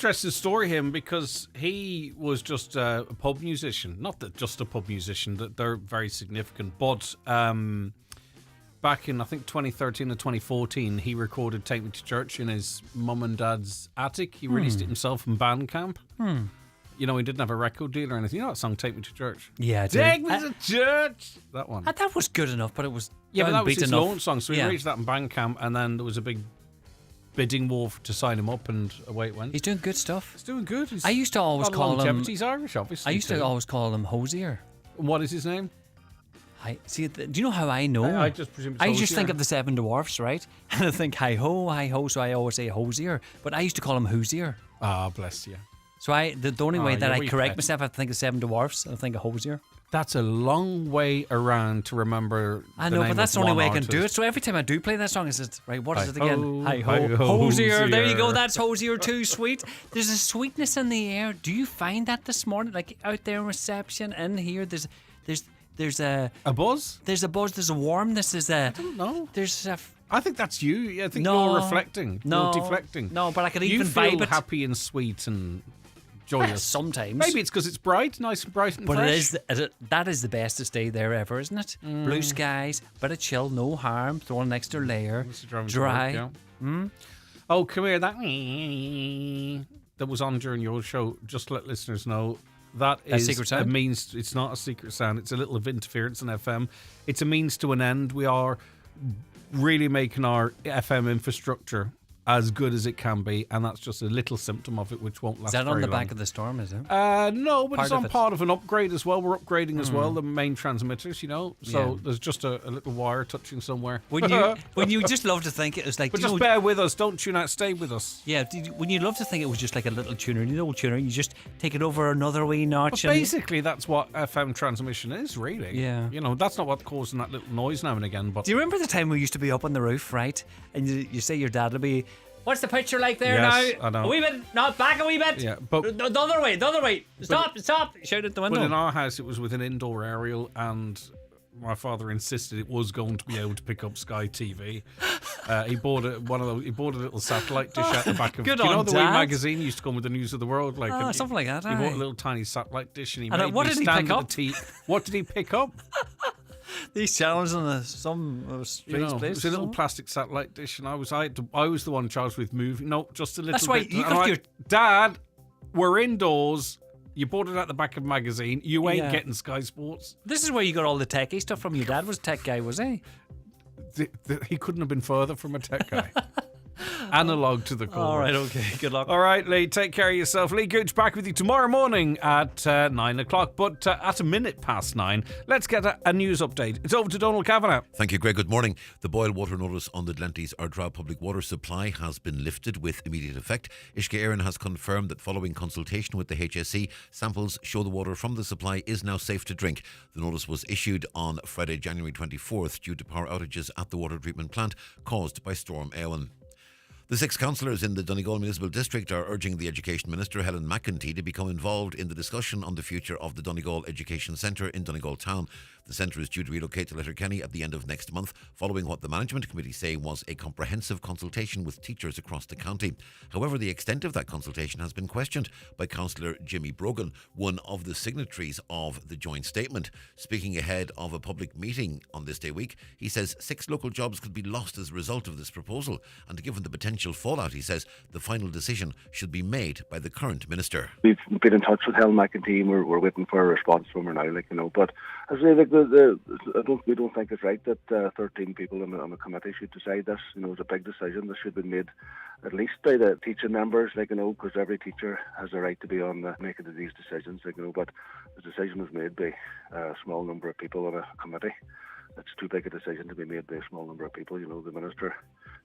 interesting story, him, because he was just a pub musician. Not that just a pub musician, that they're very significant. But back in, I think, 2013 or 2014, he recorded Take Me to Church in his mum and dad's attic. He released it himself in Bandcamp. You know, he didn't have a record deal or anything. You know that song, Take Me to Church? Yeah, Take Me to Church! That one. That was good enough, but it was Yeah, but that was his enough. launch song. So he released that in Bandcamp, and then there was a big bidding war to sign him up, and away it went. He's doing good stuff. He's doing good. I used to always call him... He's Irish, obviously. I used to always call him Hosier. What is his name? Do you know how I know? I just presume it's I just Hosier. think of the Seven Dwarfs, right? And I think hi-ho, so I always say Hosier. But I used to call him Hoosier. Ah, bless you. So the only way that I you're correct wee myself, I think of Seven Dwarfs, I think of Hosier. That's a long way around to remember. I know, but that's the only way I can do it. So every time I do play that song, it says, right, what is it again? Hi-ho, Hosier. There you go, that's Hosier too, sweet. There's a sweetness in the air. Do you find that this morning? Like out there in reception, in here, there's a buzz? There's a buzz, there's a warmness, I don't know. There's a... I think that's you. I think No. you're reflecting. No. You're deflecting. No, but I could you even feel vibe it. happy and sweet and joyous. Sometimes. Maybe it's because it's bright, nice and bright and But fresh. that is the bestest day there ever, isn't it? Blue skies, bit of chill, no harm, throw an extra layer, dry. Oh, come here. That was on during your show. Just to let listeners know, that is secret sound? a means. It's not a secret sound. It's a little of interference in FM. It's a means to an end. We are really making our FM infrastructure as good as it can be, and that's just a little symptom of it, which won't last Is that very on the long. back of the storm, is it? No, but Part it's of on it. part of an upgrade as well. We're upgrading as well, the main transmitters, you know. So Yeah. there's just a little wire touching somewhere. When you just love to think it was like... But you just know, bear with us. Don't tune out. Stay with us. yeah, when you love to think it was just like a little tuner, you just take it over another wee notch. But basically, that's what FM transmission is, really. Yeah. You know, that's not what's causing that little noise now and again. But Do you remember the time we used to be up on the roof, right? And you say your dad would be... What's the picture like there Yes, now? I know. A wee bit, not back a wee bit. Yeah, but- the other way. Stop. Shout at the window. But in our house, it was with an indoor aerial, and my father insisted it was going to be able to pick up Sky TV. He bought He bought a little satellite dish out the back of. Good Do you know on the Dad. wee magazine used to come with the news of the world, like something like that. He bought a little tiny satellite dish, and he And made what me did he stand pick at up? the What did he pick up? These channels in some You strange know, it place. was a little plastic satellite dish, and I was the one charged with moving. No, just a little. That's why bit. you And got I'm your- like, Dad, we're indoors. You bought it at the back of a magazine. You ain't Yeah. getting Sky Sports. This is where you got all the techie stuff from. Your dad was a tech guy, was he? He couldn't have been further from a tech guy. Analog to the core. All right, okay. Good luck. All right, Lee, take care of yourself. Lee Gooch back with you tomorrow morning at 9 o'clock. But at a minute past 9, let's get a news update. It's over to Donald Kavanagh. Thank you, Greg. Good morning. The boil water notice on the Glenties Ardra public water supply has been lifted with immediate effect. Ishka Éireann has confirmed that following consultation with the HSE, samples show the water from the supply is now safe to drink. The notice was issued on Friday, January 24th due to power outages at the water treatment plant caused by Storm Éowyn. The 6 councillors in the Donegal Municipal District are urging the Education Minister, Helen McEntee, to become involved in the discussion on the future of the Donegal Education Centre in Donegal Town. The centre is due to relocate to Letterkenny at the end of next month, following what the Management Committee say was a comprehensive consultation with teachers across the county. However, the extent of that consultation has been questioned by Councillor Jimmy Brogan, one of the signatories of the joint statement. Speaking ahead of a public meeting on this day week, he says 6 local jobs could be lost as a result of this proposal, and given the potential fallout, he says the final decision should be made by the current minister. We've been in touch with Helen McEntee, and we're waiting for a response from her now, but as I say, we don't think it's right that 13 people on a committee should decide this. It's a big decision. This should be made at least by the teaching members, because every teacher has a right to be on making these decisions, but the decision was made by a small number of people on a committee. It's too big a decision to be made by a small number of people. The minister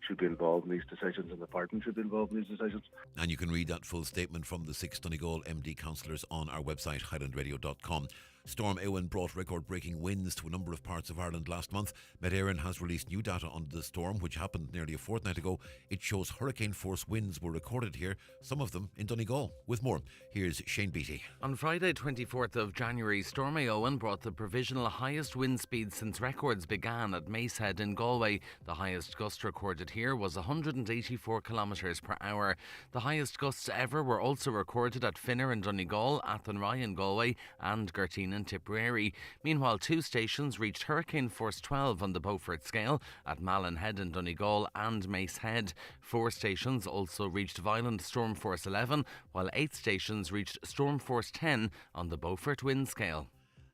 should be involved in these decisions, and the department should be involved in these decisions. And you can read that full statement from the 6 Donegal MD councillors on our website, highlandradio.com. Storm Eowyn brought record-breaking winds to a number of parts of Ireland last month. Met Éireann has released new data on the storm, which happened nearly a fortnight ago. It shows hurricane-force winds were recorded here, some of them in Donegal. With more, here's Shane Beattie. On Friday, 24th of January, Storm Eowyn brought the provisional highest wind speed since records began at Macehead in Galway. The highest gust recorded here was 184 kilometres per hour. The highest gusts ever were also recorded at Finner in Donegal, Athenry in Galway and Gertine in Tipperary. Meanwhile, 2 stations reached hurricane force 12 on the Beaufort scale at Malin Head in Donegal and Macehead. 4 stations also reached violent storm force 11, while 8 stations reached storm force 10 on the Beaufort wind scale.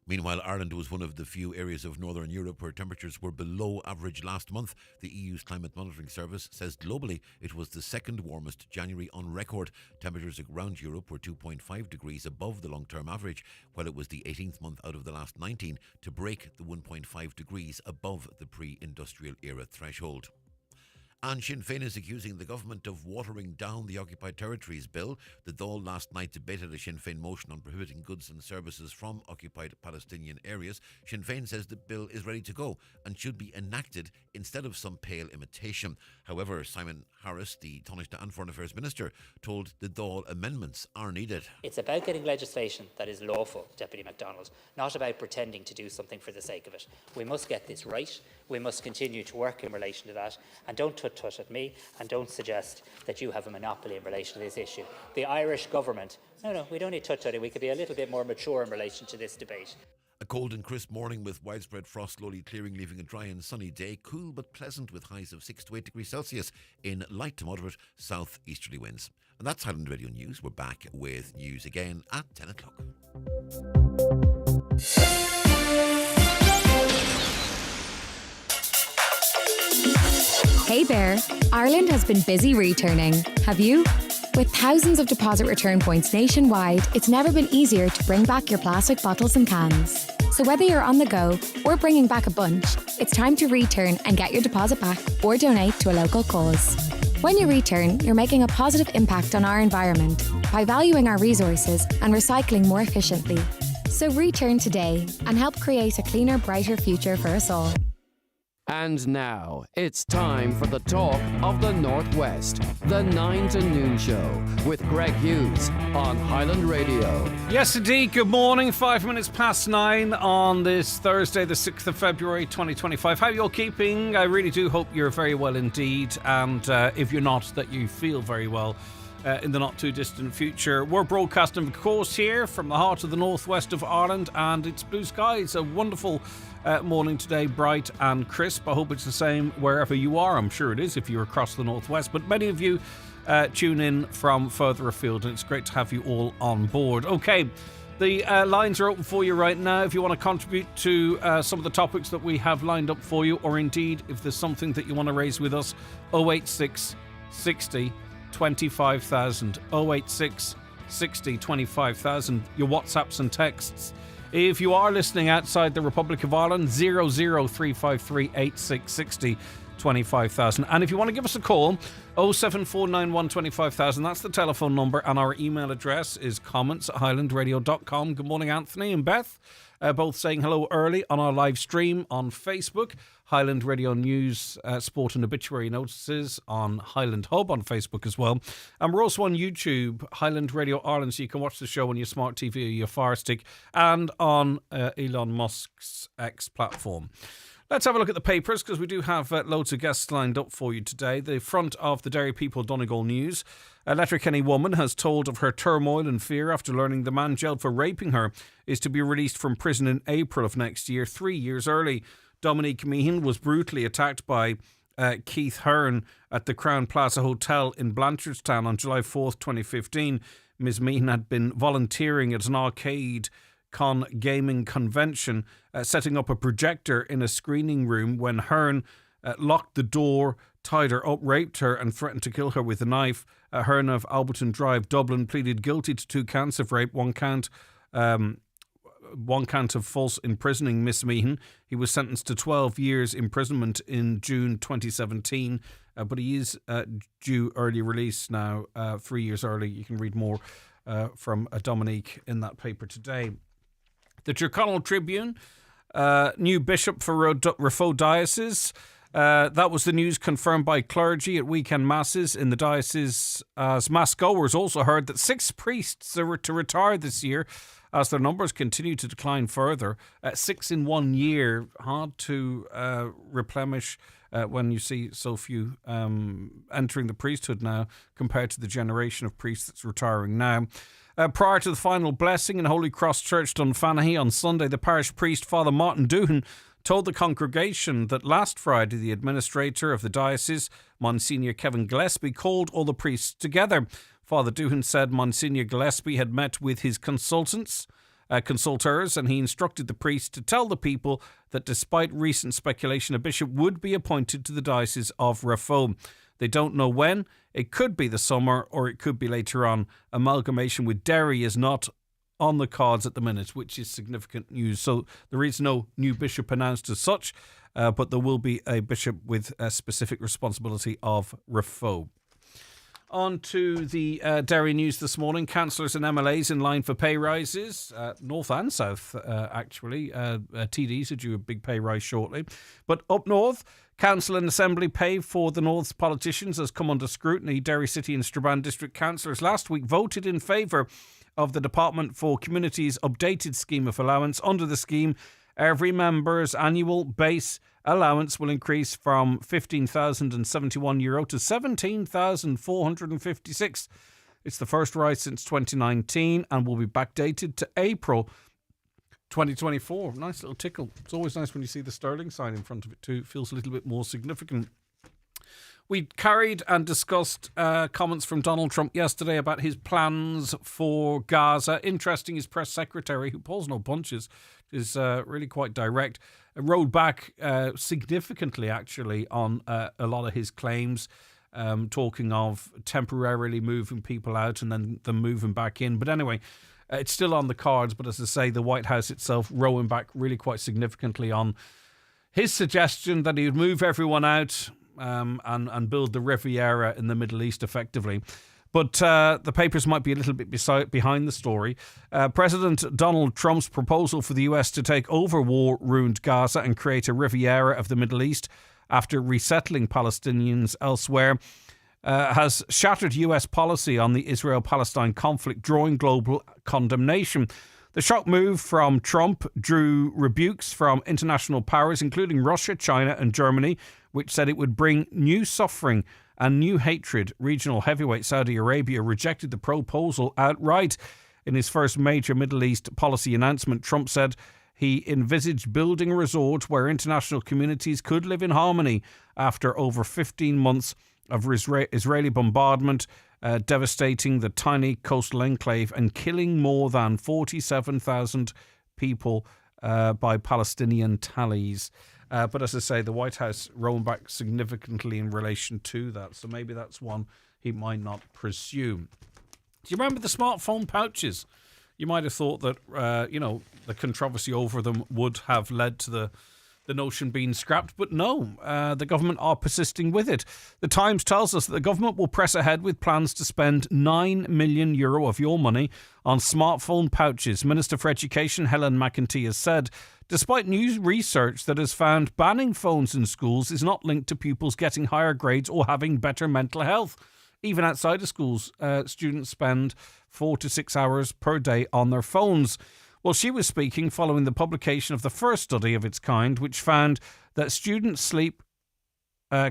Meanwhile, Ireland was one of the few areas of Northern Europe where temperatures were below average last month. The EU's Climate Monitoring Service says globally it was the second warmest January on record. Temperatures around Europe were 2.5 degrees above the long-term average, while it was the 18th month out of the last 19 to break the 1.5 degrees above the pre-industrial era threshold. And Sinn Féin is accusing the government of watering down the Occupied Territories bill. The Dáil last night debated a Sinn Féin motion on prohibiting goods and services from occupied Palestinian areas. Sinn Féin says the bill is ready to go and should be enacted instead of some pale imitation. However, Simon Harris, the Taoiseach and Foreign Affairs Minister, told the Dáil amendments are needed. It's about getting legislation that is lawful, Deputy MacDonald, not about pretending to do something for the sake of it. We must get this right. We must continue to work in relation to that, and don't tut at me, and don't suggest that you have a monopoly in relation to this issue. The Irish government, no, we don't need tut-tutting. We could be a little bit more mature in relation to this debate. A cold and crisp morning with widespread frost slowly clearing, leaving a dry and sunny day. Cool but pleasant with highs of 6 to 8 degrees Celsius in light to moderate south-easterly winds. And that's Highland Radio News. We're back with news again at 10 o'clock. Hey there, Ireland has been busy returning. Have you? With thousands of deposit return points nationwide, it's never been easier to bring back your plastic bottles and cans. So whether you're on the go or bringing back a bunch, it's time to return and get your deposit back or donate to a local cause. When you return, you're making a positive impact on our environment by valuing our resources and recycling more efficiently. So return today and help create a cleaner, brighter future for us all. And now, it's time for the talk of the Northwest, the 9 to noon show with Greg Hughes on Highland Radio. Yes, indeed. Good morning. 5 minutes past 9 on this Thursday, the 6th of February, 2025. How are you all keeping? I really do hope you're very well indeed. And if you're not, that you feel very well in the not too distant future. We're broadcasting, of course, here from the heart of the northwest of Ireland, and it's blue skies. A wonderful morning today, bright and crisp. I hope it's the same wherever you are. I'm sure it is if you're across the northwest, but many of you tune in from further afield, and it's great to have you all on board. Okay, the lines are open for you right now if you want to contribute to some of the topics that we have lined up for you, or indeed if there's something that you want to raise with us. 086 60 25,000 086 60 25,000, your WhatsApps and texts. If you are listening outside the Republic of Ireland, 00353 8660 25,000. And if you want to give us a call, 07491 25,000, that's the telephone number, and our email address is comments@highlandradio.com. Good morning, Anthony and Beth, both saying hello early on our live stream on Facebook. Highland Radio News, Sport and Obituary Notices on Highland Hub on Facebook as well. And we're also on YouTube, Highland Radio Ireland, so you can watch the show on your smart TV or your Fire Stick, and on Elon Musk's X platform. Let's have a look at the papers, because we do have loads of guests lined up for you today. The front of the Derry People Donegal News. A Letterkenny woman has told of her turmoil and fear after learning the man jailed for raping her is to be released from prison in April of next year, 3 years early. Dominique Meehan was brutally attacked by Keith Hearn at the Crown Plaza Hotel in Blanchardstown on July 4th, 2015. Ms. Meehan had been volunteering at an arcade gaming convention, setting up a projector in a screening room when Hearn locked the door, tied her up, raped her and threatened to kill her with a knife. Hearn of Alberton Drive, Dublin, pleaded guilty to 2 counts of rape, one count of false imprisoning Miss Meehan. He was sentenced to 12 years imprisonment in June 2017, but he is due early release now, 3 years early. You can read more from Dominique in that paper today. The Tyrconnell Tribune, new bishop for Raphoe Diocese. That was the news confirmed by clergy at weekend masses in the diocese, as mass goers also heard that 6 priests are to retire this year as their numbers continue to decline further. 6 in 1 year, hard to replenish when you see so few entering the priesthood now compared to the generation of priests that's retiring now. Prior to the final blessing in Holy Cross Church, Dunfanaghy on Sunday, the parish priest, Father Martin Doohan, told the congregation that last Friday the administrator of the diocese, Monsignor Kevin Gillespie, called all the priests together. Father Doohan said Monsignor Gillespie had met with his consultors, and he instructed the priests to tell the people that despite recent speculation, a bishop would be appointed to the Diocese of Raphoe. They don't know when. It could be the summer or it could be later on. Amalgamation with Derry is not on the cards at the minute, which is significant news. So there is no new bishop announced as such, but there will be a bishop with a specific responsibility of Raphoe. On to the Derry news this morning. Councillors and MLAs in line for pay rises. North and South, actually. TDs are due a big pay rise shortly. But up north, Council and Assembly pay for the North's politicians has come under scrutiny. Derry City and Strabane District councillors last week voted in favour of the Department for Communities' updated scheme of allowance. Under the scheme, every member's annual base allowance will increase from €15,071 to €17,456. It's the first rise since 2019 and will be backdated to April 2024. Nice little tickle. It's always nice when you see the sterling sign in front of it too. It feels a little bit more significant. We carried and discussed comments from Donald Trump yesterday about his plans for Gaza. Interesting, his press secretary, who pulls no punches, is really quite direct, rode back significantly, actually, on a lot of his claims, talking of temporarily moving people out and then them moving back in. But anyway, it's still on the cards. But as I say, the White House itself rowing back really quite significantly on his suggestion that he would move everyone out and build the Riviera in the Middle East effectively. But the papers might be a little bit behind the story. President Donald Trump's proposal for the US to take over war-ruined Gaza and create a Riviera of the Middle East after resettling Palestinians elsewhere has shattered US policy on the Israel-Palestine conflict, drawing global condemnation. The shock move from Trump drew rebukes from international powers, including Russia, China and Germany, which said it would bring new suffering and new hatred. Regional heavyweight Saudi Arabia rejected the proposal outright. In his first major Middle East policy announcement, Trump said he envisaged building a resort where international communities could live in harmony after over 15 months of Israeli bombardment, devastating the tiny coastal enclave and killing more than 47,000 people by Palestinian tallies. But as I say, the White House rolling back significantly in relation to that. So maybe that's one he might not pursue. Do you remember the smartphone pouches? You might have thought that, the controversy over them would have led to the notion being scrapped. But no, the government are persisting with it. The Times tells us that the government will press ahead with plans to spend €9 million of your money on smartphone pouches. Minister for Education Helen McEntee has said, despite new research that has found banning phones in schools is not linked to pupils getting higher grades or having better mental health. Even outside of schools, students spend 4 to 6 hours per day on their phones. Well, she was speaking following the publication of the first study of its kind, which found that students' sleep,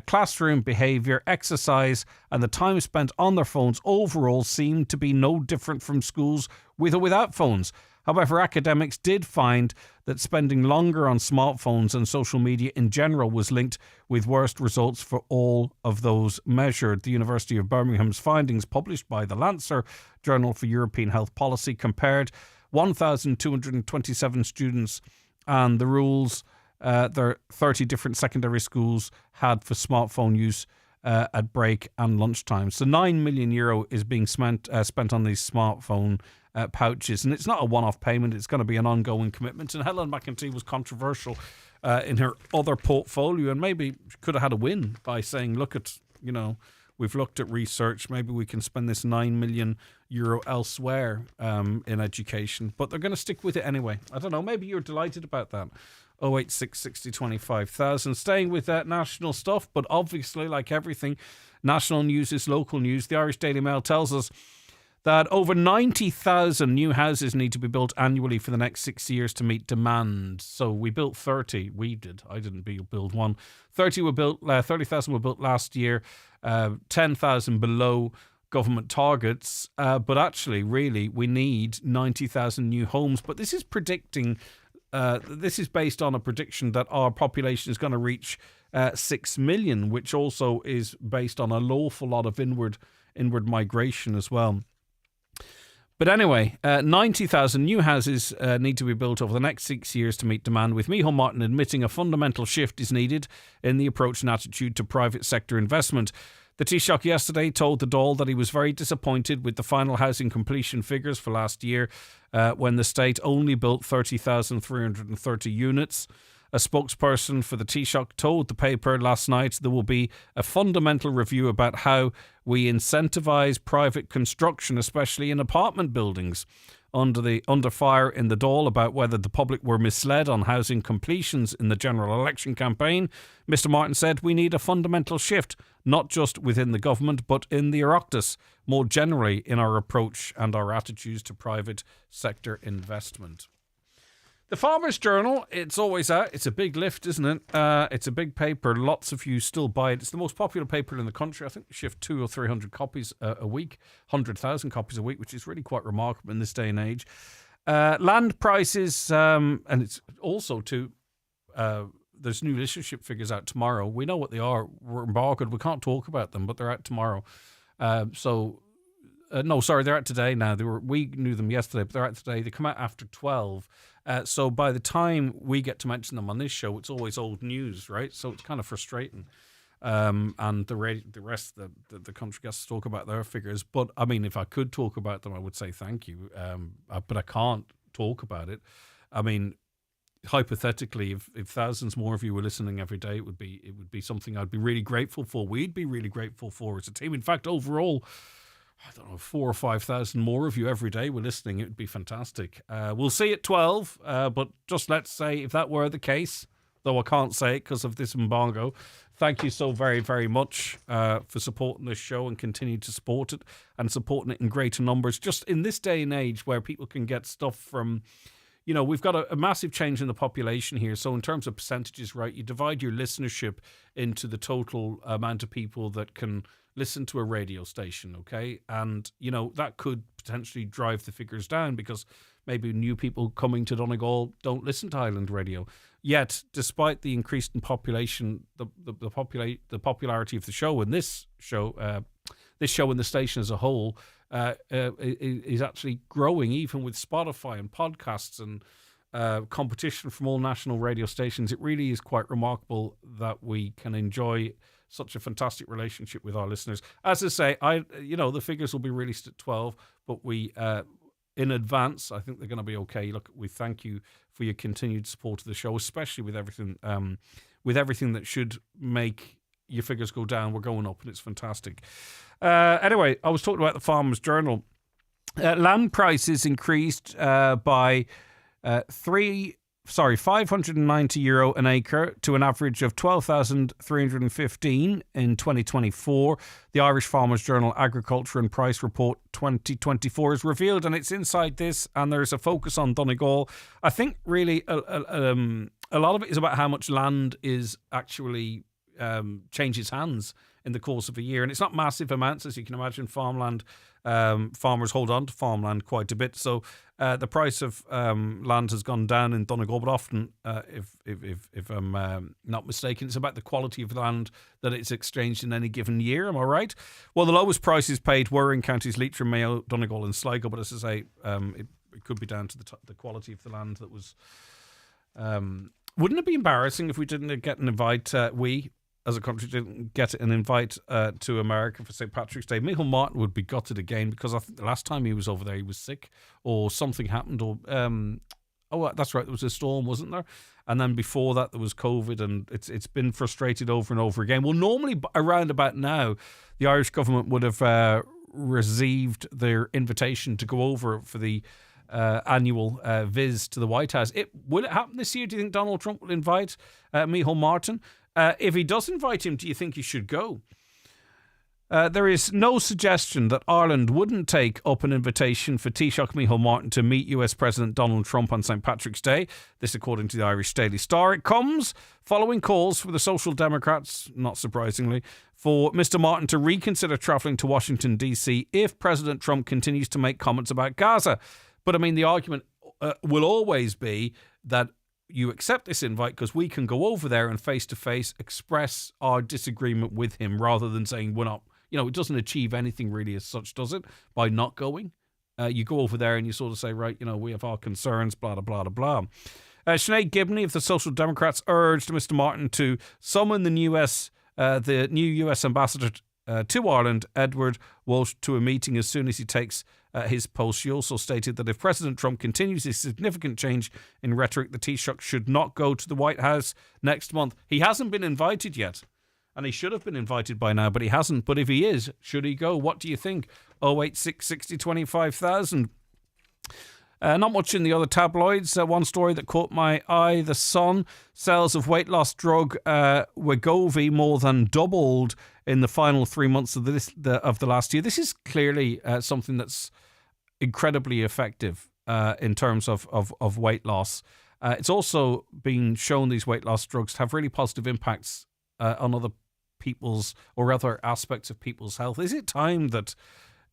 classroom behaviour, exercise and the time spent on their phones overall seemed to be no different from schools with or without phones. However, academics did find that spending longer on smartphones and social media in general was linked with worse results for all of those measured. The University of Birmingham's findings, published by the Lancer Journal for European Health Policy, compared 1,227 students and the rules their 30 different secondary schools had for smartphone use at break and lunchtime. So €9 million is being spent on these smartphone pouches, and it's not a one-off payment. It's going to be an ongoing commitment. And Helen McEntee was controversial in her other portfolio, and maybe she could have had a win by saying, look at, We've looked at research. Maybe we can spend this €9 million elsewhere in education. But they're going to stick with it anyway. I don't know. Maybe you're delighted about that. 086 60 25,000. Staying with that national stuff, but obviously, like everything, national news is local news. The Irish Daily Mail tells us that over 90,000 new houses need to be built annually for the next 6 years to meet demand. So we built 30. We did. I didn't build one. 30,000 were built last year. 10,000 below government targets. But actually, really, we need 90,000 new homes. But this is predicting. This is based on a prediction that our population is going to reach 6 million, which also is based on an awful lot of inward migration as well. But anyway, 90,000 new houses need to be built over the next 6 years to meet demand, with Micheál Martin admitting a fundamental shift is needed in the approach and attitude to private sector investment. The Taoiseach yesterday told the Dáil that he was very disappointed with the final housing completion figures for last year, when the state only built 30,330 units. A spokesperson for the Taoiseach told the paper last night there will be a fundamental review about how we incentivise private construction, especially in apartment buildings. Under fire in the Dáil about whether the public were misled on housing completions in the general election campaign, Mr Martin said we need a fundamental shift, not just within the government but in the Oireachtas, more generally in our approach and our attitudes to private sector investment. The Farmers' Journal, it's always out. It's a big lift, isn't it? It's a big paper. Lots of you still buy it. It's the most popular paper in the country. I think we shift 200 or 300 copies a week, 100,000 copies a week, which is really quite remarkable in this day and age. Land prices, and it's also there's new listenership figures out tomorrow. We know what they are. We're embargoed. We can't talk about them, but they're out tomorrow. No, sorry, they're out today now. We knew them yesterday, but they're out today. They come out after 12. So by the time we get to mention them on this show, it's always old news, right? So it's kind of frustrating. And the rest of the country gets to talk about their figures. But, I mean, if I could talk about them, I would say thank you. But I can't talk about it. I mean, hypothetically, if thousands more of you were listening every day, it would be something I'd be really grateful for. We'd be really grateful for as a team. In fact, overall, I don't know, 4,000 or 5,000 more of you every day were listening. It would be fantastic. We'll see at 12, but just let's say if that were the case, though I can't say it because of this embargo, thank you so very, very much for supporting this show and continue to support it and supporting it in greater numbers. Just in this day and age where people can get stuff from, we've got a massive change in the population here. So in terms of percentages, right, you divide your listenership into the total amount of people that can listen to a radio station, okay? And, that could potentially drive the figures down because maybe new people coming to Donegal don't listen to Highland Radio. Yet, despite the increase in population, the popularity of the show and this show and the station as a whole is actually growing, even with Spotify and podcasts and competition from all national radio stations. It really is quite remarkable that we can enjoy such a fantastic relationship with our listeners. As I say, the figures will be released at 12, but we, in advance, I think they're going to be okay. Look, we thank you for your continued support of the show, especially with everything that should make your figures go down. We're going up, and it's fantastic. Anyway, I was talking about the Farmers' Journal. Land prices increased by €590 an acre to an average of 12,315 in 2024. The Irish Farmers' Journal Agriculture and Price Report 2024 is revealed, and it's inside this, and there's a focus on Donegal. I think really a lot of it is about how much land is actually changes hands in the course of a year, and it's not massive amounts, as you can imagine. Farmland, farmers hold on to farmland quite a bit, so the price of land has gone down in Donegal, but often, if I'm not mistaken, it's about the quality of the land that it's exchanged in any given year. Am I right? Well, the lowest prices paid were in counties Leitrim, Mayo, Donegal and Sligo, but as I say, it could be down to the quality of the land that was... wouldn't it be embarrassing if we didn't get an invite, we as a country didn't get an invite to America for St. Patrick's Day? Micheál Martin would be gutted again, because I think the last time he was over there he was sick or something happened, or Oh, that's right, there was a storm, wasn't there? And then before that, there was COVID, and it's been frustrated over and over again. Well, normally around about now, the Irish government would have received their invitation to go over for the annual viz to the White House. Will it happen this year? Do you think Donald Trump will invite Micheál Martin? If he does invite him, do you think he should go? There is no suggestion that Ireland wouldn't take up an invitation for Taoiseach Micheál Martin to meet US President Donald Trump on St. Patrick's Day. This according to the Irish Daily Star. It comes following calls for the Social Democrats, not surprisingly, for Mr. Martin to reconsider travelling to Washington, D.C. if President Trump continues to make comments about Gaza. But I mean, the argument will always be that you accept this invite because we can go over there and face-to-face express our disagreement with him rather than saying we're not. You know, it doesn't achieve anything really as such, does it? By not going. You go over there and you sort of say, right, you know, we have our concerns, blah, blah, blah, blah. Sinead Gibney of the Social Democrats urged Mr. Martin to summon the new US ambassador to Ireland, Edward Walsh, to a meeting as soon as he takes his post. She also stated that if President Trump continues his significant change in rhetoric, the Taoiseach should not go to the White House next month. He hasn't been invited yet. And he should have been invited by now, but he hasn't. But if he is, should he go? What do you think? 086 60 25,000. Not much in the other tabloids. One story that caught my eye. The Sun. Sales of weight loss drug Wegovy more than doubled in the final 3 months of the last year. This is clearly something that's incredibly effective in terms of weight loss. It's also been shown these weight loss drugs have really positive impacts on other people's or other aspects of people's health. Is it time that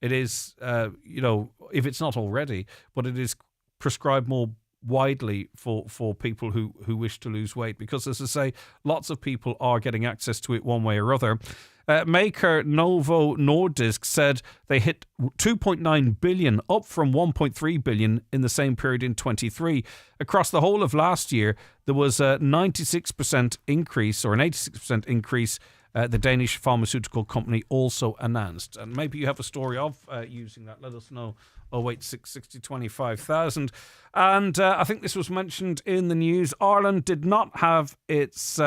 it is, if it's not already, but it is prescribed more widely for people who wish to lose weight? Because, as I say, lots of people are getting access to it one way or other. Maker Novo Nordisk said they hit 2.9 billion, up from 1.3 billion in the same period in 23. Across the whole of last year, there was a 96% increase, or an 86% increase. The Danish pharmaceutical company also announced. And maybe you have a story of using that. Let us know. 086 60 25,000. And I think this was mentioned in the news. Ireland did not have its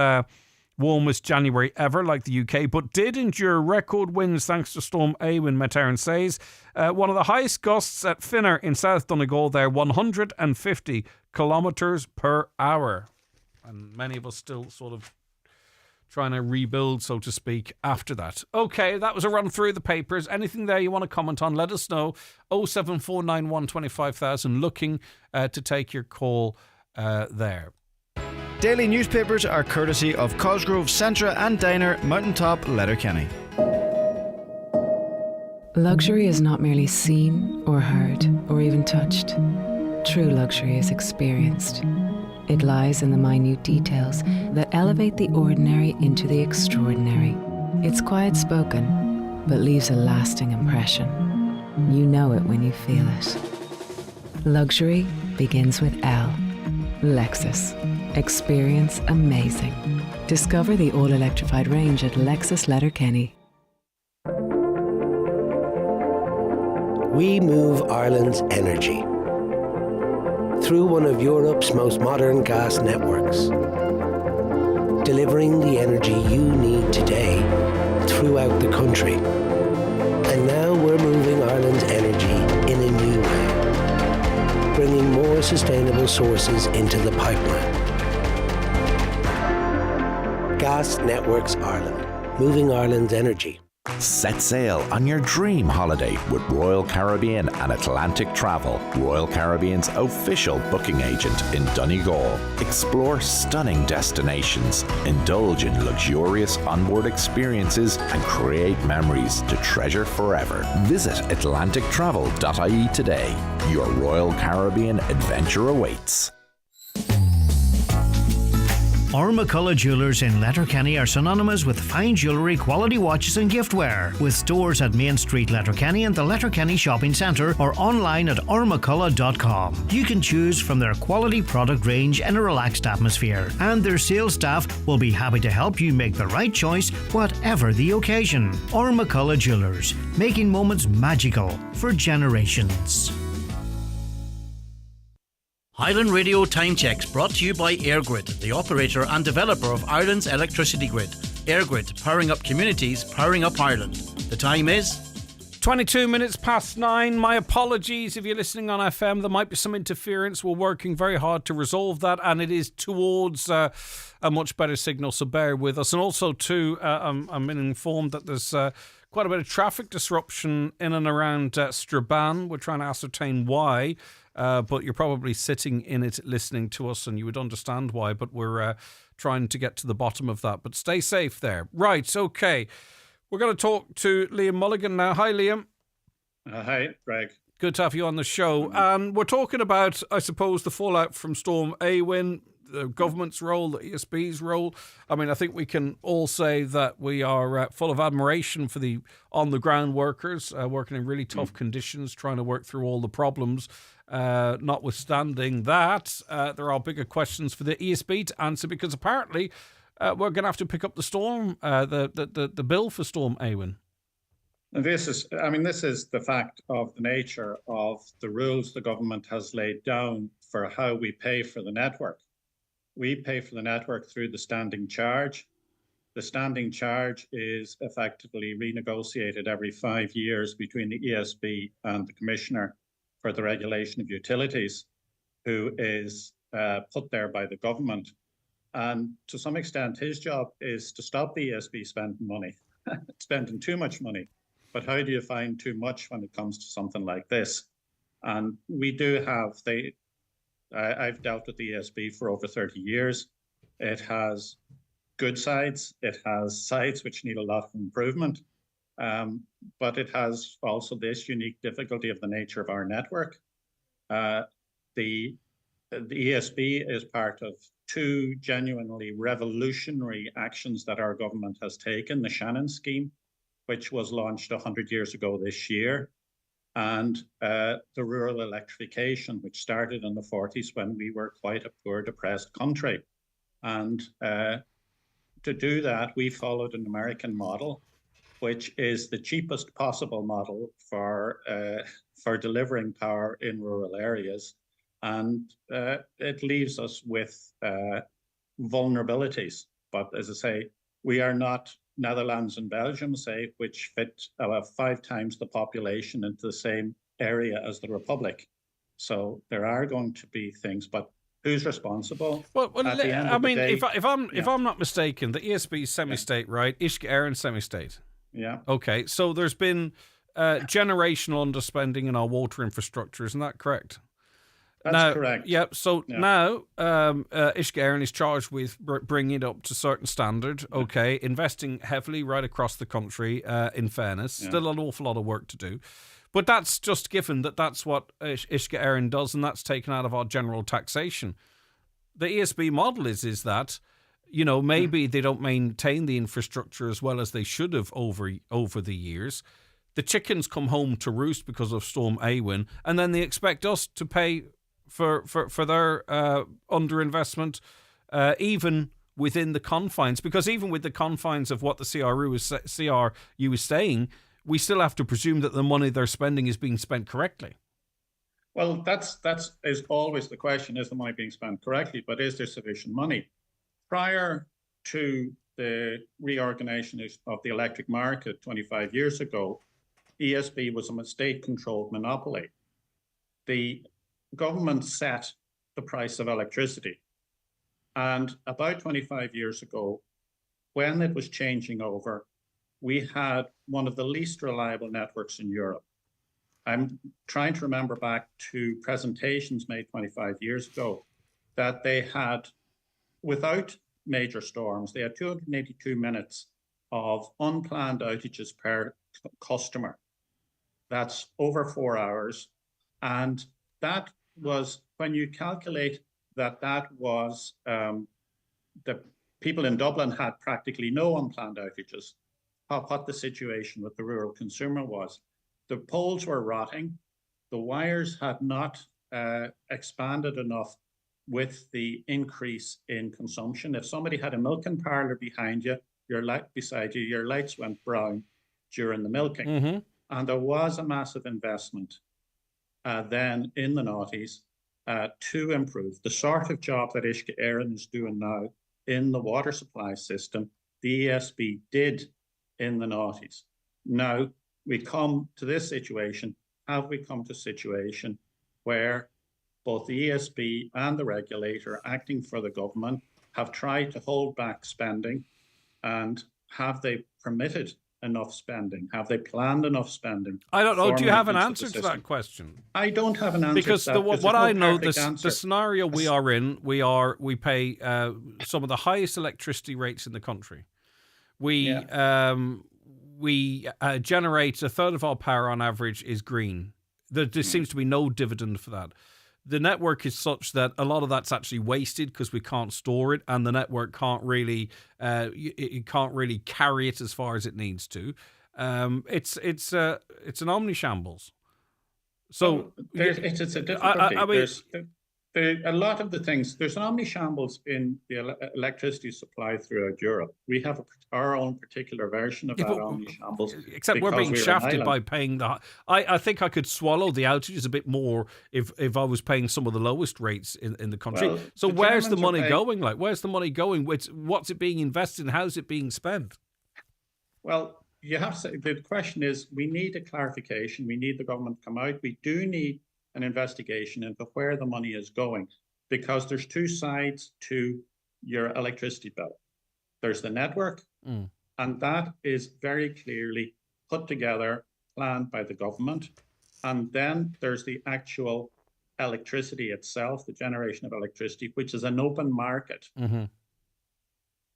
warmest January ever like the UK, but did endure record winds thanks to Storm Éowyn, Met Éireann says. One of the highest gusts at Finner in South Donegal there, 150 kilometres per hour. And many of us still sort of trying to rebuild, so to speak, after that. Okay, that was a run through the papers. Anything there you want to comment on, let us know. 07491 25,000. Looking to take your call there. Daily newspapers are courtesy of Cosgrove, Centra and Diner, Mountaintop, Letterkenny. Luxury is not merely seen or heard or even touched. True luxury is experienced. It lies in the minute details that elevate the ordinary into the extraordinary. It's quiet spoken, but leaves a lasting impression. You know it when you feel it. Luxury begins with L. Lexus. Experience amazing. Discover the all-electrified range at Lexus Letterkenny. We move Ireland's energy through one of Europe's most modern gas networks, delivering the energy you need today throughout the country. And now we're moving Ireland's energy in a new way, bringing more sustainable sources into the pipeline. Gas Networks Ireland, moving Ireland's energy. Set sail on your dream holiday with Royal Caribbean and Atlantic Travel, Royal Caribbean's official booking agent in Donegal. Explore stunning destinations, indulge in luxurious onboard experiences, and create memories to treasure forever. Visit atlantictravel.ie today. Your Royal Caribbean adventure awaits. McCullough Jewellers in Letterkenny are synonymous with fine jewellery, quality watches and giftware, with stores at Main Street, Letterkenny and the Letterkenny Shopping Centre, or online at ormccullough.com. You can choose from their quality product range in a relaxed atmosphere, and their sales staff will be happy to help you make the right choice, whatever the occasion. McCullough Jewellers, making moments magical for generations. Island Radio Time Checks brought to you by EirGrid, the operator and developer of Ireland's electricity grid. EirGrid, powering up communities, powering up Ireland. The time is 22 minutes past 9. My apologies if you're listening on FM. There might be some interference. We're working very hard to resolve that, and it is towards a much better signal, so bear with us. And also, too, I'm been informed that there's quite a bit of traffic disruption in and around Strabane. We're trying to ascertain why, but you're probably sitting in it listening to us, and you would understand why, but we're trying to get to the bottom of that. But stay safe there. Right, okay. We're going to talk to Liam Mulligan now. Hi, Liam. Hi, Greg. Good to have you on the show. And we're talking about, I suppose, the fallout from Storm Awen, the government's role, the ESB's role. I mean, I think we can all say that we are full of admiration for the on-the-ground workers working in really tough conditions, trying to work through all the problems. Notwithstanding that, there are bigger questions for the ESB to answer, because apparently we're going to have to pick up the storm, the bill for Storm Awen. And this is the fact of the nature of the rules the government has laid down for how we pay for the network. We pay for the network through the standing charge. The standing charge is effectively renegotiated every 5 years between the ESB and the Commissioner for the Regulation of Utilities, who is put there by the government. And to some extent, his job is to stop the ESB spending money, spending too much money. But how do you find too much when it comes to something like this? And we do have, I've dealt with the ESB for over 30 years. It has good sides. It has sides which need a lot of improvement. But it has also this unique difficulty of the nature of our network. The ESB is part of two genuinely revolutionary actions that our government has taken. The Shannon scheme, which was launched 100 years ago this year, and the rural electrification, which started in the 40s when we were quite a poor, depressed country. And to do that, we followed an American model, which is the cheapest possible model for delivering power in rural areas. And it leaves us with vulnerabilities. But as I say, we are not Netherlands and Belgium, say, which fit 5 times the population into the same area as the Republic. So there are going to be things, but who's responsible? Well I mean, if I'm not mistaken, the ESB is semi-state, right? Uisce Éireann semi-state. Yeah. Okay, so there's been generational underspending in our water infrastructure, isn't that correct? That's correct. Yep. So now Uisce Éireann is charged with bringing it up to certain standard. Okay, investing heavily right across the country. In fairness, still an awful lot of work to do, but that's just given that that's what Uisce Éireann does, and that's taken out of our general taxation. The ESB model is that, you know, maybe they don't maintain the infrastructure as well as they should have over the years. The chickens come home to roost because of Storm Awen, and then they expect us to pay for their underinvestment, even within the confines. Because even with the confines of what the CRU is saying, we still have to presume that the money they're spending is being spent correctly. Well, that's is always the question: is the money being spent correctly? But is there sufficient money? Prior to the reorganization of the electric market 25 years ago, ESB was a state-controlled monopoly. The government set the price of electricity. And about 25 years ago, when it was changing over, we had one of the least reliable networks in Europe. I'm trying to remember back to presentations made 25 years ago that they had, without major storms, they had 282 minutes of unplanned outages per customer. That's over 4 hours. And that was, when you calculate that was, the people in Dublin had practically no unplanned outages, what the situation with the rural consumer was. The poles were rotting. The wires had not expanded enough with the increase in consumption. If somebody had a milking parlour behind you, beside you, your lights went brown during the milking. Mm-hmm. And there was a massive investment then in the noughties to improve the sort of job that Uisce Éireann is doing now in the water supply system, the ESB did in the noughties. Now we come to this situation. Have we come to a situation where both the ESB and the regulator, acting for the government, have tried to hold back spending? And have they permitted enough spending? Have they planned enough spending? I don't know. Do you have an answer to that question? I don't have an answer because to that. What I know, the scenario we are in, we pay some of the highest electricity rates in the country. We generate a third of our power on average is green. There seems to be no dividend for that. The network is such that a lot of that's actually wasted because we can't store it, and the network can't really it can't really carry it as far as it needs to. It's an omni-shambles. So it's a difficulty. A lot of the things, there's an omni-shambles in the electricity supply throughout Europe. We have our own particular version of that omni-shambles. Except we're being shafted by paying the... I think I could swallow the outages a bit more if I was paying some of the lowest rates in the country. Well, so where's the money going? Like, where's the money going? What's it being invested in? How's it being spent? Well, you have to... The question is, we need a clarification. We need the government to come out. We do need an investigation into where the money is going, because there's two sides to your electricity bill. There's the network, and that is very clearly put together, planned by the government. And then there's the actual electricity itself, the generation of electricity, which is an open market,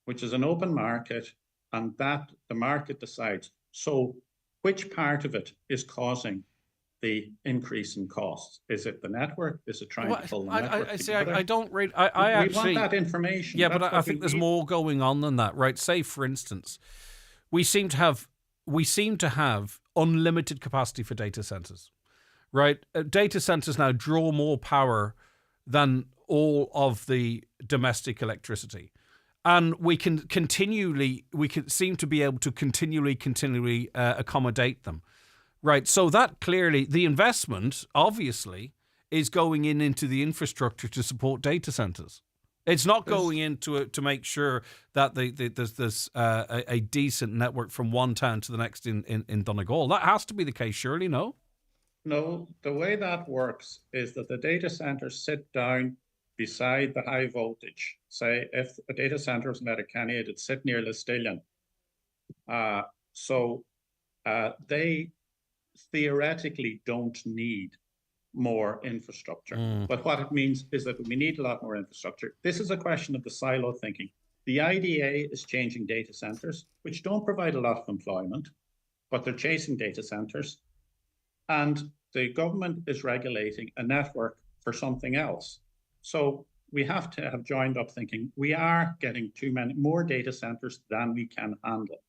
which is an open market, and that the market decides. So which part of it is causing the increase in costs? Is it the network? Is it trying to pull the network together? I don't read. We want that information. Yeah, but I think there's more going on than that, right? Say, for instance, we seem to have unlimited capacity for data centers, right? Data centers now draw more power than all of the domestic electricity. And we can seem to be able to continually accommodate them. Right, so that clearly, the investment, obviously, is going into the infrastructure to support data centers. It's not going into it to make sure that there's a decent network from one town to the next in Donegal. That has to be the case, surely, no? No, the way that works is that the data centers sit down beside the high voltage. Say, if a data center was in Letterkenny, it'd sit near Listillion. They theoretically don't need more infrastructure. But what it means is that we need a lot more infrastructure. This is a question of the silo thinking. The IDA is changing data centers, which don't provide a lot of employment, but they're chasing data centers. And the government is regulating a network for something else. So we have to have joined up thinking. We are getting more data centers than we can handle.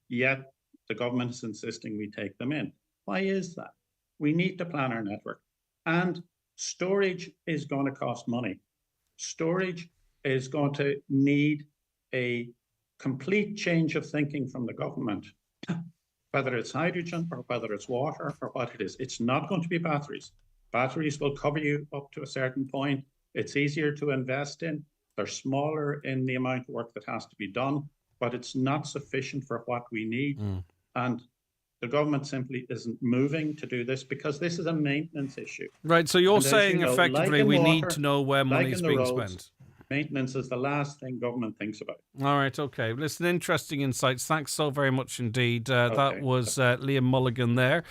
Yet the government is insisting we take them in. Why is that? We need to plan our network. And storage is going to cost money. Storage is going to need a complete change of thinking from the government, whether it's hydrogen or whether it's water or what it is. It's not going to be batteries. Batteries will cover you up to a certain point. It's easier to invest in. They're smaller in the amount of work that has to be done, but it's not sufficient for what we need. And the government simply isn't moving to do this because this is a maintenance issue. Right, so you're saying effectively we need to know where money is being spent. Maintenance is the last thing government thinks about. All right, okay. Listen, interesting insights. Thanks so very much indeed. That was Liam Mulligan there,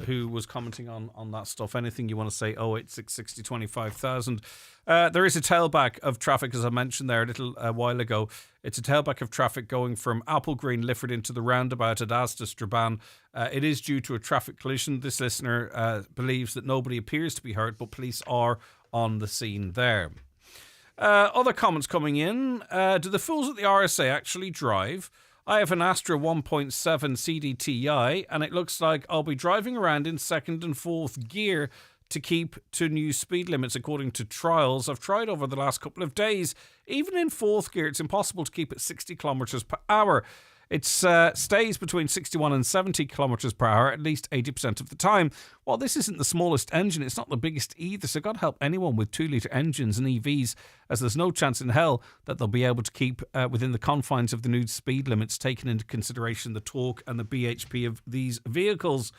who was commenting on that stuff. Anything you want to say, 086 60 25,000. There is a tailback of traffic, as I mentioned there a little while ago. It's a tailback of traffic going from Applegreen, Lifford into the roundabout at Asda Strabane. It is due to a traffic collision. This listener believes that nobody appears to be hurt, but police are on the scene there. Other comments coming in. Do the fools at the RSA actually drive? I have an Astra 1.7 CDTI, and it looks like I'll be driving around in second and fourth gear to keep to new speed limits according to trials I've tried over the last couple of days. Even in fourth gear, it's impossible to keep at 60 kilometres per hour. It stays between 61 and 70 kilometres per hour at least 80% of the time. While this isn't the smallest engine, it's not the biggest either, so God help anyone with 2-litre engines and EVs, as there's no chance in hell that they'll be able to keep within the confines of the new speed limits, taking into consideration the torque and the BHP of these vehicles.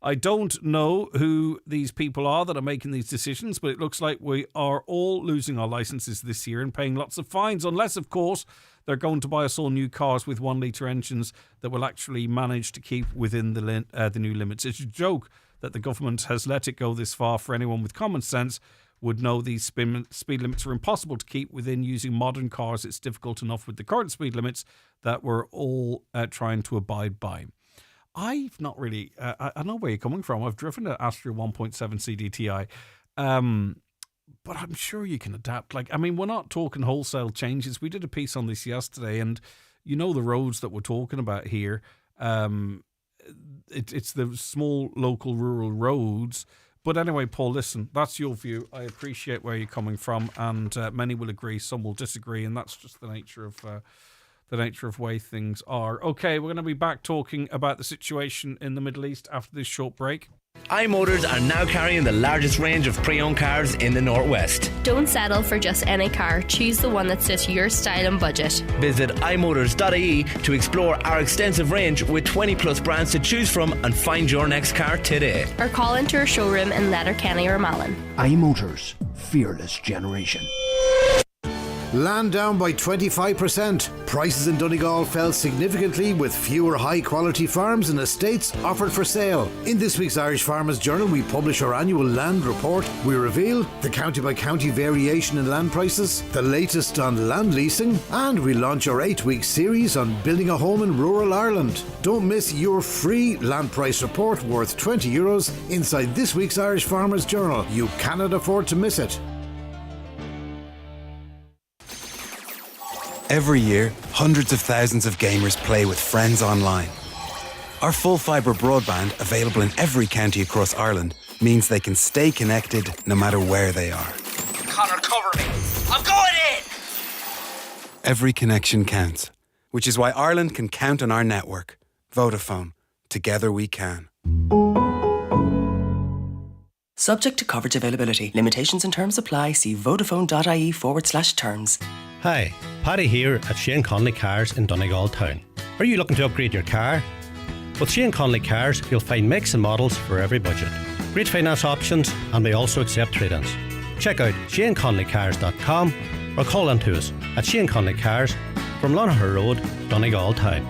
I don't know who these people are that are making these decisions, but it looks like we are all losing our licenses this year and paying lots of fines, unless, of course, they're going to buy us all new cars with 1-litre engines that will actually manage to keep within the new limits. It's a joke that the government has let it go this far. For anyone with common sense would know these speed limits are impossible to keep within. Using modern cars, it's difficult enough with the current speed limits that we're all trying to abide by. I've not really, I know where you're coming from. I've driven an Astra 1.7 CDTI, but I'm sure you can adapt. Like, I mean, we're not talking wholesale changes. We did a piece on this yesterday, and you know the roads that we're talking about here. It's the small, local, rural roads. But anyway, Paul, listen, that's your view. I appreciate where you're coming from, and many will agree, some will disagree, and that's just the nature of way things are. Okay, we're going to be back talking about the situation in the Middle East after this short break. iMotors are now carrying the largest range of pre-owned cars in the Northwest. Don't settle for just any car. Choose the one that suits your style and budget. Visit imotors.ie to explore our extensive range with 20 plus brands to choose from and find your next car today. Or call into our showroom in Letterkenny or Malin. iMotors, fearless generation. Land down by 25%. Prices in Donegal fell significantly with fewer high-quality farms and estates offered for sale. In this week's Irish Farmers Journal, we publish our annual land report. We reveal the county-by-county variation in land prices, the latest on land leasing, and we launch our 8-week series on building a home in rural Ireland. Don't miss your free land price report worth €20 inside this week's Irish Farmers Journal. You cannot afford to miss it. Every year, hundreds of thousands of gamers play with friends online. Our full fibre broadband, available in every county across Ireland, means they can stay connected no matter where they are. Connor, cover me! I'm going in! Every connection counts, which is why Ireland can count on our network. Vodafone. Together we can. Subject to coverage availability. Limitations and terms apply. See vodafone.ie/terms. Hi, Paddy here at Shane Conley Cars in Donegal Town. Are you looking to upgrade your car? With Shane Conley Cars, you'll find makes and models for every budget. Great finance options, and we also accept trade-ins. Check out shaneconleycars.com or call in to us at Shane Conley Cars from Lonaher Road, Donegal Town.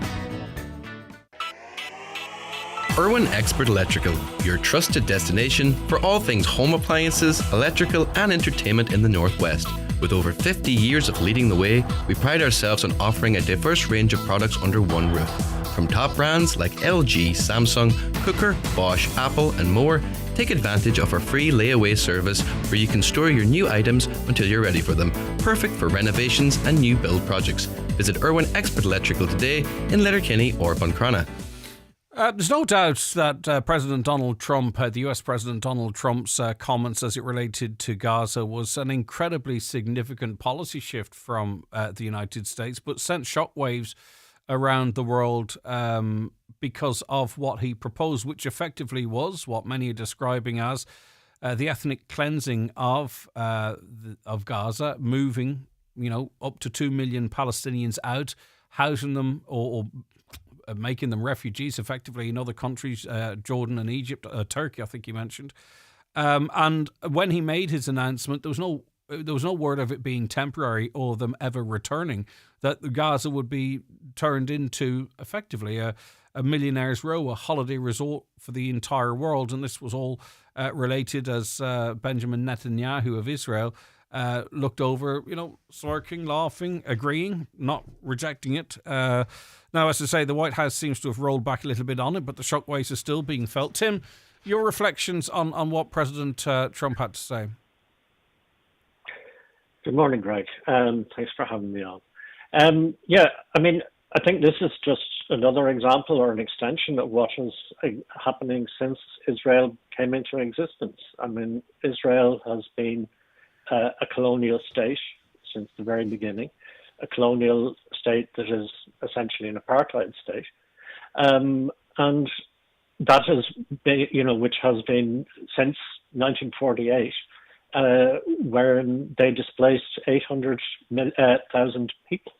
Irwin Expert Electrical, your trusted destination for all things home appliances, electrical and entertainment in the Northwest. With over 50 years of leading the way, we pride ourselves on offering a diverse range of products under one roof. From top brands like LG, Samsung, Cooker, Bosch, Apple and more, take advantage of our free layaway service where you can store your new items until you're ready for them. Perfect for renovations and new build projects. Visit Irwin Expert Electrical today in Letterkenny or Buncrana. There's no doubt that President Donald Trump, the US President Donald Trump's comments as it related to Gaza was an incredibly significant policy shift from the United States, but sent shockwaves around the world because of what he proposed, which effectively was what many are describing as the ethnic cleansing of Gaza, moving, up to 2 million Palestinians out, housing them or making them refugees effectively in other countries, Jordan and Egypt, Turkey, I think he mentioned. And when he made his announcement, there was no word of it being temporary or them ever returning, that Gaza would be turned into effectively a millionaire's row, a holiday resort for the entire world. And this was all related as Benjamin Netanyahu of Israel looked over, smirking, laughing, agreeing, not rejecting it. Now, as I say, the White House seems to have rolled back a little bit on it, but the shockwaves are still being felt. Tim, your reflections on what President Trump had to say. Good morning, Greg. Thanks for having me on. I think this is just another example or an extension of what is happening since Israel came into existence. Israel has been a colonial state since the very beginning. a colonial state that is essentially an apartheid state. And that has been, which has been since 1948, wherein they displaced 800,000 people,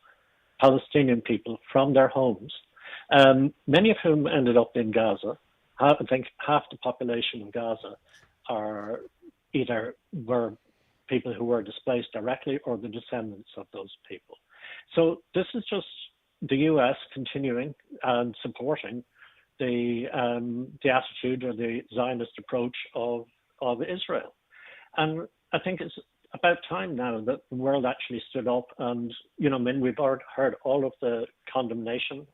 Palestinian people, from their homes, many of whom ended up in Gaza. I think half the population of Gaza are were people who were displaced directly or the descendants of those people. So this is just the US continuing and supporting the attitude or the Zionist approach of Israel. And I think it's about time now that the world actually stood up and, we've already heard all of the condemnation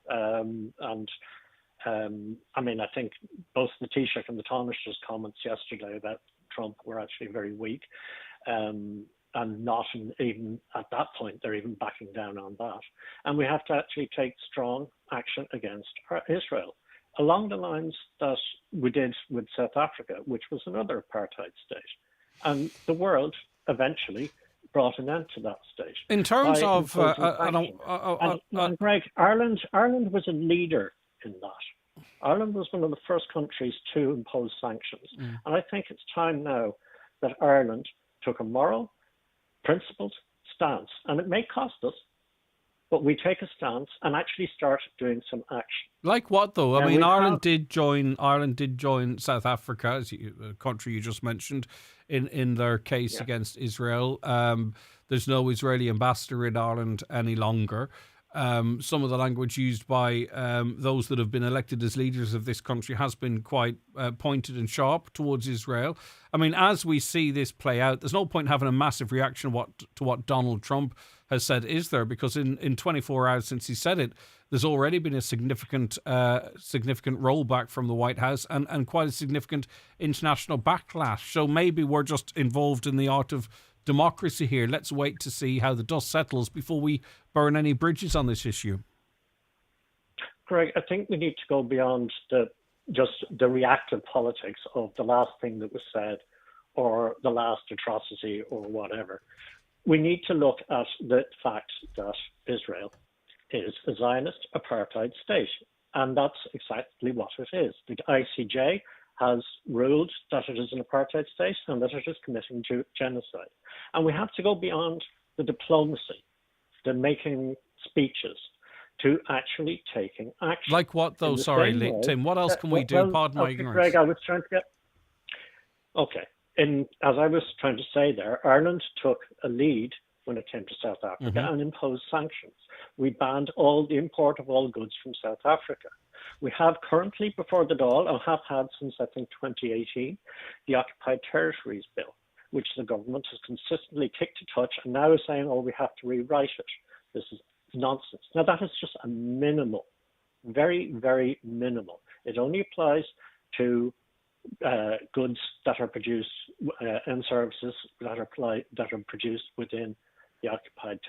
I think both the Taoiseach and the Taoiseach's comments yesterday about Trump were actually very weak. And not even at that point, they're even backing down on that. And we have to actually take strong action against Israel, along the lines that we did with South Africa, which was another apartheid state. And the world eventually brought an end to that state. In terms of... Greg, Ireland was a leader in that. Ireland was one of the first countries to impose sanctions. And I think it's time now that Ireland took a moral, principled stance. And it may cost us, but we take a stance and actually start doing some action. Like what, though? I mean, Ireland did join South Africa, as a country you just mentioned, in their case against Israel. There's no Israeli ambassador in Ireland any longer. Some of the language used by those that have been elected as leaders of this country has been quite pointed and sharp towards Israel. I mean, as we see this play out, there's no point having a massive reaction to what Donald Trump has said, is there? Because in 24 hours since he said it, there's already been a significant rollback from the White House and quite a significant international backlash. So maybe we're just involved in the art of democracy here. Let's wait to see how the dust settles before we burn any bridges on this issue. Greg, I think we need to go beyond the reactive politics of the last thing that was said or the last atrocity or whatever. We need to look at the fact that Israel is a Zionist apartheid state, and that's exactly what it is. The ICJ has ruled that it is an apartheid state and that it is committing genocide. And we have to go beyond the diplomacy, the making speeches, to actually taking action. Like what, though? Sorry, Tim. What else can we do? Pardon my ignorance. Greg, I was trying to get... Okay. As I was trying to say there, Ireland took a lead when it came to South Africa and imposed sanctions. We banned all the import of all goods from South Africa. We have currently before the Dáil, and have had since I think 2018, the Occupied Territories Bill, which the government has consistently kicked a touch and now is saying, we have to rewrite it. This is nonsense. Now that is just a minimal, very, very minimal. It only applies to goods that are produced and services that are produced within the occupied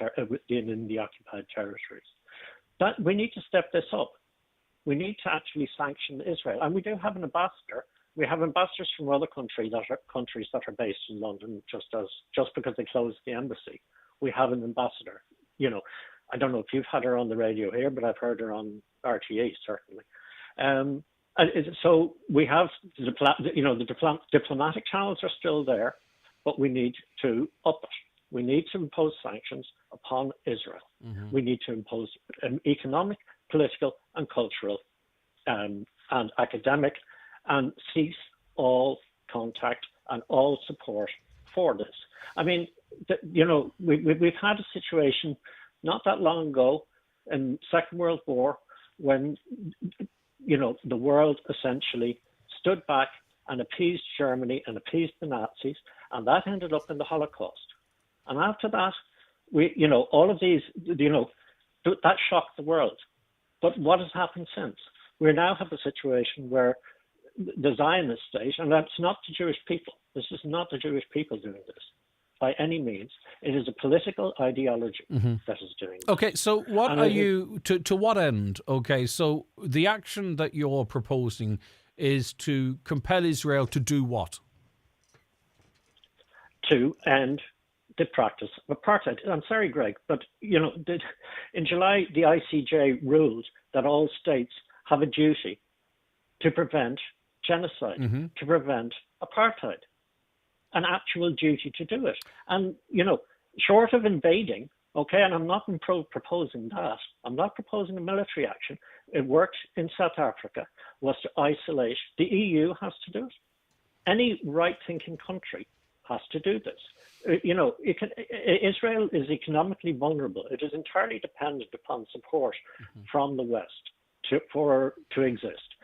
territories. That we need to step this up. We need to actually sanction Israel, and we do have an ambassador. We have ambassadors from other countries that are based in London, just because they closed the embassy. We have an ambassador. I don't know if you've had her on the radio here, but I've heard her on RTE certainly. So we have the diplomatic channels are still there, but we need to up it. We need to impose sanctions upon Israel. We need to impose economic, political, and cultural, and academic, and cease all contact and all support for this. I mean, we've had a situation not that long ago in Second World War when the world essentially stood back and appeased Germany and appeased the Nazis, and that ended up in the Holocaust. And after that, all of these, that shocked the world. But what has happened since? We now have a situation where the Zionist state, and that's not the Jewish people. This is not the Jewish people doing this by any means. It is a political ideology that is doing this. Okay, so what are you, to what end? Okay, so the action that you're proposing is to compel Israel to do what? To end the practice of apartheid. I'm sorry, Greg, but in July the ICJ ruled that all states have a duty to prevent genocide, to prevent apartheid, an actual duty to do it. And short of invading, okay, and I'm not proposing that. I'm not proposing a military action. It worked in South Africa, was to isolate. The EU has to do it. Any right-thinking country has to do this. Israel is economically vulnerable. It is entirely dependent upon support from the West to exist.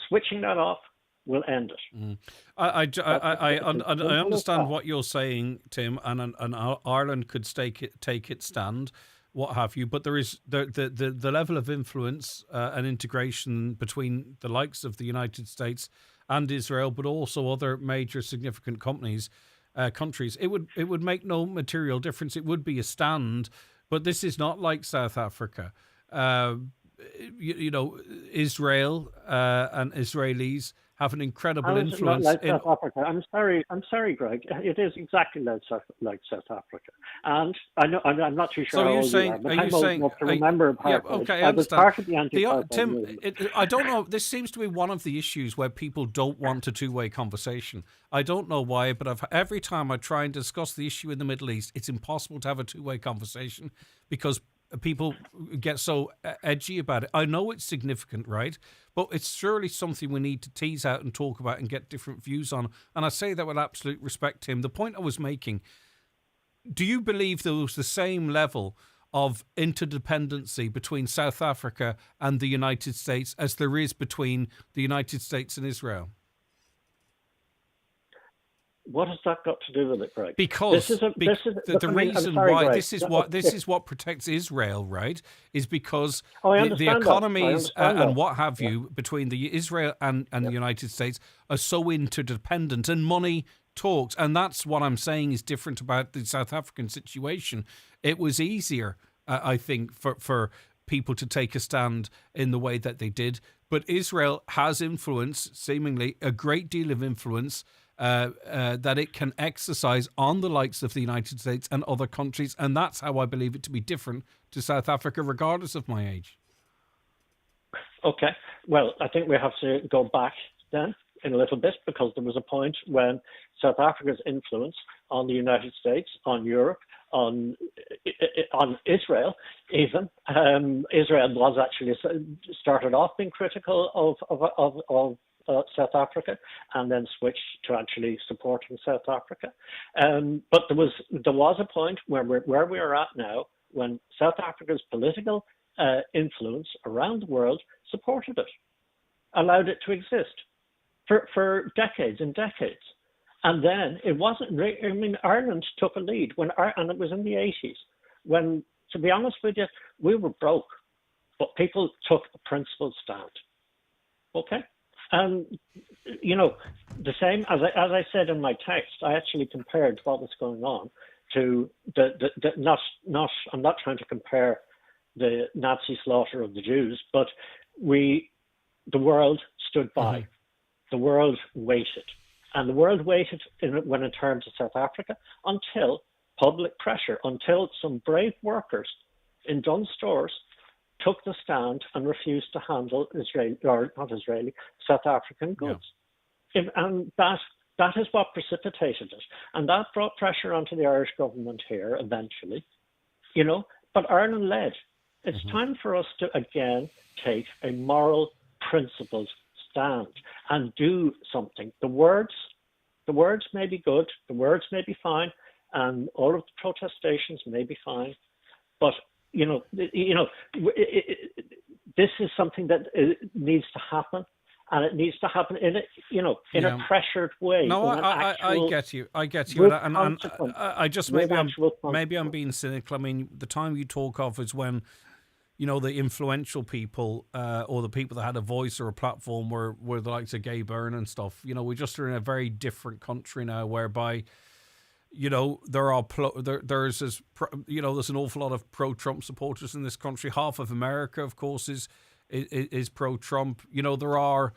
Switching that off will end it. I understand what you're saying, Tim, and Ireland could take its stand, what have you. But there is the level of influence and integration between the likes of the United States and Israel, but also other major significant countries. It would make no material difference. It would be a stand, but this is not like South Africa. Israel and Israelis have an incredible influence. Not like South Africa. I'm sorry, Greg. It is exactly like South Africa, and I'm not too sure. So how you're old saying? you are, but are you I'm old saying? enough to remember apartheid. Yeah, okay, I was understand. part of the anti-apartheid Tim, movement. I don't know. This seems to be one of the issues where people don't want a two-way conversation. I don't know why, but every time I try and discuss the issue in the Middle East, it's impossible to have a two-way conversation because people get so edgy about it. I know it's significant, right? But it's surely something we need to tease out and talk about and get different views on. And I say that with absolute respect, Tim. The point I was making, do you believe there was the same level of interdependency between South Africa and the United States as there is between the United States and Israel? What has that got to do with it, Greg? Because the reason why Greg, this is what protects Israel, right? Is because I the economies and what have you between the Israel and the United States are so interdependent, and money talks, and that's what I'm saying is different about the South African situation. It was easier, I think, for people to take a stand in the way that they did, but Israel has influence, seemingly a great deal of influence. That it can exercise on the likes of the United States and other countries, and that's how I believe it to be different to South Africa, regardless of my age. Okay, well, I think we have to go back then in a little bit, because there was a point when South Africa's influence on the United States, on Europe, on Israel even. Israel was actually started off being critical of South Africa, and then switched to actually supporting South Africa. But there was a point where we are at now, when South Africa's political influence around the world supported it, allowed it to exist for decades and decades. And then it wasn't. Ireland took a lead and it was in the 80s when, to be honest with you, we were broke, but people took a principled stand. Okay. And, the same, as I said in my text, I actually compared what was going on to I'm not trying to compare the Nazi slaughter of the Jews, but the world stood by. Mm-hmm. The world waited. And the world waited when it turned to South Africa until public pressure, until some brave workers in Dunnes Stores took the stand and refused to handle South African goods. Yeah. And that is what precipitated it. And that brought pressure onto the Irish government here eventually, but Ireland led. It's time for us to, again, take a moral, principled stand and do something. The words may be good, the words may be fine, and all of the protestations may be fine, but this is something that needs to happen, and it needs to happen in a pressured way. No, I get you. And I just maybe I'm being cynical. I mean, the time you talk of is when, the influential people or the people that had a voice or a platform were the likes of Gay Byrne and stuff. We just are in a very different country now, whereby there's an awful lot of pro-Trump supporters in this country. Half of America, of course, is pro-Trump. There are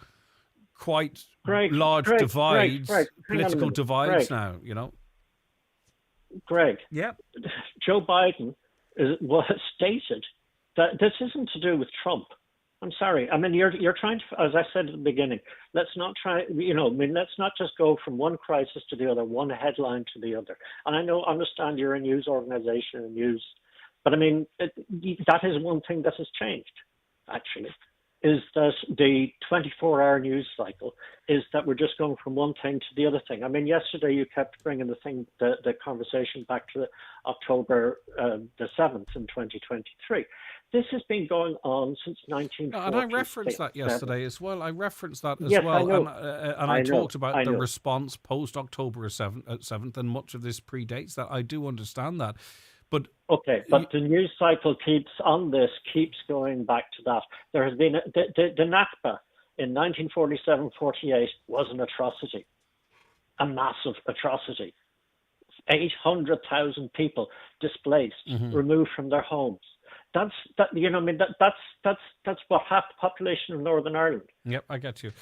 quite large divides, political divides now. Greg. Yeah. Joe Biden was stated that this isn't to do with Trump. I'm sorry. I mean, you're trying to, as I said at the beginning, let's not try, let's not just go from one crisis to the other, one headline to the other. And I understand you're a news organization and news, but I mean, that is one thing that has changed, actually, is that the 24-hour news cycle is that we're just going from one thing to the other thing. I mean, yesterday you kept bringing the conversation back to October the 7th in 2023. This has been going on since 1940. And I referenced that yesterday as well. I referenced that as yes, well. I know. And I talked about the response post-October 7th, and much of this predates that. I do understand that. But okay, but the news cycle keeps going back to that. There has been the Nakba in 1947-48 was an atrocity, a massive atrocity. 800,000 people displaced, removed from their homes. That's what half the population of Northern Ireland. Yep, I get you.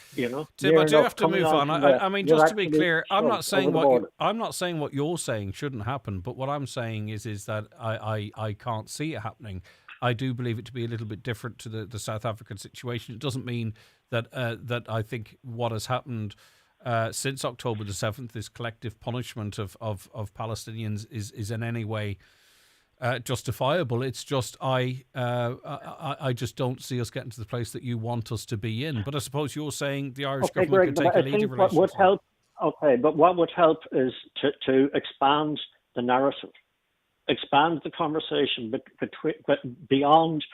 Tim, I do have to move on. I mean, just to be clear, I'm not saying what you're saying shouldn't happen, but what I'm saying is that I can't see it happening. I do believe it to be a little bit different to the South African situation. It doesn't mean that I think what has happened since October the 7th, this collective punishment of Palestinians, is in any way justifiable. It's just I just don't see us getting to the place that you want us to be in. But I suppose you're saying the Irish government Greg, could take a lead in relation to that. But what would help is to expand the narrative, expand the conversation, but beyond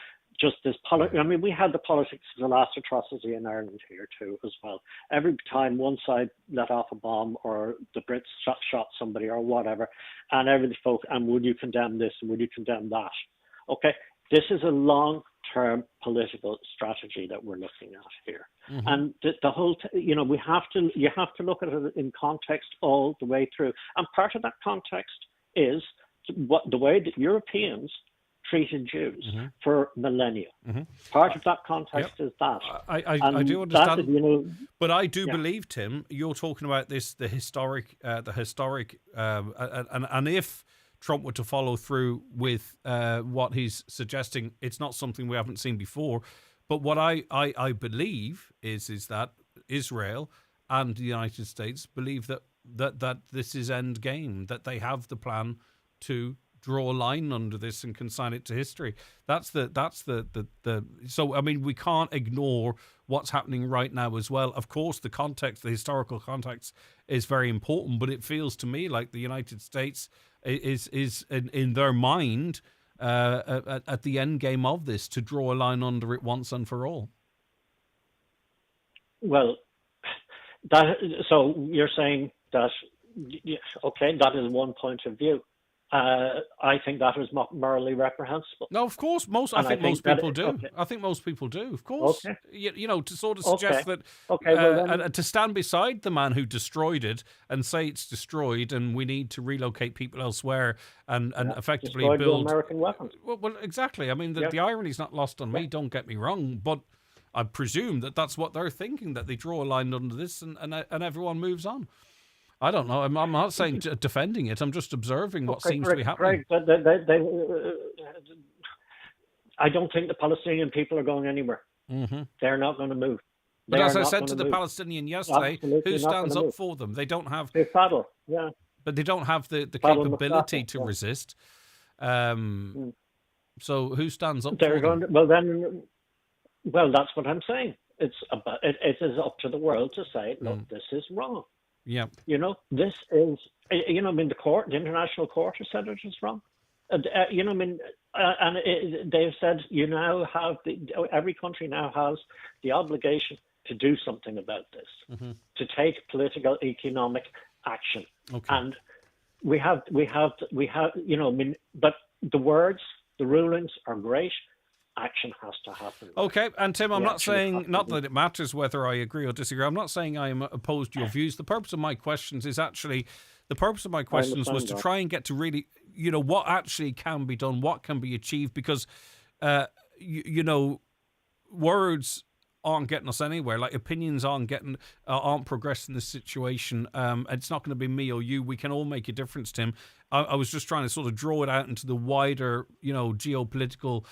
just this politics. I mean, we had the politics of the last atrocity in Ireland here too, as well. Every time one side let off a bomb or the Brits shot somebody or whatever, and everybody spoke, and would you condemn this and would you condemn that? Okay, this is a long-term political strategy that we're looking at here, and the whole, you have to look at it in context all the way through, and part of that context is the way that Europeans treated Jews for millennia. Part of that context is that. I do understand, but I do believe, Tim, you're talking about the historic, and if Trump were to follow through with what he's suggesting, it's not something we haven't seen before. But what I believe is that Israel and the United States believe that this is end game, that they have the plan to draw a line under this and consign it to history. That's the so I mean, we can't ignore what's happening right now as well. Of course, the historical context is very important, but it feels to me like the United States is in their mind at the end game of this to draw a line under it once and for all. Well, so you're saying that, okay, that is one point of view. I think that is morally reprehensible. No, of course, I think most people do. Okay. I think most people do, of course. Okay. To sort of suggest that, and to stand beside the man who destroyed it and say it's destroyed and we need to relocate people elsewhere and effectively build American weapons. Well, exactly. I mean, the irony's not lost on me. Don't get me wrong, but I presume that's what they're thinking, that they draw a line under this and everyone moves on. I don't know. I'm not saying defending it. I'm just observing what seems to be happening. I don't think the Palestinian people are going anywhere. They're not going to move. But as I said to the Palestinian yesterday, who stands up for them? They don't have. They battle, yeah. But they don't have the capability to resist. So who stands up for them? Well, that's what I'm saying. It is up to the world to say, look, this is wrong. Yeah. This is, I mean, the International Court has said it is wrong. And they've said you now have every country now has the obligation to do something about this, to take political, economic action. Okay. And we have, but the words, the rulings are great. Action has to happen. Okay, and Tim, I'm not saying, not that it matters whether I agree or disagree. I'm not saying I am opposed to your views. The purpose of my questions was to try and get to really, what actually can be done, what can be achieved, because, words aren't getting us anywhere. Like, opinions aren't progressing this situation. It's not going to be me or you. We can all make a difference, Tim. I was just trying to sort of draw it out into the wider, geopolitical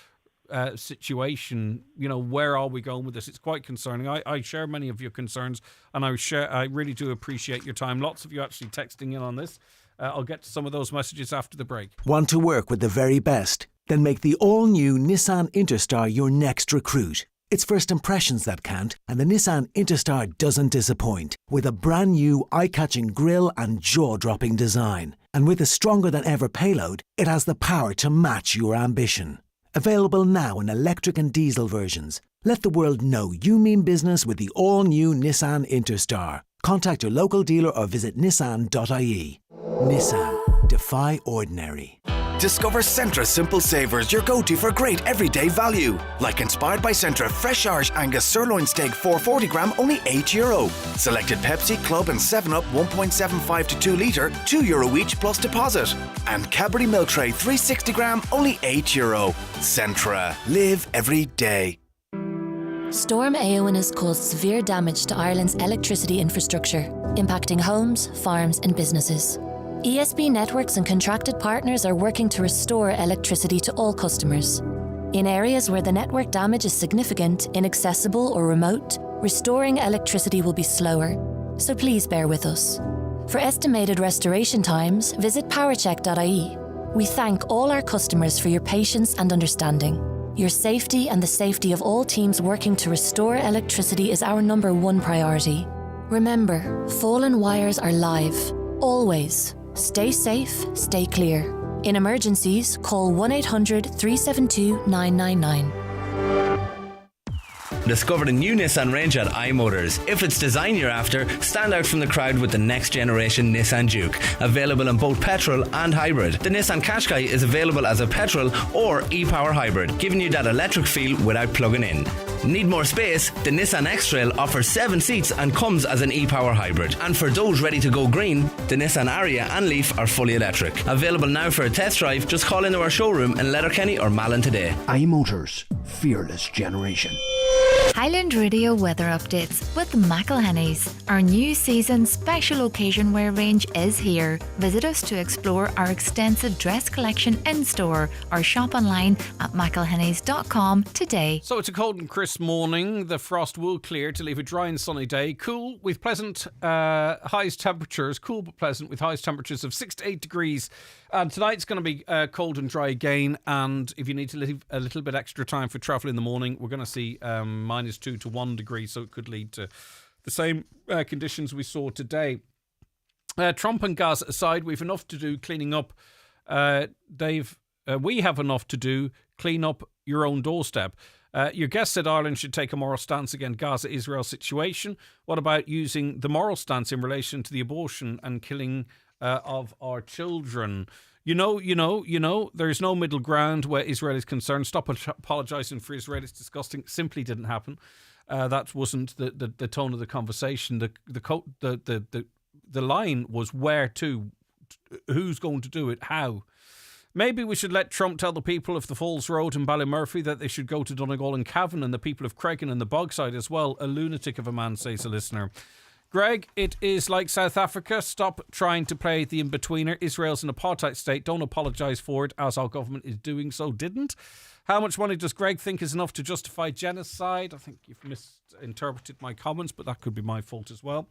situation. Where are we going with this? It's quite concerning. I share many of your concerns, and I really do appreciate your time. Lots of you actually texting in on this. I'll get to some of those messages after the break. Want to work with the very best? Then make the all-new Nissan Interstar your next recruit. It's first impressions that count, and the Nissan Interstar doesn't disappoint. With a brand new eye-catching grille and jaw-dropping design. And with a stronger-than-ever payload, it has the power to match your ambition. Available now in electric and diesel versions. Let the world know you mean business with the all-new Nissan Interstar. Contact your local dealer or visit nissan.ie. Nissan. Defy ordinary. Discover Centra Simple Savers, your go-to for great everyday value. Like inspired by Centra Fresh Irish Angus Sirloin Steak 440 gram, only €8. Selected Pepsi, Club and 7-Up 1.75 to 2 litre, €2 each plus deposit. And Cadbury Milk Tray 360 gram, only €8. Centra. Live every day. Storm Éowyn has caused severe damage to Ireland's electricity infrastructure, impacting homes, farms and businesses. ESB Networks and contracted partners are working to restore electricity to all customers. In areas where the network damage is significant, inaccessible or remote, restoring electricity will be slower, so please bear with us. For estimated restoration times, visit powercheck.ie. We thank all our customers for your patience and understanding. Your safety and the safety of all teams working to restore electricity is our #1 priority. Remember, fallen wires are live, always. Stay safe, stay clear. In emergencies, call 1-800-372-999. Discover the new Nissan range at iMotors. If it's design you're after, stand out from the crowd with the next generation Nissan Juke. Available in both petrol and hybrid. The Nissan Qashqai is available as a petrol or e-power hybrid, giving you that electric feel without plugging in. Need more space? The Nissan X-Trail offers 7 seats and comes as an e-power hybrid. And for those ready to go green, the Nissan Ariya and Leaf are fully electric. Available now for a test drive. Just call into our showroom in Letterkenny or Malin today. iMotors, fearless generation. Highland Radio weather updates with McElhenny's. Our new season special occasion wear range is here. Visit us to explore our extensive dress collection in store or shop online at mcelhennys.com today. So it's a cold and crisp morning. The frost will clear to leave a dry and sunny day. Cool with pleasant highest temperatures. Cool but pleasant with highest temperatures of 6 to 8 degrees. And tonight's going to be cold and dry again. And if you need to leave a little bit extra time for travel in the morning, we're going to see -2 to 1 degree. So it could lead to the same conditions we saw today. Trump and Gaza aside, we've enough to do cleaning up. Dave, we have enough to do. Clean up your own doorstep. Your guest said Ireland should take a moral stance against Gaza-Israel situation. What about using the moral stance in relation to the abortion and killing of our children? You know, there's no middle ground where Israel is concerned. Stop apologising for Israel. It's disgusting. Simply didn't happen. That wasn't the tone of the conversation. The line was where to, who's going to do it, how. Maybe we should let Trump tell the people of the Falls Road and Ballymurphy that they should go to Donegal and Cavan, and the people of Cregan and the Bogside as well. A lunatic of a man, says a listener. Greg, it is like South Africa. Stop trying to play the in-betweener. Israel's an apartheid state. Don't apologise for it, as our government is doing so. Didn't. How much money does Greg think is enough to justify genocide? I think you've misinterpreted my comments, but that could be my fault as well.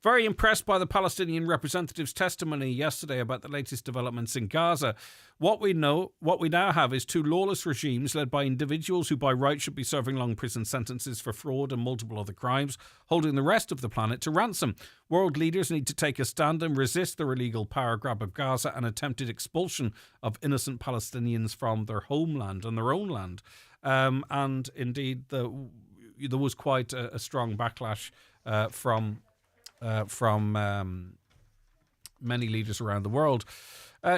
Very impressed by the Palestinian representative's testimony yesterday about the latest developments in Gaza. What we now have is 2 lawless regimes led by individuals who by right should be serving long prison sentences for fraud and multiple other crimes, holding the rest of the planet to ransom. World leaders need to take a stand and resist their illegal power grab of Gaza and attempted expulsion of innocent Palestinians from their homeland and their own land. And indeed, there was quite a strong backlash from many leaders around the world.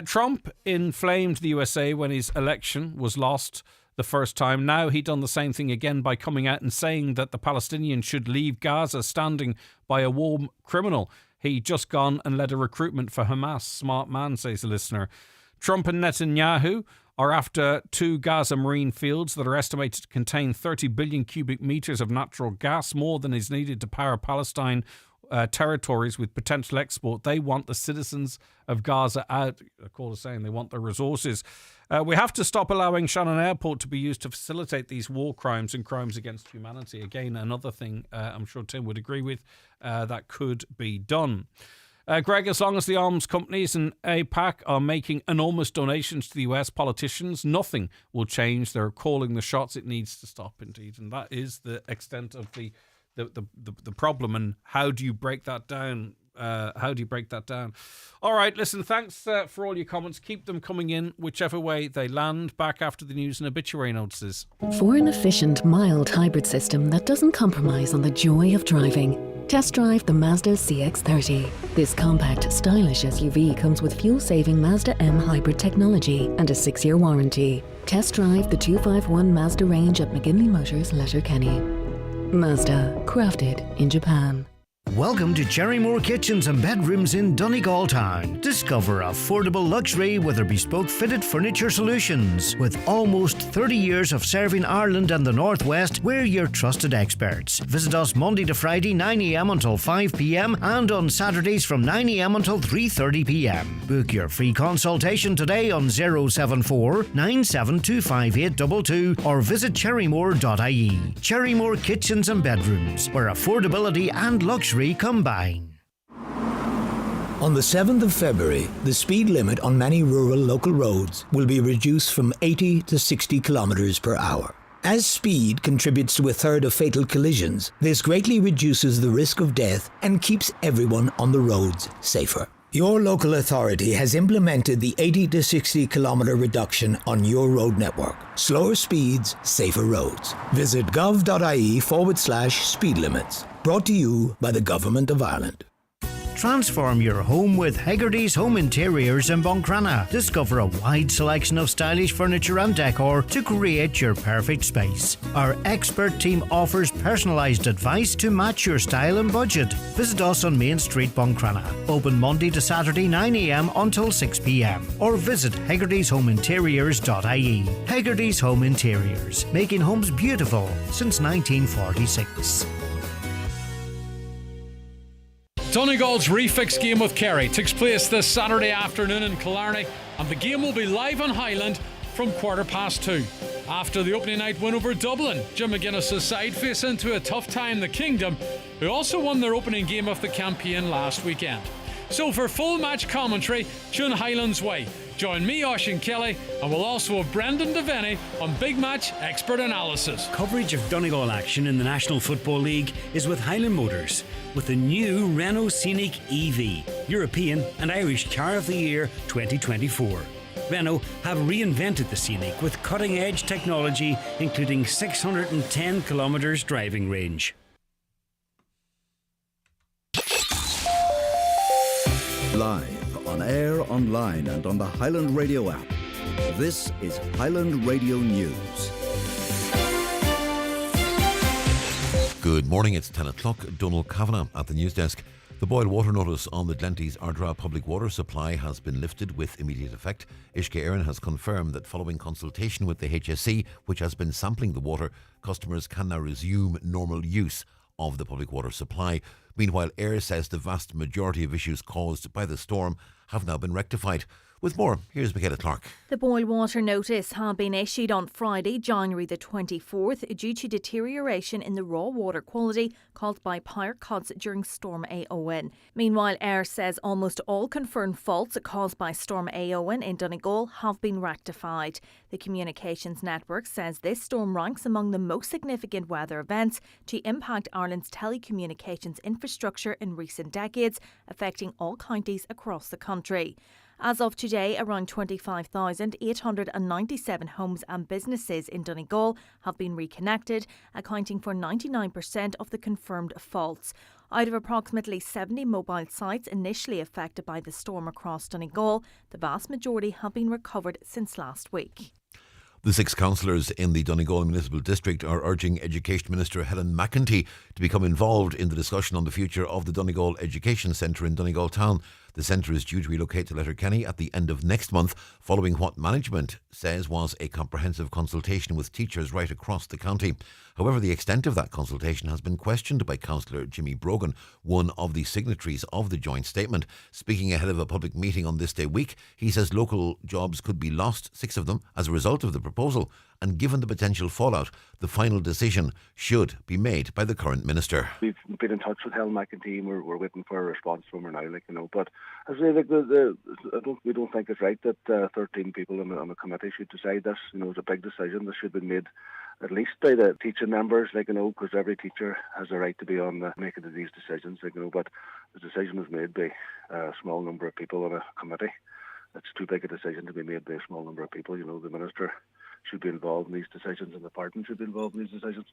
Trump inflamed the USA when his election was lost the first time. Now he done the same thing again by coming out and saying that the Palestinians should leave Gaza standing by a war criminal. He just gone and led a recruitment for Hamas. Smart man, says a listener. Trump and Netanyahu are after 2 Gaza marine fields that are estimated to contain 30 billion cubic metres of natural gas, more than is needed to power Palestine territories with potential export. They want the citizens of Gaza out. A call is saying they want their resources. We have to stop allowing Shannon Airport to be used to facilitate these war crimes and crimes against humanity. Again, another thing I'm sure Tim would agree with that could be done. Greg, as long as the arms companies and AIPAC are making enormous donations to the US politicians, nothing will change. They're calling the shots. It needs to stop, indeed. And that is the extent of the problem. And how do you break that down? All right, listen, thanks for all your comments. Keep them coming in whichever way they land. Back after the news and obituary notices. For an efficient, mild hybrid system that doesn't compromise on the joy of driving, test drive the Mazda CX-30. This compact, stylish SUV comes with fuel-saving Mazda M hybrid technology and a 6-year warranty. Test drive the 251 Mazda range at McGinley Motors, Letterkenny. Mazda, crafted in Japan. Welcome to Cherrymore Kitchens and Bedrooms in Donegal Town. Discover affordable luxury with their bespoke fitted furniture solutions. With almost 30 years of serving Ireland and the Northwest, we're your trusted experts. Visit us Monday to Friday 9 a.m. until 5 p.m. and on Saturdays from 9 a.m. until 3:30 p.m. Book your free consultation today on 074 9725822 or visit cherrymore.ie. Cherrymore Kitchens and Bedrooms, where affordability and luxury combine. On the 7th of February, the speed limit on many rural local roads will be reduced from 80 to 60 kilometres per hour. As speed contributes to a third of fatal collisions, this greatly reduces the risk of death and keeps everyone on the roads safer. Your local authority has implemented the 80 to 60 kilometre reduction on your road network. Slower speeds, safer roads. Visit gov.ie/speed limits. Brought to you by the Government of Ireland. Transform your home with Hegarty's Home Interiors in Buncrana. Discover a wide selection of stylish furniture and decor to create your perfect space. Our expert team offers personalised advice to match your style and budget. Visit us on Main Street, Buncrana. Open Monday to Saturday 9 a.m. until 6 p.m. or visit hegartyshomeinteriors.ie. Hegarty's Home Interiors, making homes beautiful since 1946. Donegal's Refix Game with Kerry takes place this Saturday afternoon in Killarney, and the game will be live on Highland from 2:15. After the opening night win over Dublin, Jim McGuinness's side face into a tough time the Kingdom, who also won their opening game of the campaign last weekend. So for full match commentary, tune Highland's way. Join me, Oisín Kelly, and we'll also have Brendan Devaney on Big Match Expert Analysis. Coverage of Donegal action in the National Football League is with Highland Motors, with the new Renault Scenic EV, European and Irish Car of the Year 2024. Renault have reinvented the Scenic with cutting-edge technology, including 610 kilometres driving range. Live, on air, online and on the Highland Radio app. This is Highland Radio News. Good morning, it's 10 o'clock. Donal Kavanagh at the news desk. The boil water notice on the Glenties Ardra public water supply has been lifted with immediate effect. Uisce Éireann has confirmed that following consultation with the HSE, which has been sampling the water, customers can now resume normal use of the public water supply. Meanwhile, Air says the vast majority of issues caused by the storm have now been rectified. With more, here's Michaela Clark. The boil water notice had been issued on Friday, January the 24th, due to deterioration in the raw water quality caused by power cuts during Storm Éowyn. Meanwhile, Air says almost all confirmed faults caused by Storm Éowyn in Donegal have been rectified. The communications network says this storm ranks among the most significant weather events to impact Ireland's telecommunications infrastructure in recent decades, affecting all counties across the country. As of today, around 25,897 homes and businesses in Donegal have been reconnected, accounting for 99% of the confirmed faults. Out of approximately 70 mobile sites initially affected by the storm across Donegal, the vast majority have been recovered since last week. The 6 councillors in the Donegal Municipal District are urging Education Minister Helen McEntee to become involved in the discussion on the future of the Donegal Education Centre in Donegal Town. The centre is due to relocate to Letterkenny at the end of next month, following what management says was a comprehensive consultation with teachers right across the county. However, the extent of that consultation has been questioned by Councillor Jimmy Brogan, one of the signatories of the joint statement. Speaking ahead of a public meeting on this day week, he says local jobs could be lost, 6 of them, as a result of the proposal. And given the potential fallout, the final decision should be made by the current minister. We've been in touch with Helen McEntee. We're waiting for a response from her now, But as I say, we don't think it's right that 13 people on the committee should decide this. It's a big decision. This should be made at least by the teaching members, because every teacher has a right to be on making of these decisions, But the decision was made by a small number of people on a committee. It's too big a decision to be made by a small number of people. The minister should be involved in these decisions and the pardon should be involved in these decisions.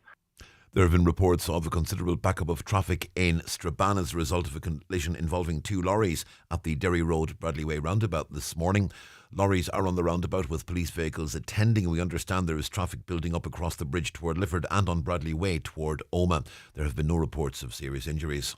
There have been reports of a considerable backup of traffic in Strabane as a result of a collision involving 2 lorries at the Derry Road Bradley Way roundabout this morning. Lorries are on the roundabout with police vehicles attending. We understand there is traffic building up across the bridge toward Lifford and on Bradley Way toward Omagh. There have been no reports of serious injuries.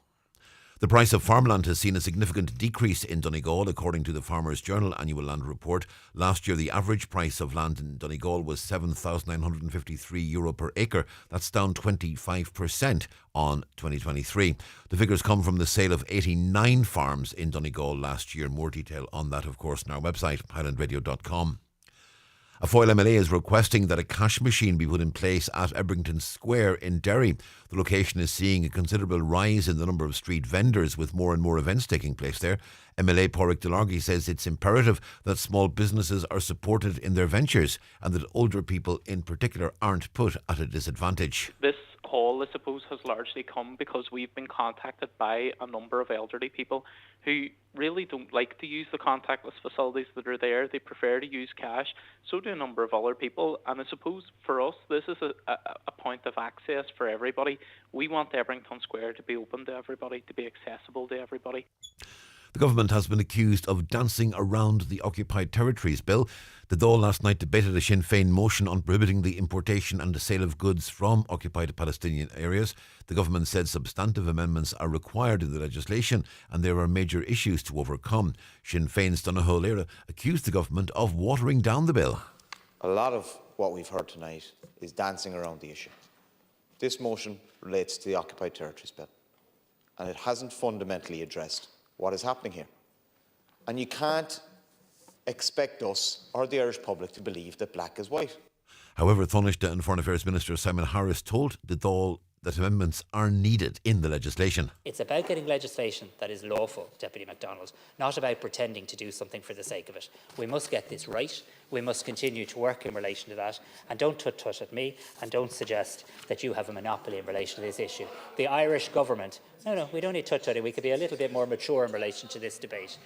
The price of farmland has seen a significant decrease in Donegal, according to the Farmers Journal annual land report. Last year, the average price of land in Donegal was €7,953 per acre. That's down 25% on 2023. The figures come from the sale of 89 farms in Donegal last year. More detail on that, of course, on our website, highlandradio.com. A Foyle MLA is requesting that a cash machine be put in place at Ebrington Square in Derry. The location is seeing a considerable rise in the number of street vendors, with more and more events taking place there. MLA Pádraig Delargy says it's imperative that small businesses are supported in their ventures and that older people in particular aren't put at a disadvantage. This call, I suppose, has largely come because we've been contacted by a number of elderly people who really don't like to use the contactless facilities that are there. They prefer to use cash. So do a number of other people. And I suppose for us, this is a point of access for everybody. We want Ebrington Square to be open to everybody, to be accessible to everybody. The government has been accused of dancing around the Occupied Territories Bill. The Dáil last night debated a Sinn Féin motion on prohibiting the importation and the sale of goods from occupied Palestinian areas. The government said substantive amendments are required in the legislation and there are major issues to overcome. Sinn Féin's Donoghue Lera accused the government of watering down the bill. A lot of what we've heard tonight is dancing around the issue. This motion relates to the Occupied Territories Bill, and it hasn't fundamentally addressed what is happening here. And you can't expect us or the Irish public to believe that black is white. However, Taoiseach and Foreign Affairs Minister Simon Harris told the Dáil that amendments are needed in the legislation. It's about getting legislation that is lawful, Deputy MacDonald, not about pretending to do something for the sake of it. We must get this right. We must continue to work in relation to that. And don't tut-tut at me, and don't suggest that you have a monopoly in relation to this issue. The Irish government, no, we don't need tut-tutting. We could be a little bit more mature in relation to this debate.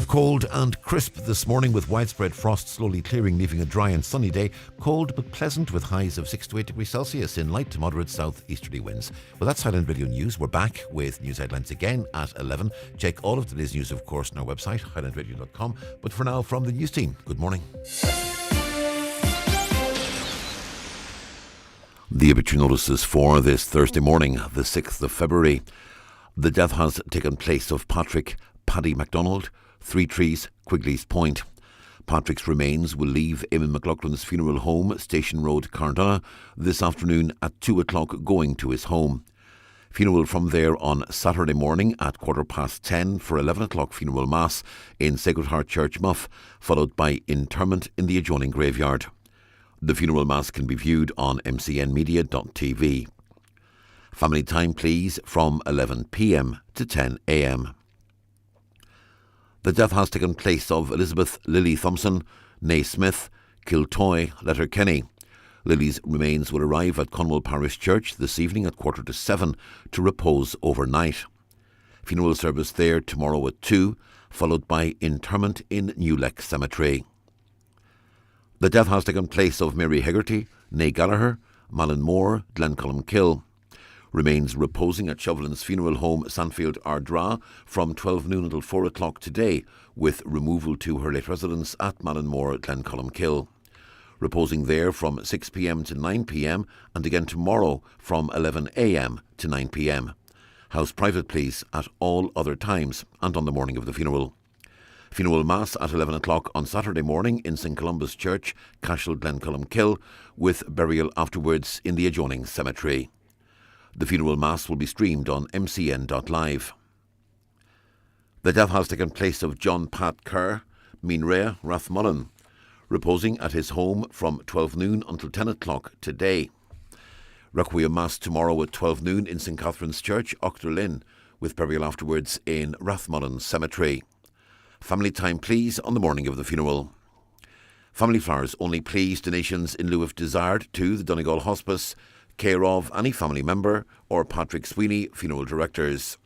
Cold and crisp this morning with widespread frost slowly clearing, leaving a dry and sunny day. Cold but pleasant with highs of 6 to 8 degrees Celsius in light to moderate southeasterly winds. Well, that's Highland Radio News. We're back with news headlines again at 11. Check all of today's news, of course, on our website, highlandradio.com. But for now, from the news team, good morning. The obituary notices for this Thursday morning, the 6th of February. The death has taken place of Patrick Paddy MacDonald, 3 Trees, Quigley's Point. Patrick's remains will leave Eamon McLaughlin's funeral home, Station Road, Carndonagh, this afternoon at 2 o'clock, going to his home. Funeral from there on Saturday morning at 10:15 for 11 o'clock funeral mass in Sacred Heart Church, Muff, followed by interment in the adjoining graveyard. The funeral mass can be viewed on mcnmedia.tv. Family time, please, from 11 p.m. to 10 a.m. The death has taken place of Elizabeth Lily Thompson, née Smith, Kiltoy, Letterkenny. Lily's remains will arrive at Conwell Parish Church this evening at 7:15 to repose overnight. Funeral service there tomorrow at 2, followed by interment in Newleck Cemetery. The death has taken place of Mary Hegarty, née Gallagher, Malin Moore, Glencolmkill. Remains reposing at Chauvelin's funeral home, Sandfield Ardra, from 12 noon until 4 o'clock today, with removal to her late residence at Mallinmore, Glencolmkill. Reposing there from 6 p.m. to 9 p.m. and again tomorrow from 11 a.m. to 9 p.m. House private, please, at all other times and on the morning of the funeral. Funeral Mass at 11 o'clock on Saturday morning in St Columba's Church, Cashel, Glencullen, with burial afterwards in the adjoining cemetery. The funeral Mass will be streamed on mcn.live. The death has taken place of John Pat Kerr, Meanrea, Rathmullen, reposing at his home from 12 noon until 10 o'clock today. Requiem Mass tomorrow at 12 noon in St Catherine's Church, Ochterlin, with burial afterwards in Rathmullen Cemetery. Family time, please, on the morning of the funeral. Family flowers only, please. Donations in lieu if desired to the Donegal Hospice, care of any family member or Patrick Sweeney, funeral directors.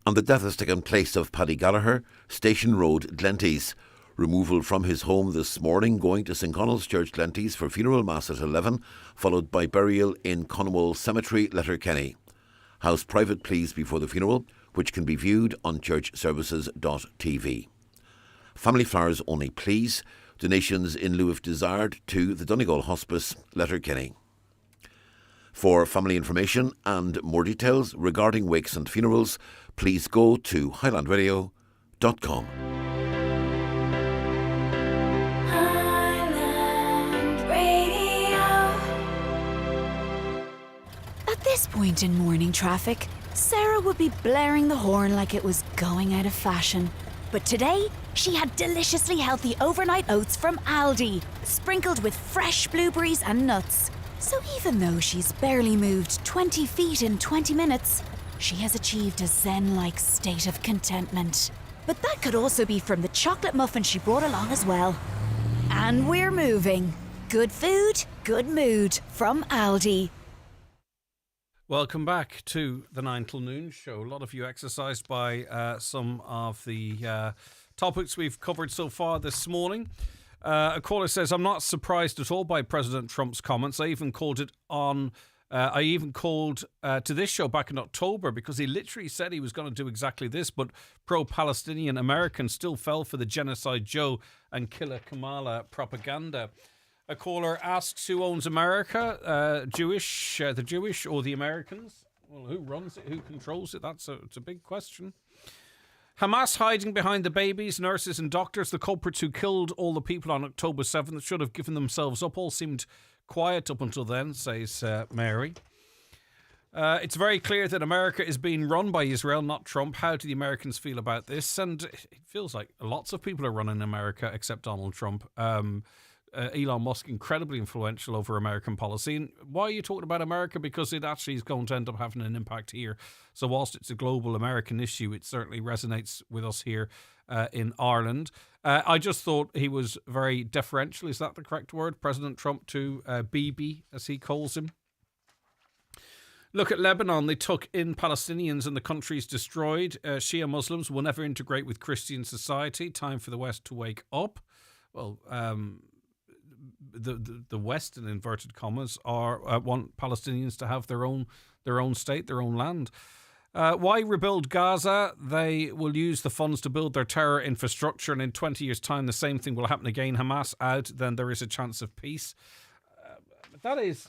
And the death has taken place of Paddy Gallagher, Station Road, Glenties. Removal from his home this morning, going to St Connell's Church, Glenties, for funeral mass at 11, followed by burial in Conwell Cemetery, Letterkenny. House private, please, before the funeral, which can be viewed on churchservices.tv. Family flowers only, please. Donations in lieu if desired to the Donegal Hospice, Letterkenny. For family information and more details regarding wakes and funerals, please go to highlandradio.com. At this point in morning traffic, Sarah would be blaring the horn like it was going out of fashion. But today, she had deliciously healthy overnight oats from Aldi, sprinkled with fresh blueberries and nuts. So even though she's barely moved 20 feet in 20 minutes, she has achieved a zen-like state of contentment. But that could also be from the chocolate muffin she brought along as well. And we're moving. Good food, good mood from Aldi. Welcome back to the 9 till noon show. A lot of you exercised by some of the topics we've covered so far this morning. A caller says, I'm not surprised at all by President Trump's comments. I even called to this show back in October because he literally said he was going to do exactly this, but pro-Palestinian Americans still fell for the Genocide Joe and Killer Kamala propaganda. A caller asks who owns America, the Jewish or the Americans? Well, who runs it? Who controls it? It's a big question. Hamas hiding behind the babies, nurses and doctors. The culprits who killed all the people on October 7th should have given themselves up. All seemed quiet up until then, says Mary. It's very clear that America is being run by Israel, not Trump. How do the Americans feel about this? And it feels like lots of people are running America except Donald Trump. Elon Musk, incredibly influential over American policy. And why are you talking about America? Because it actually is going to end up having an impact here. So whilst it's a global American issue, it certainly resonates with us here in Ireland. I just thought he was very deferential. Is that the correct word? President Trump to Bibi, as he calls him. Look at Lebanon. They took in Palestinians and the country's destroyed. Shia Muslims will never integrate with Christian society. Time for the West to wake up. Well, the West, in inverted commas, want Palestinians to have their own state, their own land. Why rebuild Gaza? They will use the funds to build their terror infrastructure, and in 20 years' time, the same thing will happen again. Hamas out, then there is a chance of peace. That is,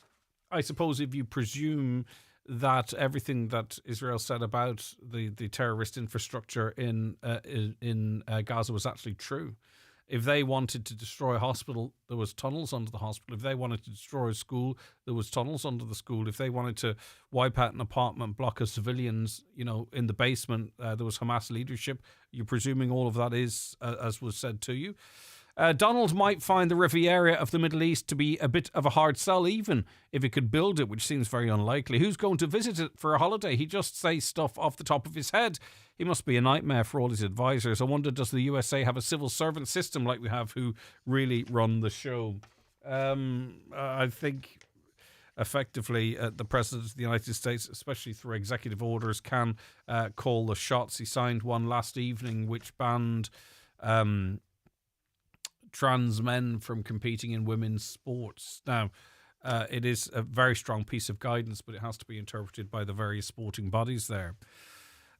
I suppose, if you presume that everything that Israel said about the terrorist infrastructure in Gaza was actually true. If they wanted to destroy a hospital, there was tunnels under the hospital. If they wanted to destroy a school, there was tunnels under the school. If they wanted to wipe out an apartment block of civilians, in the basement, there was Hamas leadership. You're presuming all of that is, as was said to you. Donald might find the Riviera of the Middle East to be a bit of a hard sell, even if he could build it, which seems very unlikely. Who's going to visit it for a holiday? He just says stuff off the top of his head. He must be a nightmare for all his advisors. I wonder, does the USA have a civil servant system like we have who really run the show? I think effectively the President of the United States, especially through executive orders, can call the shots. He signed one last evening which banned trans men from competing in women's sports. Now, it is a very strong piece of guidance, but it has to be interpreted by the various sporting bodies there.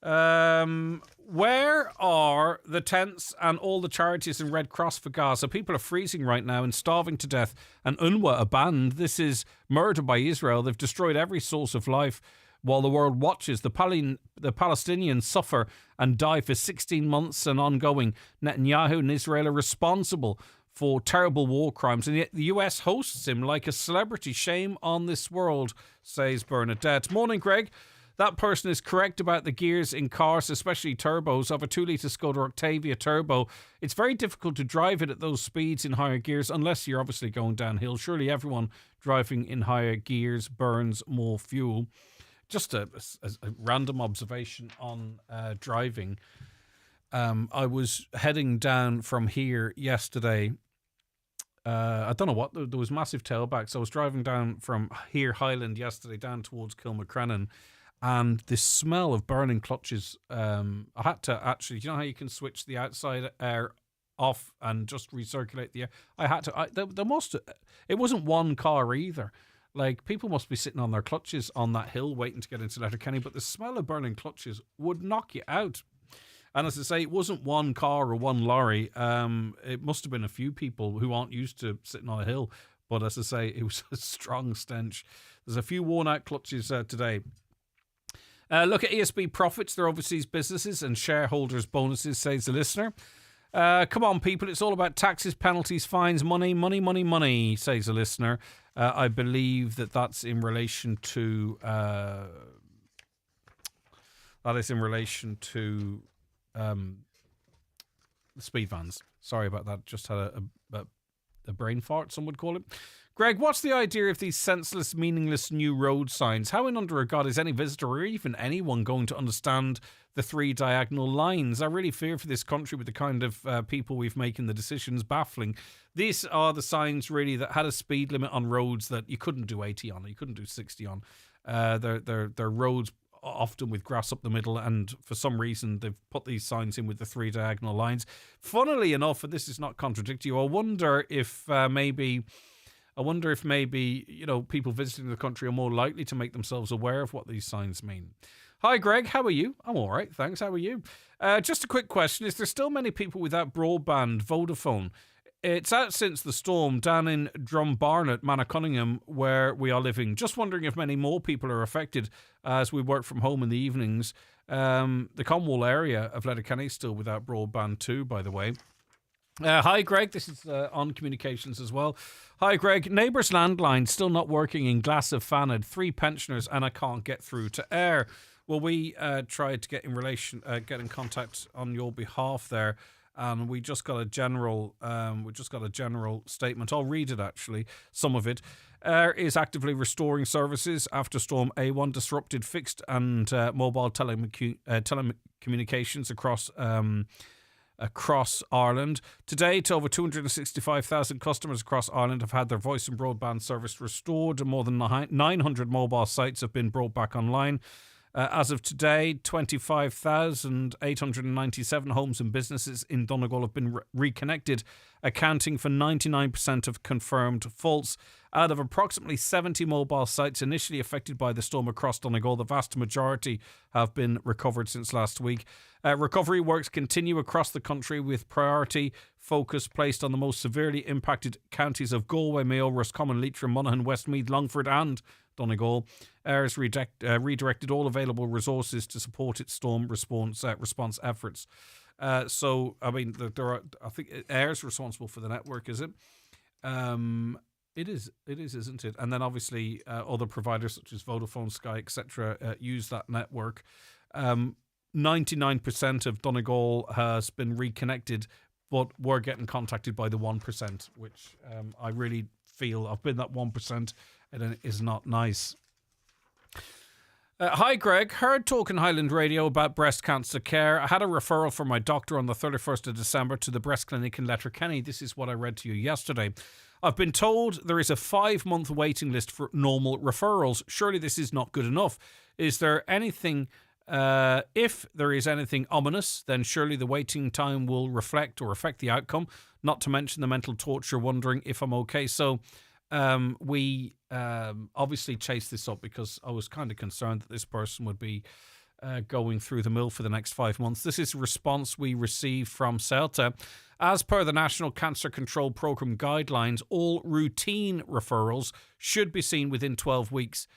Where are the tents and all the charities and Red Cross for Gaza? People are freezing right now and starving to death, and UNRWA abandoned. This is murder by Israel. They've destroyed every source of life. while the world watches. The Palestinians suffer and die for 16 months and ongoing. Netanyahu and Israel are responsible for terrible war crimes, and yet the US hosts him like a celebrity. Shame on this world, says Bernadette. Morning, Greg. That person is correct about the gears in cars, especially turbos. Of a 2-litre Skoda Octavia turbo, it's very difficult to drive it at those speeds in higher gears, unless you're obviously going downhill. Surely everyone driving in higher gears burns more fuel. Just a random observation on driving. I was heading down from here yesterday. I don't know what, there was massive tailbacks. I was driving down from here, Highland, yesterday, down towards Kilmacrennan, and this smell of burning clutches. I had to actually, you know how you can switch the outside air off and just recirculate the air? I had to, it wasn't one car either. Like, people must be sitting on their clutches on that hill waiting to get into Letterkenny, but the smell of burning clutches would knock you out. And as I say, it wasn't one car or one lorry. It must have been a few people who aren't used to sitting on a hill. But as I say, it was a strong stench. There's a few worn-out clutches today. Look at ESB profits, their overseas businesses and shareholders' bonuses, says the listener. Come on, people, it's all about taxes, penalties, fines, money, money, money, money, says the listener. I believe that's in relation to... that is in relation to... the speed vans. Sorry about that. Just had a brain fart, some would call it. Greg, what's the idea of these senseless, meaningless new road signs? How in under a God is any visitor or even anyone going to understand the 3 diagonal lines? I really fear for this country with the kind of people we've making the decisions. Baffling. These are the signs really that had a speed limit on roads that you couldn't do 80 on, you couldn't do 60 on. They're roads often with grass up the middle, and for some reason they've put these signs in with the 3 diagonal lines. Funnily enough, and this is not contradicting you, I wonder if maybe people visiting the country are more likely to make themselves aware of what these signs mean. Hi Greg, how are you? I'm all right, thanks. How are you? Just a quick question: is there still many people without broadband Vodafone? It's out since the storm down in Drumbarnet, Manacunningham, where we are living. Just wondering if many more people are affected as we work from home in the evenings. The Cornwall area of Letterkenny is still without broadband too, by the way. Hi, Greg. This is on communications as well. Hi, Greg. Neighbours' landline still not working in Glass of Fanad. 3 pensioners and I can't get through to air. Well, we tried to get in contact on your behalf there. And we just got a general statement. I'll read it actually, some of it. Air is actively restoring services after Storm A1 disrupted fixed and mobile telecommunications across Ireland. To date, over 265,000 customers across Ireland have had their voice and broadband service restored, and more than 900 mobile sites have been brought back online. As of today, 25,897 homes and businesses in Donegal have been reconnected, accounting for 99% of confirmed faults. Out of approximately 70 mobile sites initially affected by the storm across Donegal, the vast majority have been recovered since last week. Recovery works continue across the country with priority focus placed on the most severely impacted counties of Galway, Mayo, Roscommon, Leitrim, Monaghan, Westmeath, Longford and Donegal. Air has redirected all available resources to support its storm response efforts. So, I mean, I think Air's responsible for the network, is it? It is, isn't it? And then obviously other providers such as Vodafone, Sky, etc. Use that network. 99% of Donegal has been reconnected, but we're getting contacted by the 1%, which I really feel I've been that 1%. And it is not nice. Hi, Greg. Heard talking Highland Radio about breast cancer care. I had a referral from my doctor on the 31st of December to the breast clinic in Letterkenny. This is what I read to you yesterday. I've been told there is a 5-month waiting list for normal referrals. Surely this is not good enough. Is there anything... if there is anything ominous, then surely the waiting time will reflect or affect the outcome, not to mention the mental torture wondering if I'm okay. So... we obviously chased this up because I was kind of concerned that this person would be going through the mill for the next 5 months. This is a response we received from CELTA. As per the National Cancer Control Programme guidelines, all routine referrals should be seen within 12 weeks.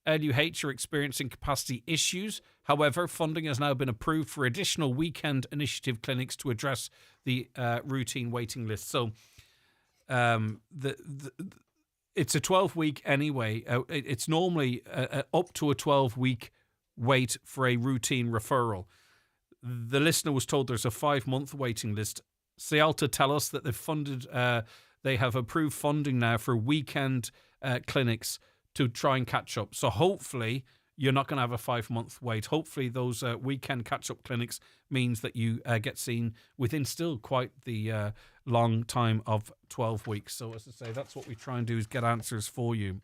LUH are experiencing capacity issues. However, funding has now been approved for additional weekend initiative clinics to address the routine waiting list. So it's a 12-week anyway. It's normally up to a 12-week wait for a routine referral. The listener was told there's a 5-month waiting list. Cialta tell us that they have approved funding now for weekend clinics to try and catch up. So hopefully you're not going to have a 5-month wait. Hopefully those weekend catch-up clinics means that you get seen within still quite the long time of 12 weeks. So as I say, that's what we try and do, is get answers for you.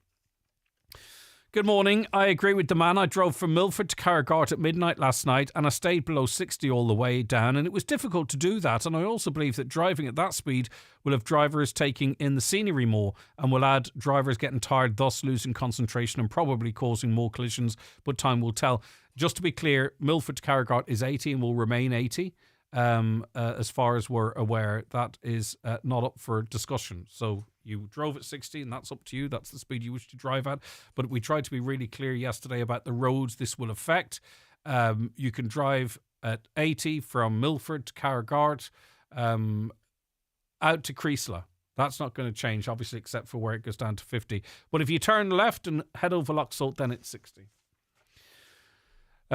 Good morning. I agree with the man. I drove from Milford to Carragart at midnight last night and I stayed below 60 all the way down, and it was difficult to do that. And I also believe that driving at that speed will have drivers taking in the scenery more and will add drivers getting tired, thus losing concentration and probably causing more collisions, but time will tell. Just to be clear, Milford to Carragart is 80 and will remain 80. As far as we're aware, that is not up for discussion. So you drove at 60 and that's up to you. That's the speed you wish to drive at. But we tried to be really clear yesterday about the roads this will affect. You can drive at 80 from Milford to Carragart out to Creasla. That's not going to change, obviously, except for where it goes down to 50. But if you turn left and head over Loch Salt, then it's 60.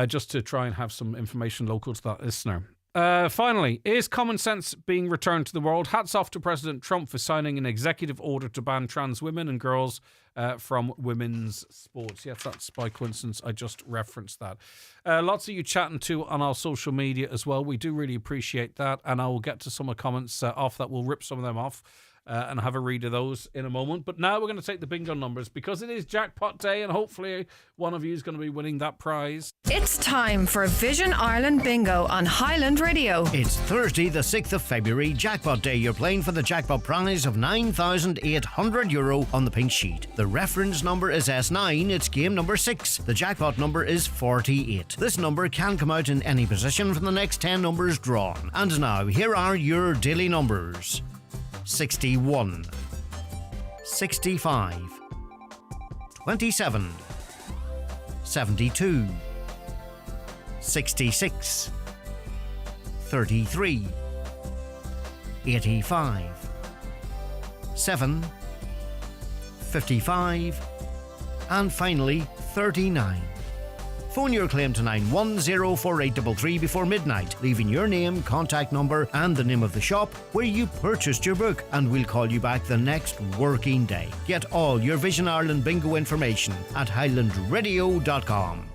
Just to try and have some information local to that listener. Finally, is common sense being returned to the world? Hats off to President Trump for signing an executive order to ban trans women and girls from women's sports. Yes, that's by coincidence. I just referenced that. Lots of you chatting too on our social media as well. We do really appreciate that. And I will get to some of the comments off that. We'll rip some of them off and have a read of those in a moment. But now we're going to take the bingo numbers because it is jackpot day and hopefully one of you is going to be winning that prize. It's time for Vision Ireland Bingo on Highland Radio. It's Thursday, the 6th of February, jackpot day. You're playing for the jackpot prize of €9,800 on the pink sheet. The reference number is S9. It's game number 6. The jackpot number is 48. This number can come out in any position from the next 10 numbers drawn. And now, here are your daily numbers. 61, 65, 27, 72, 66, 33, 85, 7, 55, and finally 39. Phone your claim to 9104833 before midnight, leaving your name, contact number and the name of the shop where you purchased your book, and we'll call you back the next working day. Get all your Vision Ireland bingo information at highlandradio.com.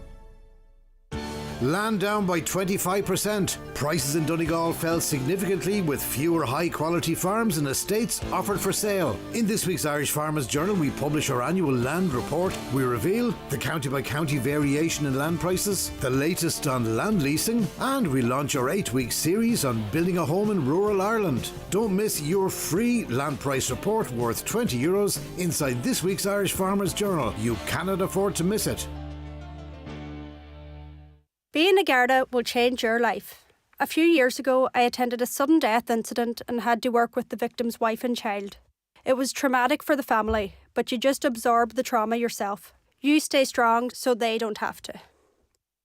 Land down by 25%. Prices in Donegal fell significantly with fewer high-quality farms and estates offered for sale. In this week's Irish Farmers Journal, we publish our annual land report. We reveal the county-by-county variation in land prices, the latest on land leasing, and we launch our 8-week series on building a home in rural Ireland. Don't miss your free land price report worth €20 inside this week's Irish Farmers Journal. You cannot afford to miss it. Being a Garda will change your life. A few years ago, I attended a sudden death incident and had to work with the victim's wife and child. It was traumatic for the family, but you just absorb the trauma yourself. You stay strong so they don't have to.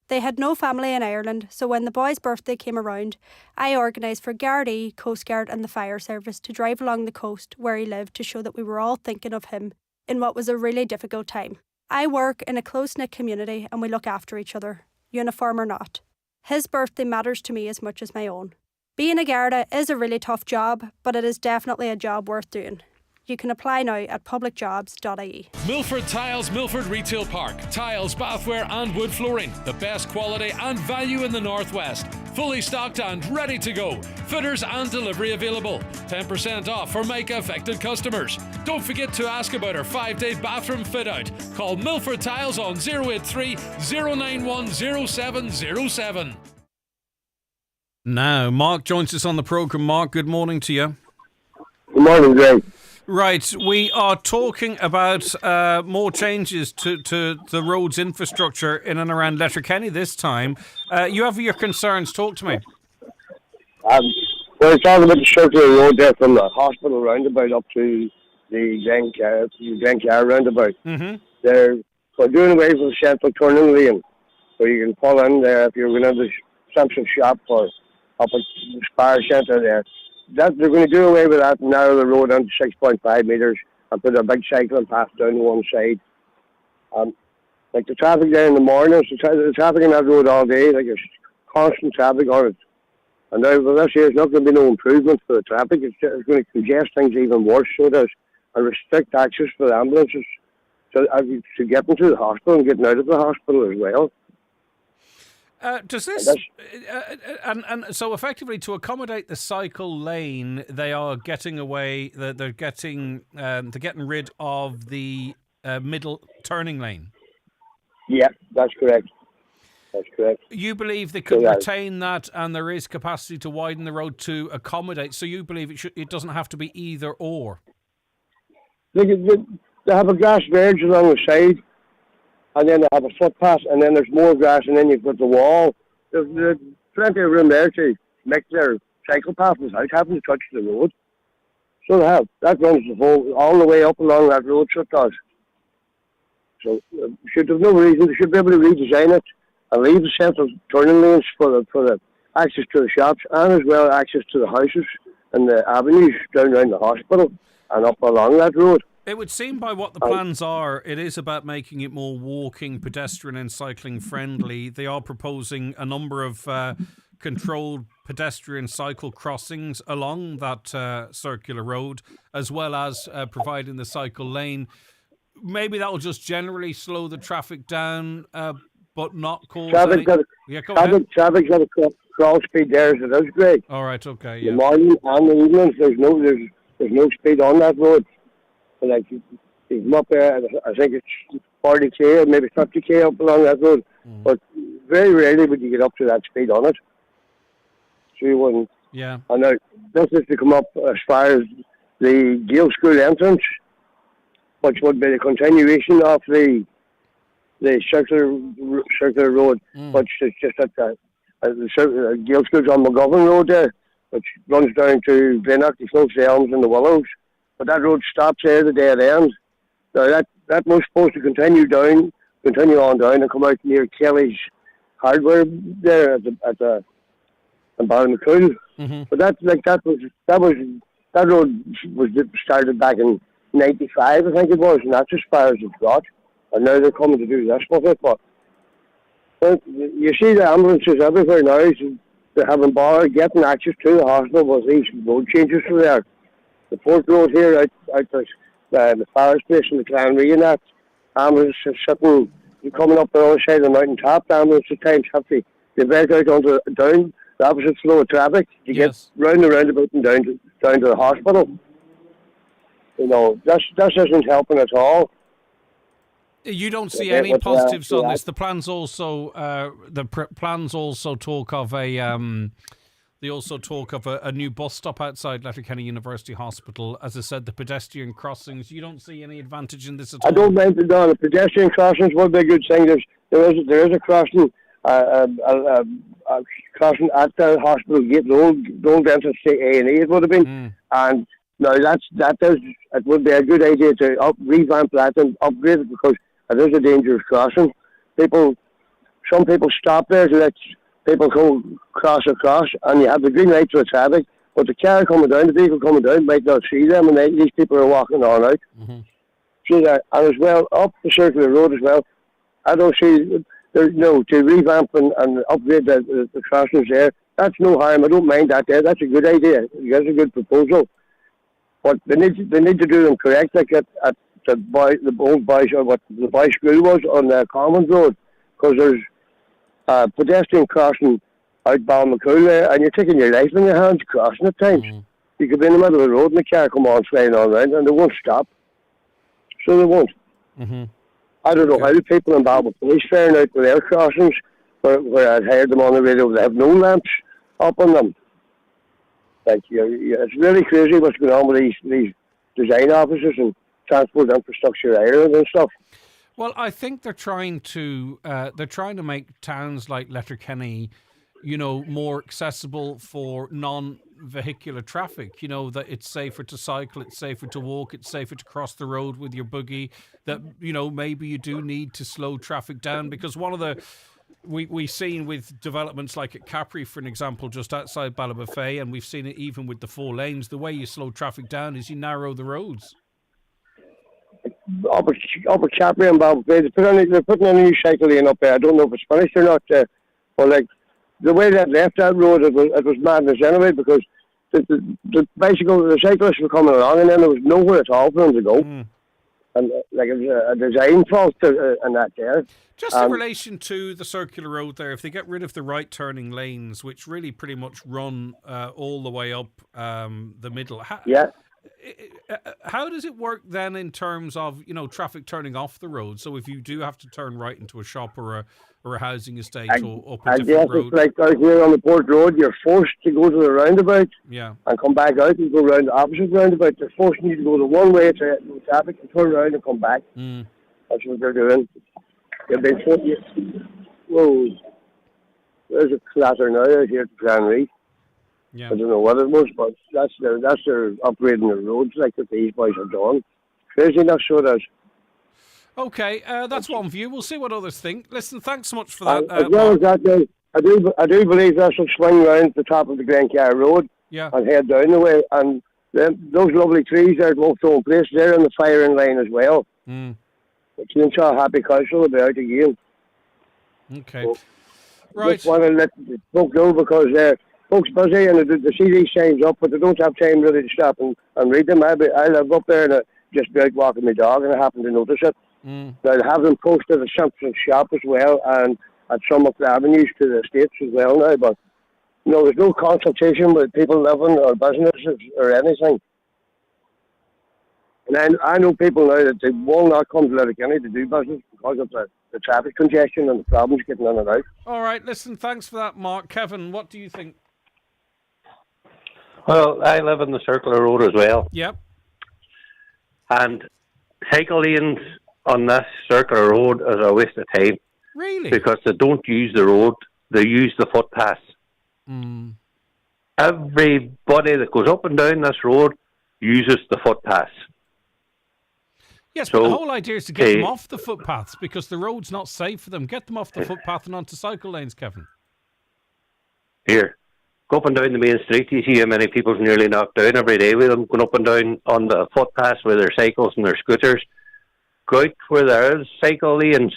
They had no family in Ireland, so when the boy's birthday came around, I organised for Gardaí, Coast Guard and the fire service to drive along the coast where he lived to show that we were all thinking of him in what was a really difficult time. I work in a close-knit community and we look after each other, uniform or not. His birthday matters to me as much as my own. Being a Garda is a really tough job, but it is definitely a job worth doing. You can apply now at publicjobs.ie. Milford Tiles, Milford Retail Park. Tiles, bathware and wood flooring. The best quality and value in the Northwest. Fully stocked and ready to go. Fitters and delivery available. 10% off for Mica affected customers. Don't forget to ask about our 5-day bathroom fit out. Call Milford Tiles on 083 091 0707. Now, Mark joins us on the programme. Mark, good morning to you. Good morning, Greg. Right, we are talking about more changes to the roads infrastructure in and around Letterkenny this time. You have your concerns. Talk to me. We're talking about the structure of the road there from the hospital roundabout up to the Glencar roundabout. Mm-hmm. There We're doing away with the central turning lane, where you can pull in there if you're going to the Simpson shop or up at the Spire Centre there. That they're going to do away with that and narrow the road down to 6.5 metres and put a big cycling path down one side. Like the traffic there in the mornings, the traffic on that road all day, like there's constant traffic on it. And now with this year, there's not going to be no improvement for the traffic. It's going to congest things even worse, so it is, and restrict access for the ambulances to getting to the hospital and getting out of the hospital as well. Does this and so effectively to accommodate the cycle lane, they are getting away. They're getting rid of the middle turning lane. Yeah, that's correct. That's correct. You believe they could retain that, and there is capacity to widen the road to accommodate. So you believe it doesn't have to be either or. They have a grass verge along the side, and then they have a footpath, and then there's more grass, and then you've got the wall. There's plenty of room there to make their cycle path without having to touch the road. So they have. That runs all the way up along that road, so it does. So should have no reason. They should be able to redesign it and leave the central turning lanes for the access to the shops and as well access to the houses and the avenues down around the hospital and up along that road. It would seem by what the plans are, it is about making it more walking, pedestrian and cycling friendly. They are proposing a number of controlled pedestrian cycle crossings along that circular road, as well as providing the cycle lane. Maybe that will just generally slow the traffic down, but not cause traffic's got a crawl speed there as it is, Greg. All right, okay, yeah. The morning and the evenings, there's no speed on that road. And like you come up there, I think it's 40k or maybe 50k up along that road, but very rarely would you get up to that speed on it. So you wouldn't. Yeah. And now this is to come up as far as the Gale School entrance, which would be the continuation of the circular road, which is just at the Gale School's on McGovern Road there, which runs down to Greenock, the Slopes, the Elms and the Willows. But that road stops there, the dead end. Now that was supposed to continue on down and come out near Kelly's Hardware there at Ballymacool. But that road was started back in '95, I think it was, and that's as far as it's got. And now they're coming to do this with it. But you see the ambulances everywhere now. They haven't bothered getting access to the hospital with these road changes through there. The Port Road here, out the fire station, the Clanry and that, ambulances sitting, coming up the other side of the mountain top, the ambulance at times have to back out down the opposite flow of traffic to get round the roundabout and down to the hospital. You know, this isn't helping at all. You don't see any positives on this. The plans also talk of a. They also talk of a new bus stop outside Letterkenny University Hospital. As I said, the pedestrian crossings. You don't see any advantage in this at all? I don't mind the pedestrian crossings would be a good thing. There is a crossing, crossing at the hospital gate, the old entrance to A&E it would have been. And now it would be a good idea to revamp that and upgrade it because it is a dangerous crossing. Some people stop there to let people go cross across, and you have the green light for the traffic, but the car coming down, the vehicle coming down, might not see them, and these people are walking on out. So that, and as well, up the circular road as well, I don't see, to revamp and upgrade the crossings there, that's no harm. I don't mind that there. That's a good idea. That's a good proposal. But they need to do them correct, like at the old boys, or what the boys' school was on the Commons Road, because there's pedestrian crossing out Ballymacool there, and you're taking your life in your hands crossing at times. You could be in the middle of the road and the car come on flying all around and they won't stop. So they won't. I don't know how the people in Ballymacool are faring out with their crossings, where I'd heard them on the radio, they have no lamps up on them. Like, it's really crazy what's going on with these design offices and Transport Infrastructure Ireland and stuff. Well, I think they're trying to make towns like Letterkenny, more accessible for vehicular traffic, you know, that it's safer to cycle, it's safer to walk, it's safer to cross the road with your buggy, that, you know, maybe you do need to slow traffic down, because one of the we've seen with developments like at Capri, for an example, just outside Ballybofey, and we've seen it even with the 4 lanes, the way you slow traffic down is you narrow the roads. Upper Capri and Ballybofey, they're putting a new cycle lane up there. I don't know if it's finished or not, but like the way they left that road, it was madness anyway, because the cyclists were coming along, and then there was nowhere at all for them to go. And like it was a design fault in that there. Just in relation to the circular road there, if they get rid of the right turning lanes, which really pretty much run all the way up the middle, how does it work then in terms of, you know, traffic turning off the road? So if you do have to turn right into a shop or a housing estate or up a different road? It's like out here on the Port Road, you're forced to go to the roundabout and come back out and go round the opposite roundabout. They're forcing you to go the one way to traffic and turn around and come back. That's what they're doing. They've been whoa, there's a clatter now out here at Granry. I don't know what it was, but that's their upgrading the roads like that these boys have done. Crazy enough, so it is. Okay, that's one view. We'll see what others think. Listen, thanks so much for that. As well as that, I do believe this will swing round the top of the Glencar Road and head down the way. And then those lovely trees there at Wolfstone Place, they're in the firing line as well. Which means a happy council will be out again. Okay. So, right. Just want to let the folk know, because folks busy and they see these signs up, but they don't have time really to stop and read them. I live up there and I just be out walking my dog, and I happen to notice it. They'll have them posted at Simpson's shop as well, and at some of the avenues to the estates as well now. But you know, there's no consultation with people living or businesses or anything. And I know people now that they will not come to Letterkenny to do business because of the traffic congestion and the problems getting in and out. All right, listen, thanks for that, Mark. Kevin, what do you think? Well, I live in the circular road as well. Yep. And cycle lanes on this circular road is a waste of time. Really? Because they don't use the road, they use the footpaths. Everybody that goes up and down this road uses the footpaths. Yes, but the whole idea is to get them off the footpaths, because the road's not safe for them. Get them off the footpath and onto cycle lanes, Kevin. Here, go up and down the main street. You see how many people's nearly knocked down every day with them going up and down on the footpaths with their cycles and their scooters. Go out where there is cycle lanes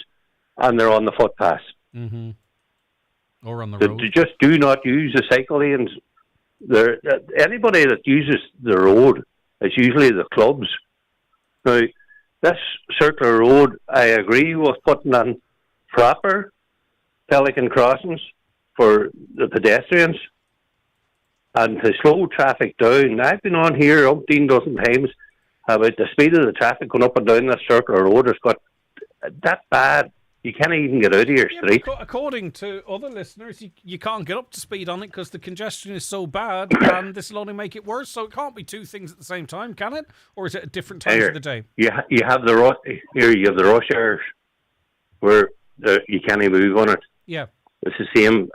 and they're on the footpaths. Or on the road. They just do not use the cycle lanes. Anybody that uses the road is usually the clubs. Now, this circular road, I agree with putting on proper pelican crossings for the pedestrians and to slow traffic down. I've been on here umpteen dozen times about the speed of the traffic going up and down this circular road. It's got that bad. You can't even get out of your street. According to other listeners, you can't get up to speed on it because the congestion is so bad, and this will only make it worse. So it can't be two things at the same time, can it? Or is it at different times of the day? You have the rush hours where you can't even move on it. Yeah, it's the same.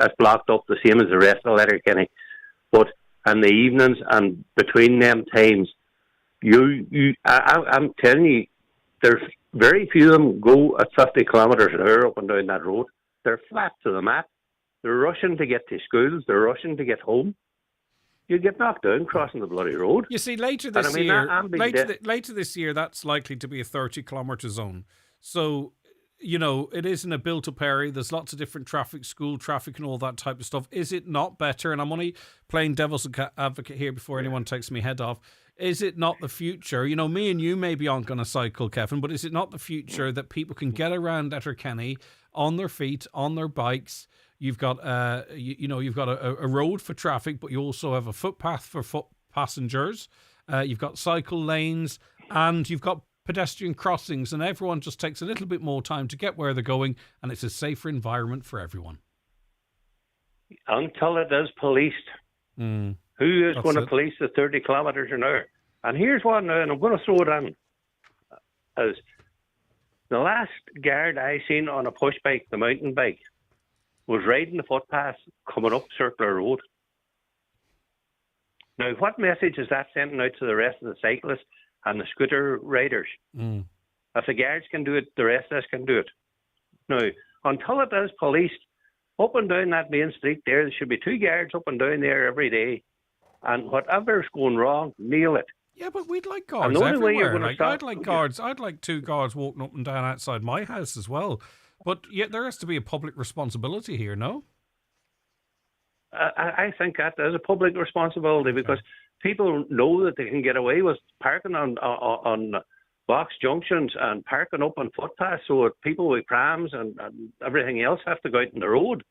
It's blocked up the same as the rest of Letterkenny. But in the evenings and between them times, I'm telling you, there's very few of them go at 50 kilometres an hour up and down that road. They're flat to the mat. They're rushing to get to schools. They're rushing to get home. You get knocked down crossing the bloody road. You see, later this year, that's likely to be a 30 kilometre zone. So, you know, it is in a built-up area. There's lots of different traffic, school traffic and all that type of stuff. Is it not better? And I'm only playing devil's advocate here before anyone takes me head off. Is it not the future? You know, me and you maybe aren't going to cycle, Kevin, but is it not the future that people can get around Letterkenny on their feet, on their bikes? You've got, you've got a road for traffic, but you also have a footpath for foot passengers. You've got cycle lanes, and you've got pedestrian crossings, and everyone just takes a little bit more time to get where they're going, and it's a safer environment for everyone. Until it is policed. Who is going to police the 30 kilometres an hour? And here's one, and I'm going to throw it in. As the last guard I seen on a push bike, the mountain bike, was riding the footpath coming up Circular Road. Now, what message is that sending out to the rest of the cyclists and the scooter riders? If the guards can do it, the rest of us can do it. Now, until it is policed, up and down that main street there should be 2 guards up and down there every day. And whatever's going wrong, nail it. Yeah, but we'd like guards everywhere. I'd like 2 guards walking up and down outside my house as well. But yet there has to be a public responsibility here, no? I think that is a public responsibility because people know that they can get away with parking on box junctions and parking up on footpaths, so that people with prams and everything else have to go out on the road.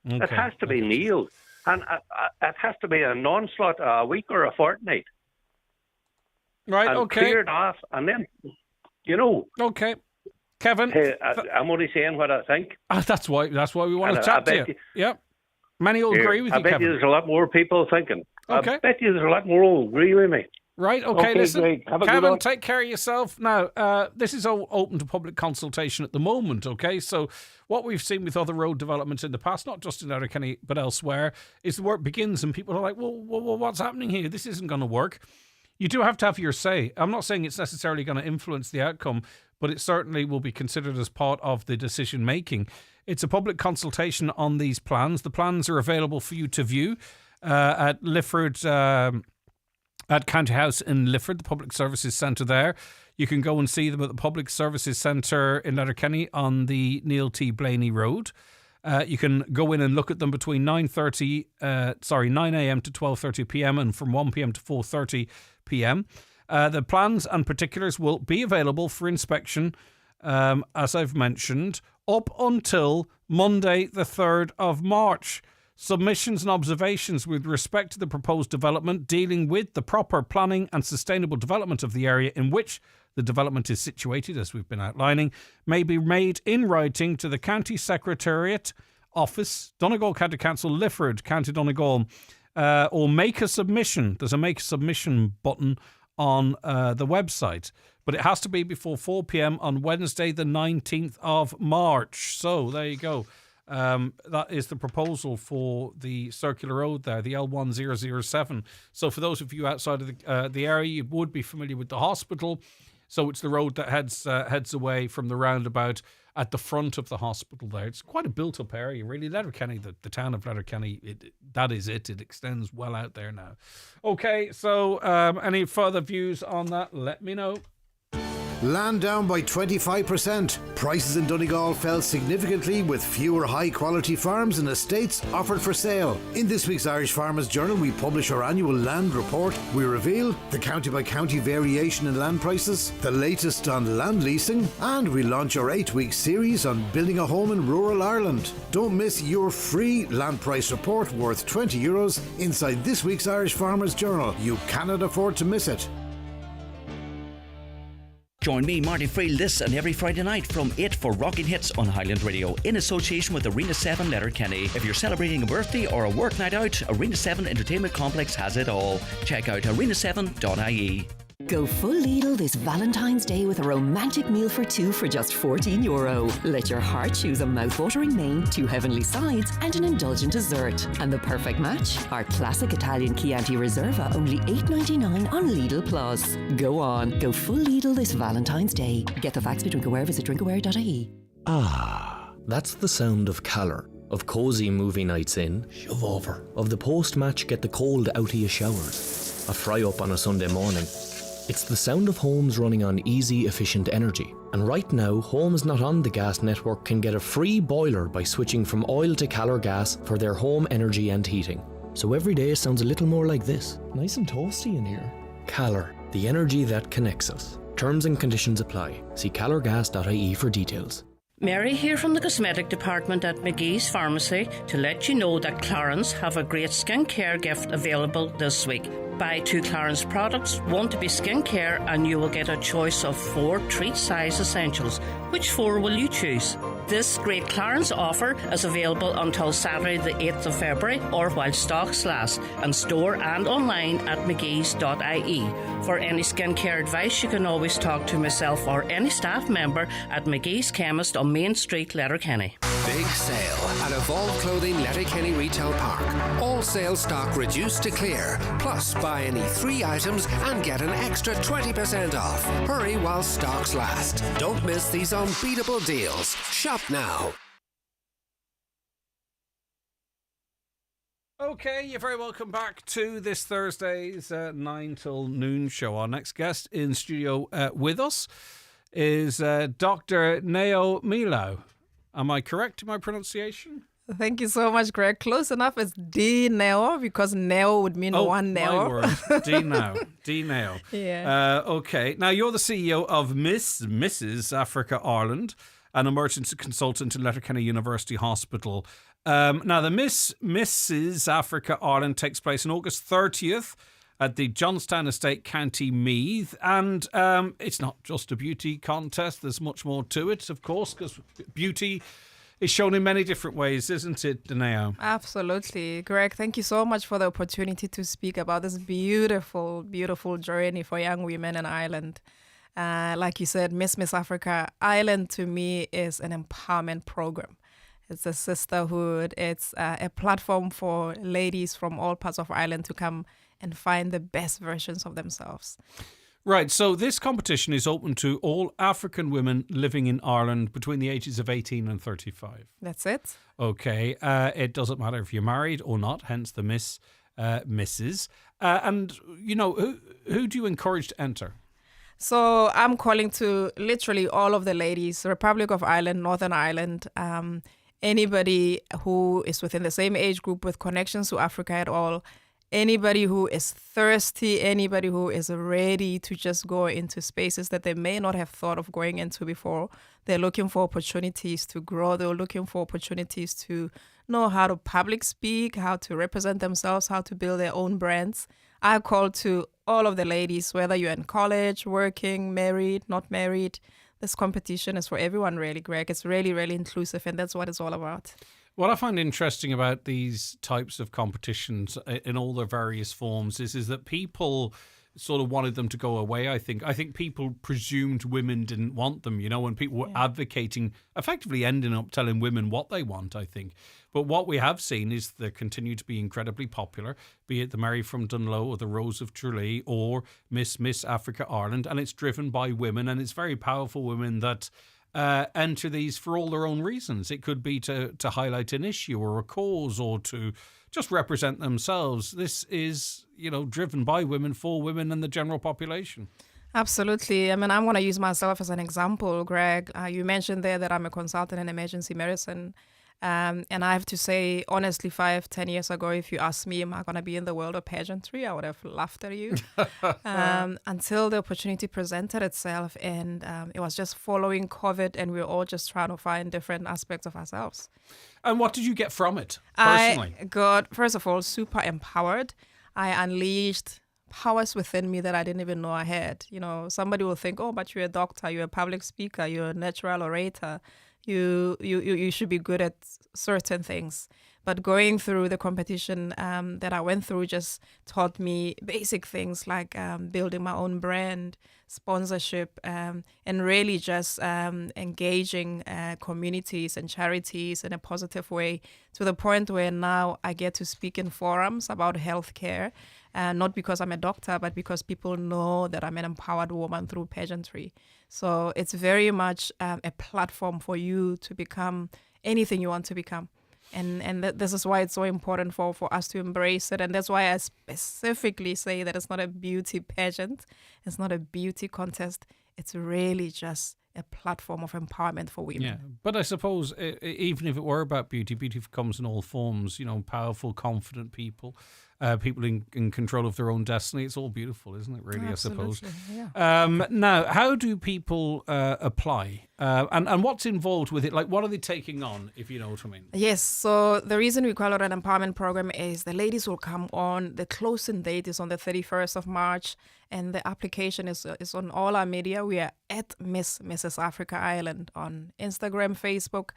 It has to be nailed. And it has to be a non-slot a week or a fortnight. Right, and cleared off, and then, Okay. Kevin? Hey, I'm only saying what I think. That's why we want to chat to you. Yep. Many will agree with you, Kevin. I bet you there's a lot more people thinking. Okay. I bet you there's a lot more will agree with me. Right, okay, listen. Great. Have a good Kevin, one. take care of yourself. Now, this is all open to public consultation at the moment, okay? So what we've seen with other road developments in the past, not just in Letterkenny but elsewhere, is the work begins and people are like, well, what's happening here? This isn't going to work. You do have to have your say. I'm not saying it's necessarily going to influence the outcome, but it certainly will be considered as part of the decision making. It's a public consultation on these plans. The plans are available for you to view at Lifford, at County House in Lifford, the Public Services Centre there. You can go and see them at the Public Services Centre in Letterkenny on the Neil T. Blaney Road. You can go in and look at them between 9 a.m. to 12:30 p.m. and from 1 p.m. to 4:30 p.m. The plans and particulars will be available for inspection, as I've mentioned, up until Monday the 3rd of March. Submissions and observations with respect to the proposed development dealing with the proper planning and sustainable development of the area in which the development is situated, as we've been outlining, may be made in writing to the County Secretariat Office, Donegal County Council, Lifford, County Donegal, or make a submission. There's a make a submission button on the website, but it has to be before 4 p.m. on Wednesday the 19th of March. So there you go. That is the proposal for the circular road there, the L1007. So for those of you outside of the area, you would be familiar with the hospital. So it's the road that heads away from the roundabout at the front of the hospital there. It's quite a built-up area, really. Letterkenny, the town of Letterkenny, that is it. It extends well out there now. Okay, so any further views on that, let me know. Land down by 25%. Prices in Donegal fell significantly with fewer high-quality farms and estates offered for sale. In this week's Irish Farmers Journal, we publish our annual land report. We reveal the county-by-county variation in land prices, the latest on land leasing, and we launch our 8-week series on building a home in rural Ireland. Don't miss your free land price report worth €20 inside this week's Irish Farmers Journal. You cannot afford to miss it. Join me, Marty Friel, this and every Friday night from 8 for Rockin' Hits on Highland Radio in association with Arena 7 Letterkenny. If you're celebrating a birthday or a work night out, Arena 7 Entertainment Complex has it all. Check out arena7.ie. Go full Lidl this Valentine's Day with a romantic meal for 2 for just €14. Let your heart choose a mouth-watering main, 2 heavenly sides and an indulgent dessert. And the perfect match? Our classic Italian Chianti Reserva, only $8.99 on Lidl Plus. Go on, go full Lidl this Valentine's Day. Get the facts for Drinkaware, visit drinkaware.ie. Ah, that's the sound of Calor, of cosy movie nights in, shove over, of the post-match get the cold out of your showers, a fry-up on a Sunday morning. It's the sound of homes running on easy, efficient energy. And right now, homes not on the gas network can get a free boiler by switching from oil to Calor gas for their home energy and heating. So every day sounds a little more like this. Nice and toasty in here. Calor, the energy that connects us. Terms and conditions apply. See calorgas.ie for details. Mary here from the cosmetic department at McGee's Pharmacy to let you know that Clarence have a great skincare gift available this week. Buy 2 Clarence products, 1 to be skincare, and you will get a choice of 4 treat size essentials. Which 4 will you choose? This great Clarence offer is available until Saturday the 8th of February or while stocks last, and store and online at mcgees.ie. For any skincare advice, you can always talk to myself or any staff member at McGee's Chemist on Main Street, Letterkenny. Big sale at Evolve Clothing Letterkenny Retail Park. All sales stock reduced to clear, plus Buy any 3 items and get an extra 20% off. Hurry while stocks last. Don't miss these unbeatable deals. Shop now. Okay, you're very welcome back to this Thursday's 9 till noon show. Our next guest in studio with us is Dr. Neo Milo. Am I correct in my pronunciation? Thank you so much, Greg. Close enough. It's D Neo, because Neo would mean one Neo. My word. D Neo. D Neo. Yeah. Okay. Now, you're the CEO of Mrs. Africa Ireland, an emergency consultant in Letterkenny University Hospital. Now, the Mrs. Africa Ireland takes place on August 30th at the Johnstown Estate, County Meath. And it's not just a beauty contest. There's much more to it, of course, because beauty is shown in many different ways, isn't it, Danao? Absolutely. Greg, thank you so much for the opportunity to speak about this beautiful, beautiful journey for young women in Ireland. Like you said, Miss Africa Ireland to me is an empowerment program. It's a sisterhood. It's a platform for ladies from all parts of Ireland to come and find the best versions of themselves. Right, so this competition is open to all African women living in Ireland between the ages of 18 and 35. That's it. Okay, it doesn't matter if you're married or not, hence the Mrs. And, you know, who do you encourage to enter? So I'm calling to literally all of the ladies, Republic of Ireland, Northern Ireland, anybody who is within the same age group with connections to Africa at all, anybody who is thirsty, anybody who is ready to just go into spaces that they may not have thought of going into before. They're looking for opportunities to grow. They're looking for opportunities to know how to public speak, how to represent themselves, how to build their own brands. I call to all of the ladies, whether you're in college, working, married, not married. This competition is for everyone, really, Greg. It's really, really inclusive, and that's what it's all about. What I find interesting about these types of competitions in all their various forms is that people sort of wanted them to go away, I think. I think people presumed women didn't want them, you know, when people were advocating, effectively ending up telling women what they want, I think. But what we have seen is they continue to be incredibly popular, be it the Mary from Dunlow or the Rose of Tralee or Miss Africa Ireland, and it's driven by women, and it's very powerful women that enter these for all their own reasons. It could be to highlight an issue or a cause or to just represent themselves. This is, you know, driven by women, for women and the general population. Absolutely. I mean, I'm going to use myself as an example, Greg. You mentioned there that I'm a consultant in emergency medicine. And I have to say, honestly, 5-10 years ago, if you asked me, am I going to be in the world of pageantry, I would have laughed at you. Until the opportunity presented itself, and it was just following COVID, and we were all just trying to find different aspects of ourselves. And what did you get from it, personally? I got, first of all, super empowered. I unleashed powers within me that I didn't even know I had. You know, somebody will think, oh, but you're a doctor, you're a public speaker, you're a natural orator. You should be good at certain things. But going through the competition that I went through just taught me basic things like building my own brand, sponsorship, and really just engaging communities and charities in a positive way, to the point where now I get to speak in forums about healthcare, not because I'm a doctor, but because people know that I'm an empowered woman through pageantry. So it's very much a platform for you to become anything you want to become. And this is why it's so important for us to embrace it. And that's why I specifically say that it's not a beauty pageant. It's not a beauty contest. It's really just a platform of empowerment for women. Yeah, but I suppose even if it were about beauty, beauty comes in all forms, you know, powerful, confident people, people in control of their own destiny. It's all beautiful, isn't it, really, Absolutely, I suppose? yeah. Now, how do people apply? And what's involved with it? Like, what are they taking on, if you know what I mean? Yes, so the reason we call it an empowerment program is the ladies will come on. The closing date is on the 31st of March, and the application is on all our media. We are at Mrs. Africa Ireland on Instagram, Facebook,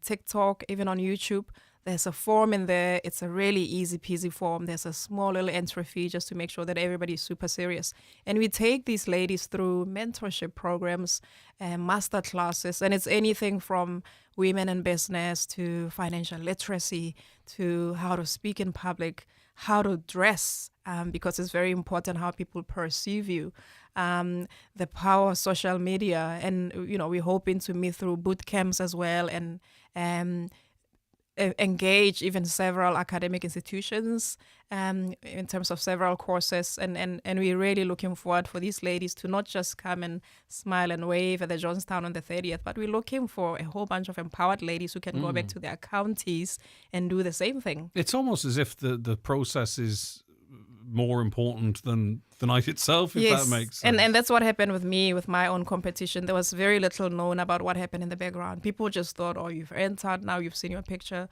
TikTok, even on YouTube. There's a form in there. It's a really easy peasy form. There's a small little entry fee just to make sure that everybody's super serious. And we take these ladies through mentorship programs, master classes, and it's anything from women in business to financial literacy to how to speak in public, how to dress, because it's very important how people perceive you. The power of social media, and we're hoping to meet through boot camps as well, and engage even several academic institutions in terms of several courses, and we're really looking forward for these ladies to not just come and smile and wave at the Johnstown on the 30th, but we're looking for a whole bunch of empowered ladies who can go back to their counties and do the same thing. It's almost as if the process is more important than the night itself, if that makes sense. And that's what happened with me, with my own competition. There was very little known about what happened in the background. People just thought, oh, you've entered, now you've seen your picture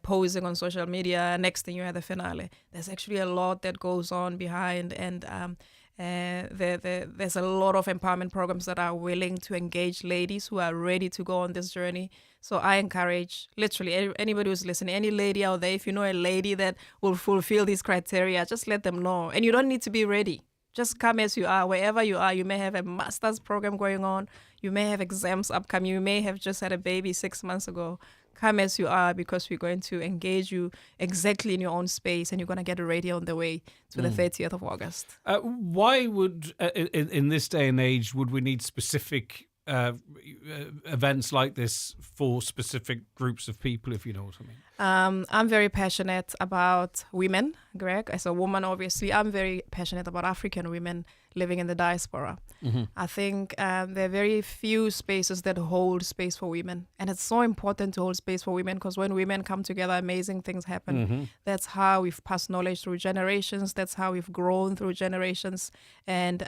posing on social media, next thing you're at the finale. There's actually a lot that goes on behind, and there's a lot of empowerment programs that are willing to engage ladies who are ready to go on this journey. So I encourage literally anybody who's listening, any lady out there, if you know a lady that will fulfill these criteria, just let them know. And you don't need to be ready. Just come as you are, wherever you are. You may have a master's program going on. You may have exams upcoming. You may have just had a baby 6 months ago. Come as you are, because we're going to engage you exactly in your own space, and you're going to get ready on the way to the 30th of August. Why would, in this day and age, would we need specific events like this for specific groups of people, if you know what I mean? I'm very passionate about women, Greg. As a woman, obviously, I'm very passionate about African women living in the diaspora. I think there are very few spaces that hold space for women. And it's so important to hold space for women, because when women come together, amazing things happen. That's how we've passed knowledge through generations. That's how we've grown through generations. And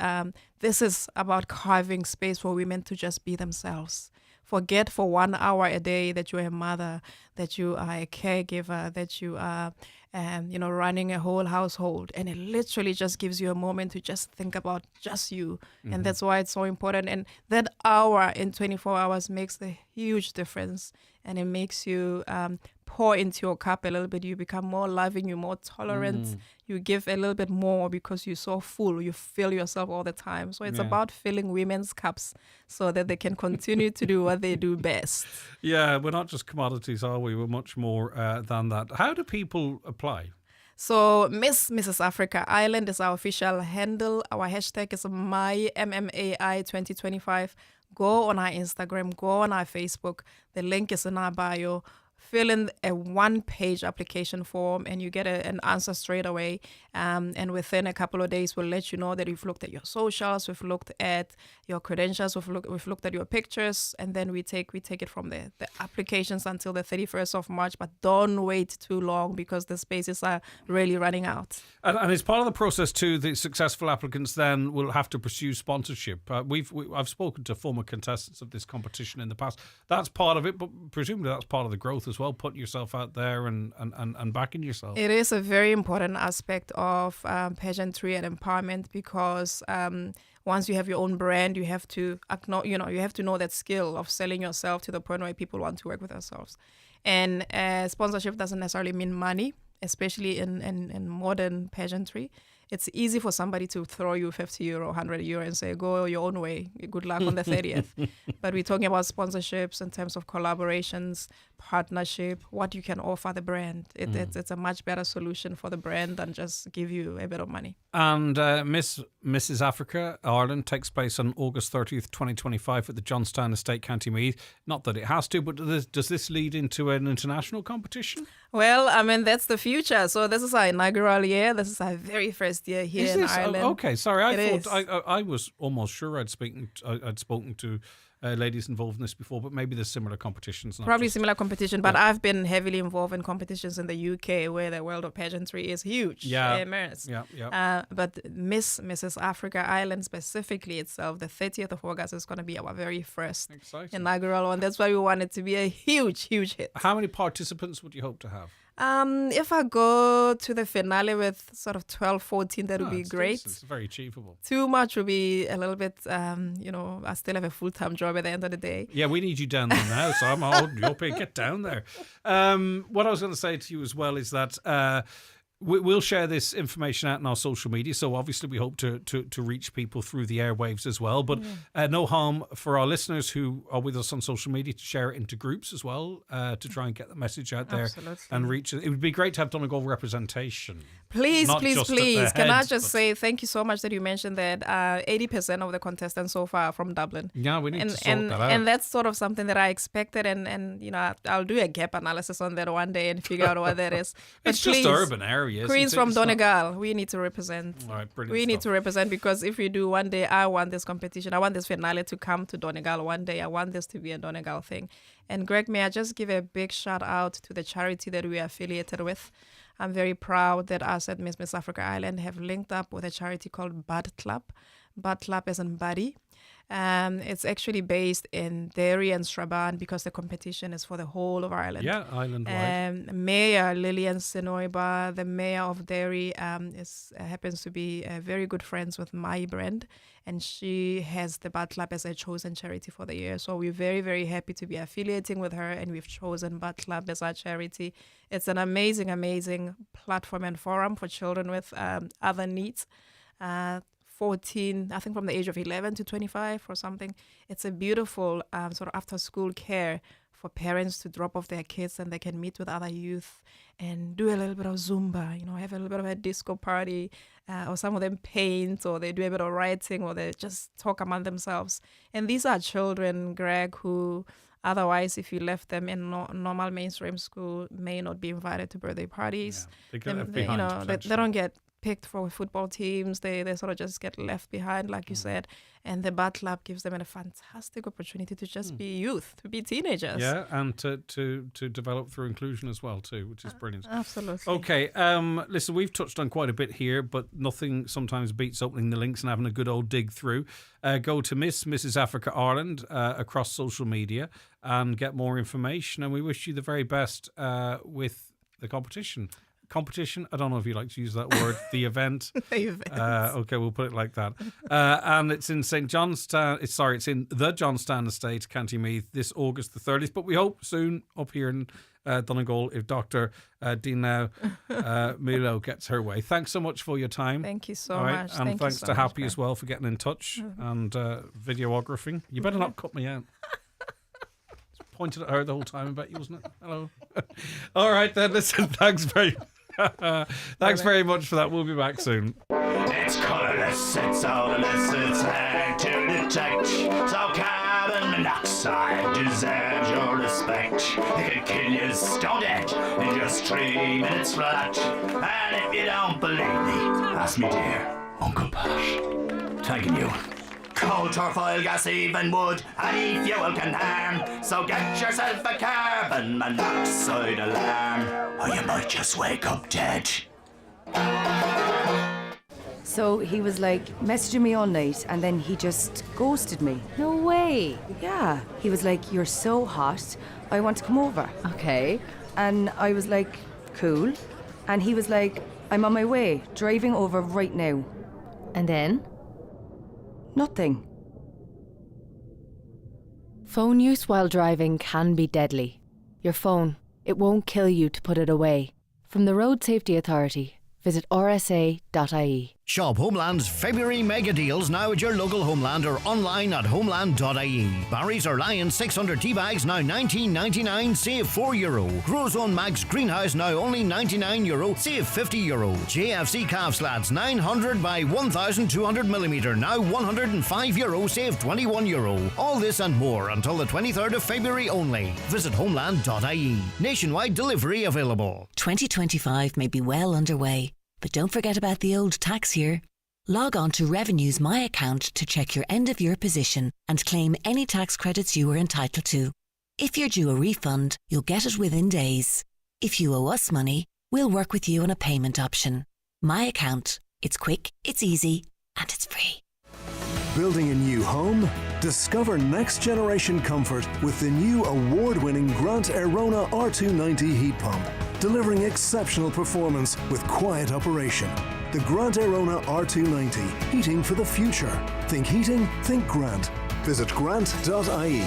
this is about carving space for women to just be themselves. Forget for 1 hour a day that you're a mother, that you are a caregiver, that you are, running a whole household. And it literally just gives you a moment to just think about just you. And that's why it's so important. And that hour in 24 hours makes a huge difference. And it makes you pour into your cup a little bit. You become more loving, you're more tolerant. You give a little bit more because you're so full. You fill yourself all the time. So it's about filling women's cups so that they can continue to do what they do best. Yeah, we're not just commodities, are we? We're much more than that. How do people apply? So Mrs. Africa Ireland is our official handle. Our hashtag is MyMMAI2025. Go on our Instagram, go on our Facebook. The link is in our bio. Fill in a one-page application form, and you get an answer straight away. And within a couple of days, we'll let you know that we've looked at your socials, we've looked at your credentials, we've looked at your pictures, and then we take it from there. The applications until the 31st of March, but don't wait too long, because the spaces are really running out. And as part of the process too, the successful applicants then will have to pursue sponsorship. I've spoken to former contestants of this competition in the past. That's part of it, but presumably that's part of the growth as well, putting yourself out there and backing yourself. It is a very important aspect of pageantry and empowerment, because once you have your own brand, you have to know that skill of selling yourself to the point where people want to work with ourselves. And sponsorship doesn't necessarily mean money, especially in modern pageantry. It's easy for somebody to throw you €50, €100 and say, go your own way. Good luck on the 30th. But we're talking about sponsorships in terms of collaborations, partnership, what you can offer the brand. It's a much better solution for the brand than just give you a bit of money. And Mrs. Africa Ireland takes place on August 30th, 2025 at the Johnstown Estate, County Meath. Not that it has to, but does this lead into an international competition? Well, I mean, that's the future. So this is our inaugural year. This is our very first year here in Ireland. Okay, sorry. I was almost sure I'd spoken to ladies involved in this before, but maybe there's similar competitions. Probably similar competition, but I've been heavily involved in competitions in the UK, where the world of pageantry is huge. Yeah. But Mrs. Africa Ireland specifically itself, the 30th of August is going to be our very first inaugural one. That's why we want it to be a huge, huge hit. How many participants would you hope to have? If I go to the finale with sort of 12, 14, that would be great. It's very achievable. Too much would be a little bit, I still have a full-time job at the end of the day. Yeah, we need you down there now, so I'm holding you up here. Get down there. What I was going to say to you as well is that we'll share this information out in our social media, so obviously we hope to reach people through the airwaves as well. But no harm for our listeners who are with us on social media to share it into groups as well, to try and get the message out there. Absolutely. And reach it. It would be great to have Donegal representation. Please. Can I just say thank you so much that you mentioned that 80% of the contestants so far are from Dublin. Yeah, we need to sort that out. And that's sort of something that I expected, and I'll do a gap analysis on that one day and figure out what that is. But it's just urban areas. Queens from Donegal, we need to represent. All right, brilliant. We need to represent, because if we do one day, I want this competition. I want this finale to come to Donegal one day. I want this to be a Donegal thing. And Greg, may I just give a big shout out to the charity that we are affiliated with. I'm very proud that us at Miss Africa Ireland have linked up with a charity called Bud Club. Bud Club as in Buddy. It's actually based in Derry and Strabane, because the competition is for the whole of Ireland. Yeah, island-wide. Mayor Lillian Senoiba, the mayor of Derry, happens to be very good friends with my brand, and she has the Bud Club as a chosen charity for the year. So we're very, very happy to be affiliating with her, and we've chosen Bud Club as our charity. It's an amazing, amazing platform and forum for children with other needs. 14, I think from the age of 11 to 25 or something. It's a beautiful sort of after-school care for parents to drop off their kids, and they can meet with other youth and do a little bit of Zumba, have a little bit of a disco party, or some of them paint, or they do a bit of writing, or they just talk among themselves. And these are children, Greg, who otherwise, if you left them in normal mainstream school, may not be invited to birthday parties. Yeah, they get left behind, they don't get picked for football teams. They sort of just get left behind, like you said. And the Bud Club gives them a fantastic opportunity to just be youth, to be teenagers. Yeah, and to develop through inclusion as well too, which is brilliant. Absolutely. Okay, listen, we've touched on quite a bit here, but nothing sometimes beats opening the links and having a good old dig through. Go to Mrs. Africa Ireland across social media and get more information. And we wish you the very best with the competition. I don't know if you like to use that word. The event. The event. Okay, we'll put it like that. And it's in St. Johnstown. It's in the Johnstown Estate, County Meath, this August the 30th. But we hope soon up here in Donegal, if Dr. Dina Milo gets her way. Thanks so much for your time. Thank you so much. And thanks to Happy as well for getting in touch and videographing. You better not cut me out. Pointed at her the whole time, I bet you, wasn't it? Hello. All right then, listen, thanks very much for that. We'll be back soon. It's colourless, it's odorless, it's hard to detect. So carbon monoxide deserves your respect. It could kill you stone dead in just 3 minutes flat. And if you don't believe me, ask me dear Uncle Pat. Tagging you. Coal, turf, oil, gas, even wood, any fuel can harm. So get yourself a carbon monoxide alarm, or you might just wake up dead. So he was like messaging me all night, and then he just ghosted me. No way. Yeah. He was like, "You're so hot, I want to come over." Okay. And I was like, "Cool." And he was like, "I'm on my way, driving over right now." And then? Nothing. Phone use while driving can be deadly. Your phone, it won't kill you to put it away. From the Road Safety Authority, visit rsa.ie. Shop Homeland's February mega deals now at your local Homeland or online at homeland.ie. Barry's or Lion 600 tea bags now €19.99, save €4. Grozone Max Greenhouse now only €99, save €50. JFC calf slats 900 by 1200mm now €105, save €21. All this and more until the 23rd of February only. Visit homeland.ie. Nationwide delivery available. 2025 may be well underway, but don't forget about the old tax year. Log on to Revenue's My Account to check your end-of-year position and claim any tax credits you were entitled to. If you're due a refund, you'll get it within days. If you owe us money, we'll work with you on a payment option. My Account. It's quick, it's easy, and it's free. Building a new home? Discover next-generation comfort with the new award-winning Grant Airona R290 heat pump, delivering exceptional performance with quiet operation. The Grant Airona R290, heating for the future. Think heating, think Grant. Visit grant.ie.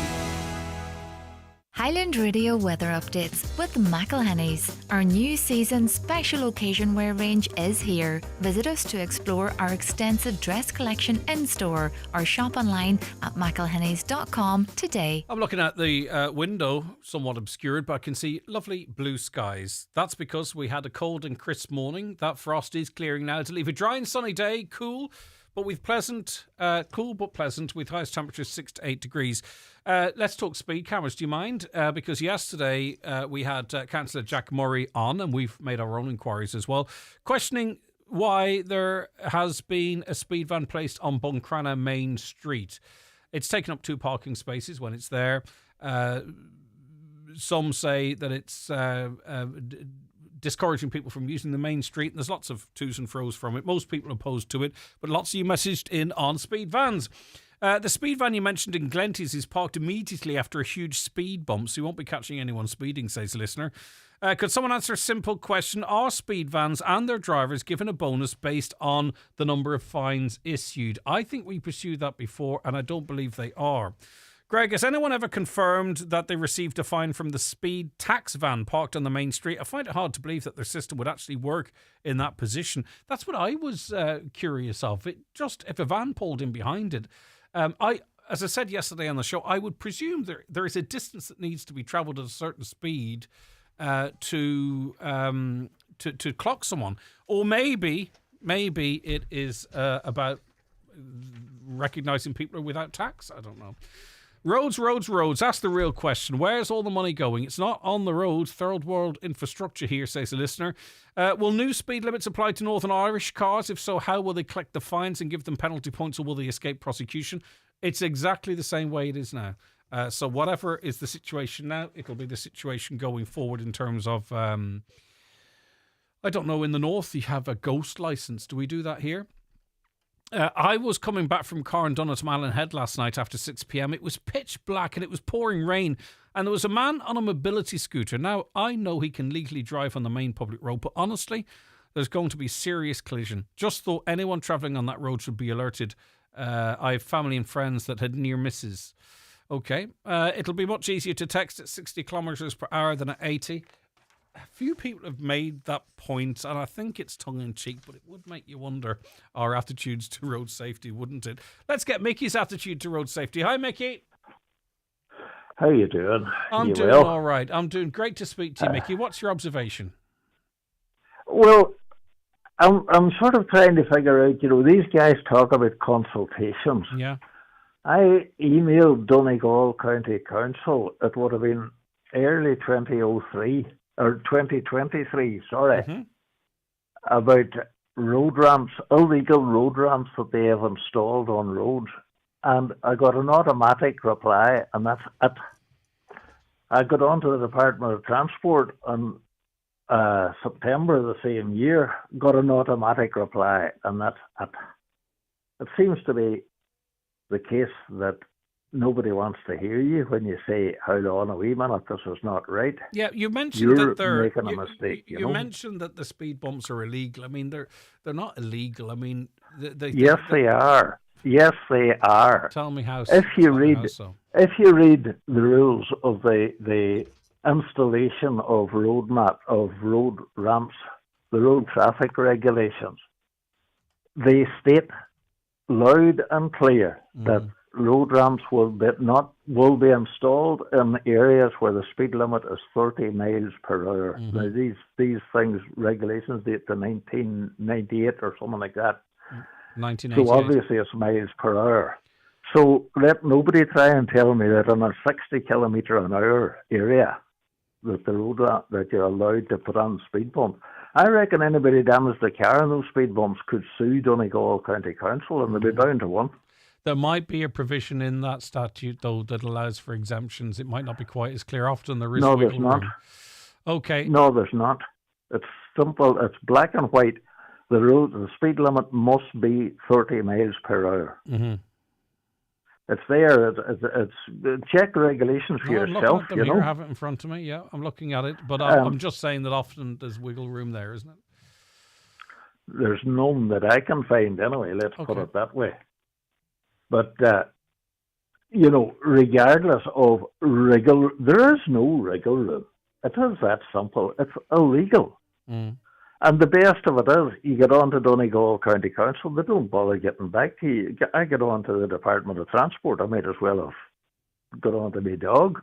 Highland Radio weather updates with McElhenny's. Our new season special occasion wear range is here. Visit us to explore our extensive dress collection in store or shop online at mcelhennys.com today. I'm looking at the window, somewhat obscured, but I can see lovely blue skies. That's because we had a cold and crisp morning. That frost is clearing now to leave a dry and sunny day, cool but pleasant, with highest temperatures 6 to 8 degrees. Let's talk speed cameras. Do you mind? Because yesterday we had Councillor Jack Murray on, and we've made our own inquiries as well, questioning why there has been a speed van placed on Buncrana Main Street. It's taken up 2 parking spaces when it's there. Some say that it's discouraging people from using the main street, and there's lots of to's and fro's from it. Most people are opposed to it, but lots of you messaged in on speed vans. The speed van you mentioned in Glenties is parked immediately after a huge speed bump, so you won't be catching anyone speeding, says the listener. Could someone answer a simple question? Are speed vans and their drivers given a bonus based on the number of fines issued? I think we pursued that before, and I don't believe they are. Greg, has anyone ever confirmed that they received a fine from the speed tax van parked on the main street? I find it hard to believe that their system would actually work in that position. That's what I was curious of. If a van pulled in behind it, as I said yesterday on the show, I would presume there is a distance that needs to be travelled at a certain speed to clock someone, or maybe it is about recognising people are without tax. I don't know. Roads. That's the real question. Where's all the money going? It's not on the roads. Third world infrastructure here, says the listener. Will new speed limits apply to Northern Irish cars? If so, how will they collect the fines and give them penalty points, or will they escape prosecution? It's exactly the same way it is now. So whatever is the situation now, it'll be the situation going forward in terms of, I don't know, in the north you have a ghost licence. Do we do that here? I was coming back from Carndon at Malin Head last night after 6 p.m. It was pitch black and it was pouring rain, and there was a man on a mobility scooter. Now, I know he can legally drive on the main public road, but honestly, there's going to be serious collision. Just thought anyone travelling on that road should be alerted. I have family and friends that had near misses. Okay, it'll be much easier to text at 60 kilometres per hour than at 80. A few people have made that point, and I think it's tongue-in-cheek, but it would make you wonder our attitudes to road safety, wouldn't it? Let's get Mickey's attitude to road safety. Hi, Mickey. How you doing? I'm doing all right. I'm doing great to speak to you, Mickey. What's your observation? Well, I'm sort of trying to figure out, these guys talk about consultations. Yeah. I emailed Donegal County Council. It would have been early 2003. Or 2023, sorry, about road ramps, illegal road ramps that they have installed on roads. And I got an automatic reply, and that's it. I got on to the Department of Transport in September the same year, got an automatic reply, and that's it. It seems to be the case that nobody wants to hear you when you say, hold on a wee minute, this is not right. Yeah, you mentioned that they're making a mistake. You mentioned that the speed bumps are illegal. I mean, they're not illegal. I mean, yes, they are. Yes, they are. Tell me how. If you read the rules of the installation of road ramps, the road traffic regulations, they state loud and clear that road ramps will be installed in areas where the speed limit is 30 miles per hour. Now these things, regulations date to 1998 or something like that. 1988. So obviously it's miles per hour. So let nobody try and tell me that in a 60 kilometre an hour area that the road that you're allowed to put on speed bump. I reckon anybody damaged a car in those speed bumps could sue Donegal County Council, and they'd be bound to one. There might be a provision in that statute, though, that allows for exemptions. It might not be quite as clear. Often there is no, there's not. Okay. No, there's not. It's simple. It's black and white. The speed limit must be 30 miles per hour. It's there. It's check the regulations for yourself. I'm looking at them here. I have it in front of me. Yeah, I'm looking at it. But I'm just saying that often there's wiggle room there, isn't it? There's none that I can find anyway. Let's put it that way. But regardless of wriggle, there is no wriggle room. It is that simple. It's illegal. Mm. And the best of it is, you get on to Donegal County Council, they don't bother getting back to you. I get on to the Department of Transport, I might as well have got on to my dog.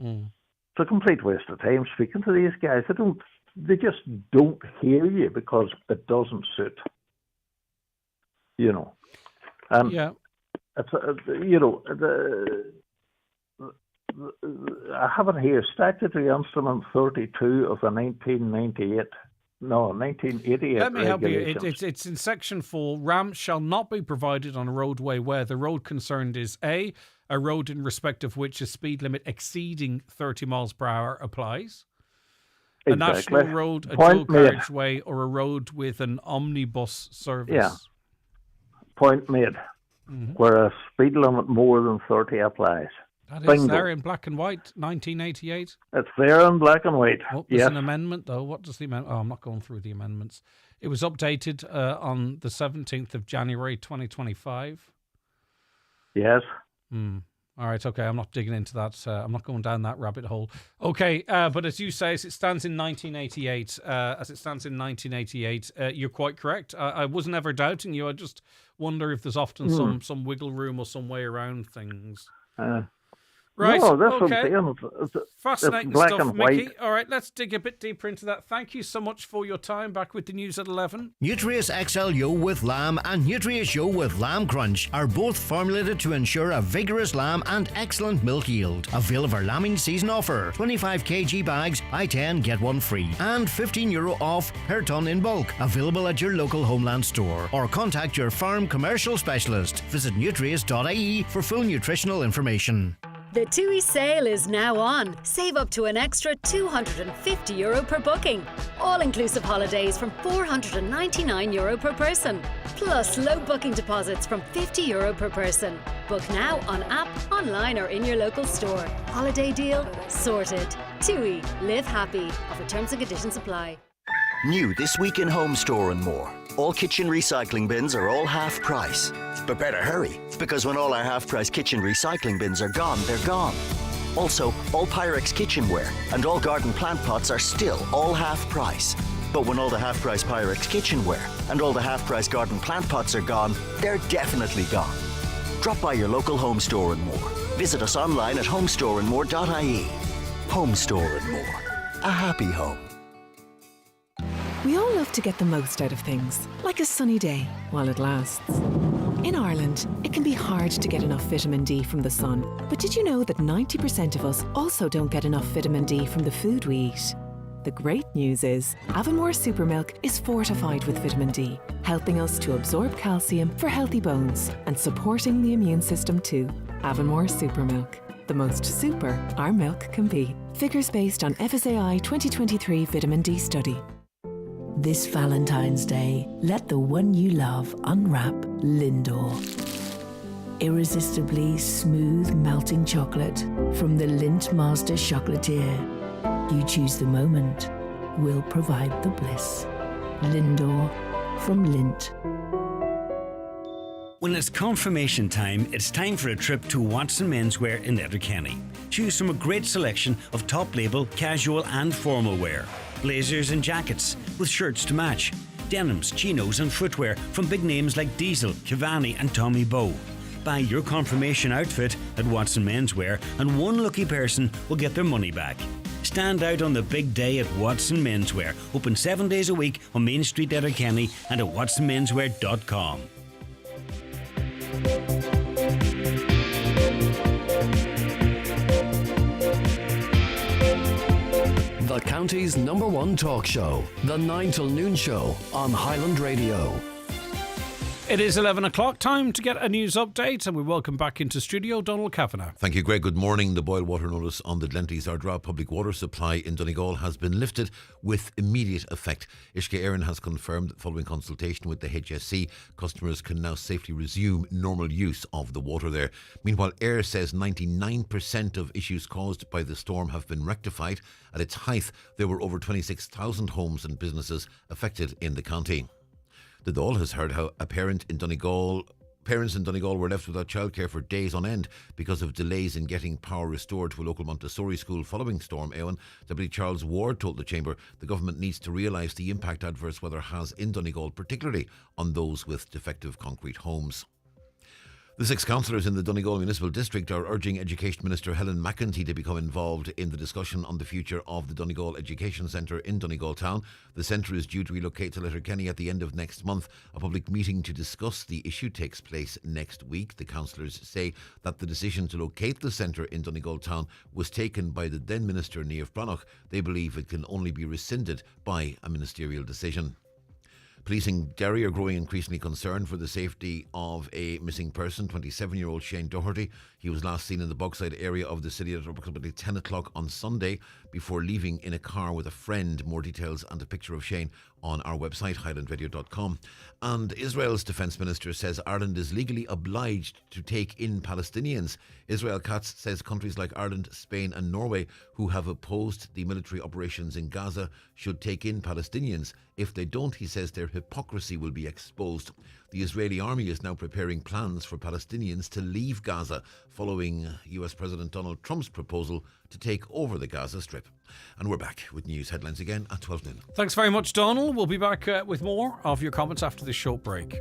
Mm. It's a complete waste of time speaking to these guys. They just don't hear you because it doesn't suit. And yeah. It's I have it here, Statutory Instrument 32 of the 1988 Let me help you. regulations. It's in section 4. Ramps shall not be provided on a roadway where the road concerned is A road in respect of which a speed limit exceeding 30 miles per hour applies. A Exactly. national road, a Point dual made. carriageway, or a road with an omnibus service. Yeah. Point made. Mhm. Where a speed limit more than 30 applies. That is Bingo. there in black and white, 1988. It's there in black and white. Oh, there's Yes. an amendment, though. What does the amendment... Oh, I'm not going through the amendments. It was updated on the 17th of January, 2025. Yes. All right, okay, I'm not digging into that. I'm not going down that rabbit hole. Okay, but as you say, as it stands in 1988, you're quite correct. I wasn't ever doubting you. I just wonder if there's often some wiggle room or some way around things. Right, No, that's okay. what I'm saying. Fascinating it's black stuff, and Mickey. white. All right, let's dig a bit deeper into that. Thank you so much for your time. Back with the news at 11. Nutrius XL Yo with Lamb and Nutrius Yo with Lamb Crunch are both formulated to ensure a vigorous lamb and excellent milk yield. Avail of our lambing season offer. 25 kg bags, buy 10, get one free. And €15 off per tonne in bulk. Available at your local Homeland store. Or contact your farm commercial specialist. Visit nutrius.ie for full nutritional information. The TUI sale is now on. Save up to an extra €250 per booking. All-inclusive holidays from €499 per person. Plus low booking deposits from €50 per person. Book now on app, online or in your local store. Holiday deal sorted. TUI. Live happy. Offer terms and conditions apply. New this week in Home Store and More. All kitchen recycling bins are all half price. But better hurry, because when all our half price kitchen recycling bins are gone, they're gone. Also, all Pyrex kitchenware and all garden plant pots are still all half price. But when all the half price Pyrex kitchenware and all the half price garden plant pots are gone, they're definitely gone. Drop by your local Home Store and More. Visit us online at homestoreandmore.ie. Home Store and More. A happy home. We all love to get the most out of things, like a sunny day, while it lasts. In Ireland, it can be hard to get enough vitamin D from the sun. But did you know that 90% of us also don't get enough vitamin D from the food we eat? The great news is, Avonmore Supermilk is fortified with vitamin D, helping us to absorb calcium for healthy bones and supporting the immune system too. Avonmore Supermilk, the most super our milk can be. Figures based on FSAI 2023 vitamin D study. This Valentine's Day, let the one you love unwrap Lindor. Irresistibly smooth melting chocolate from the Lindt Master Chocolatier. You choose the moment, we'll provide the bliss. Lindor from Lindt. When it's confirmation time, it's time for a trip to Watson Menswear in Letterkenny. Choose from a great selection of top label, casual and formal wear. Blazers and jackets with shirts to match. Denims, chinos and footwear from big names like Diesel, Cavani and Tommy Bow. Buy your confirmation outfit at Watson Menswear and one lucky person will get their money back. Stand out on the big day at Watson Menswear. Open 7 days a week on Main Street, Letterkenny and at watsonmenswear.com. The county's #1 talk show, The 9 till Noon Show on Highland Radio. It is 11 o'clock, time to get a news update, and we welcome back into studio Donald Kavanagh. Thank you, Greg. Good morning. The boil water notice on the Glenties Ardra public water supply in Donegal has been lifted with immediate effect. Uisce Éireann has confirmed that following consultation with the HSC, customers can now safely resume normal use of the water there. Meanwhile, Air says 99% of issues caused by the storm have been rectified. At its height, there were over 26,000 homes and businesses affected in the county. The Dáil has heard how a parent in Donegal Parents in Donegal were left without childcare for days on end because of delays in getting power restored to a local Montessori school following Storm Éowyn. Deputy Charles Ward told the Chamber the government needs to realise the impact adverse weather has in Donegal, particularly on those with defective concrete homes. The 6 councillors in the Donegal Municipal District are urging Education Minister Helen McEntee to become involved in the discussion on the future of the Donegal Education Centre in Donegal Town. The centre is due to relocate to Letterkenny at the end of next month. A public meeting to discuss the issue takes place next week. The councillors say that the decision to locate the centre in Donegal Town was taken by the then Minister Niamh Brannach. They believe it can only be rescinded by a ministerial decision. Police in Derry are growing increasingly concerned for the safety of a missing person, 27-year-old Shane Doherty. He was last seen in the Bogside area of the city at approximately 10 o'clock on Sunday before leaving in a car with a friend. More details and a picture of Shane on our website, highlandradio.com. And Israel's defence minister says Ireland is legally obliged to take in Palestinians. Israel Katz says countries like Ireland, Spain and Norway, who have opposed the military operations in Gaza, should take in Palestinians. If they don't, he says, their hypocrisy will be exposed. The Israeli army is now preparing plans for Palestinians to leave Gaza following US President Donald Trump's proposal to take over the Gaza Strip. And we're back with news headlines again at 12 noon. Thanks very much, Donald. We'll be back with more of your comments after this short break.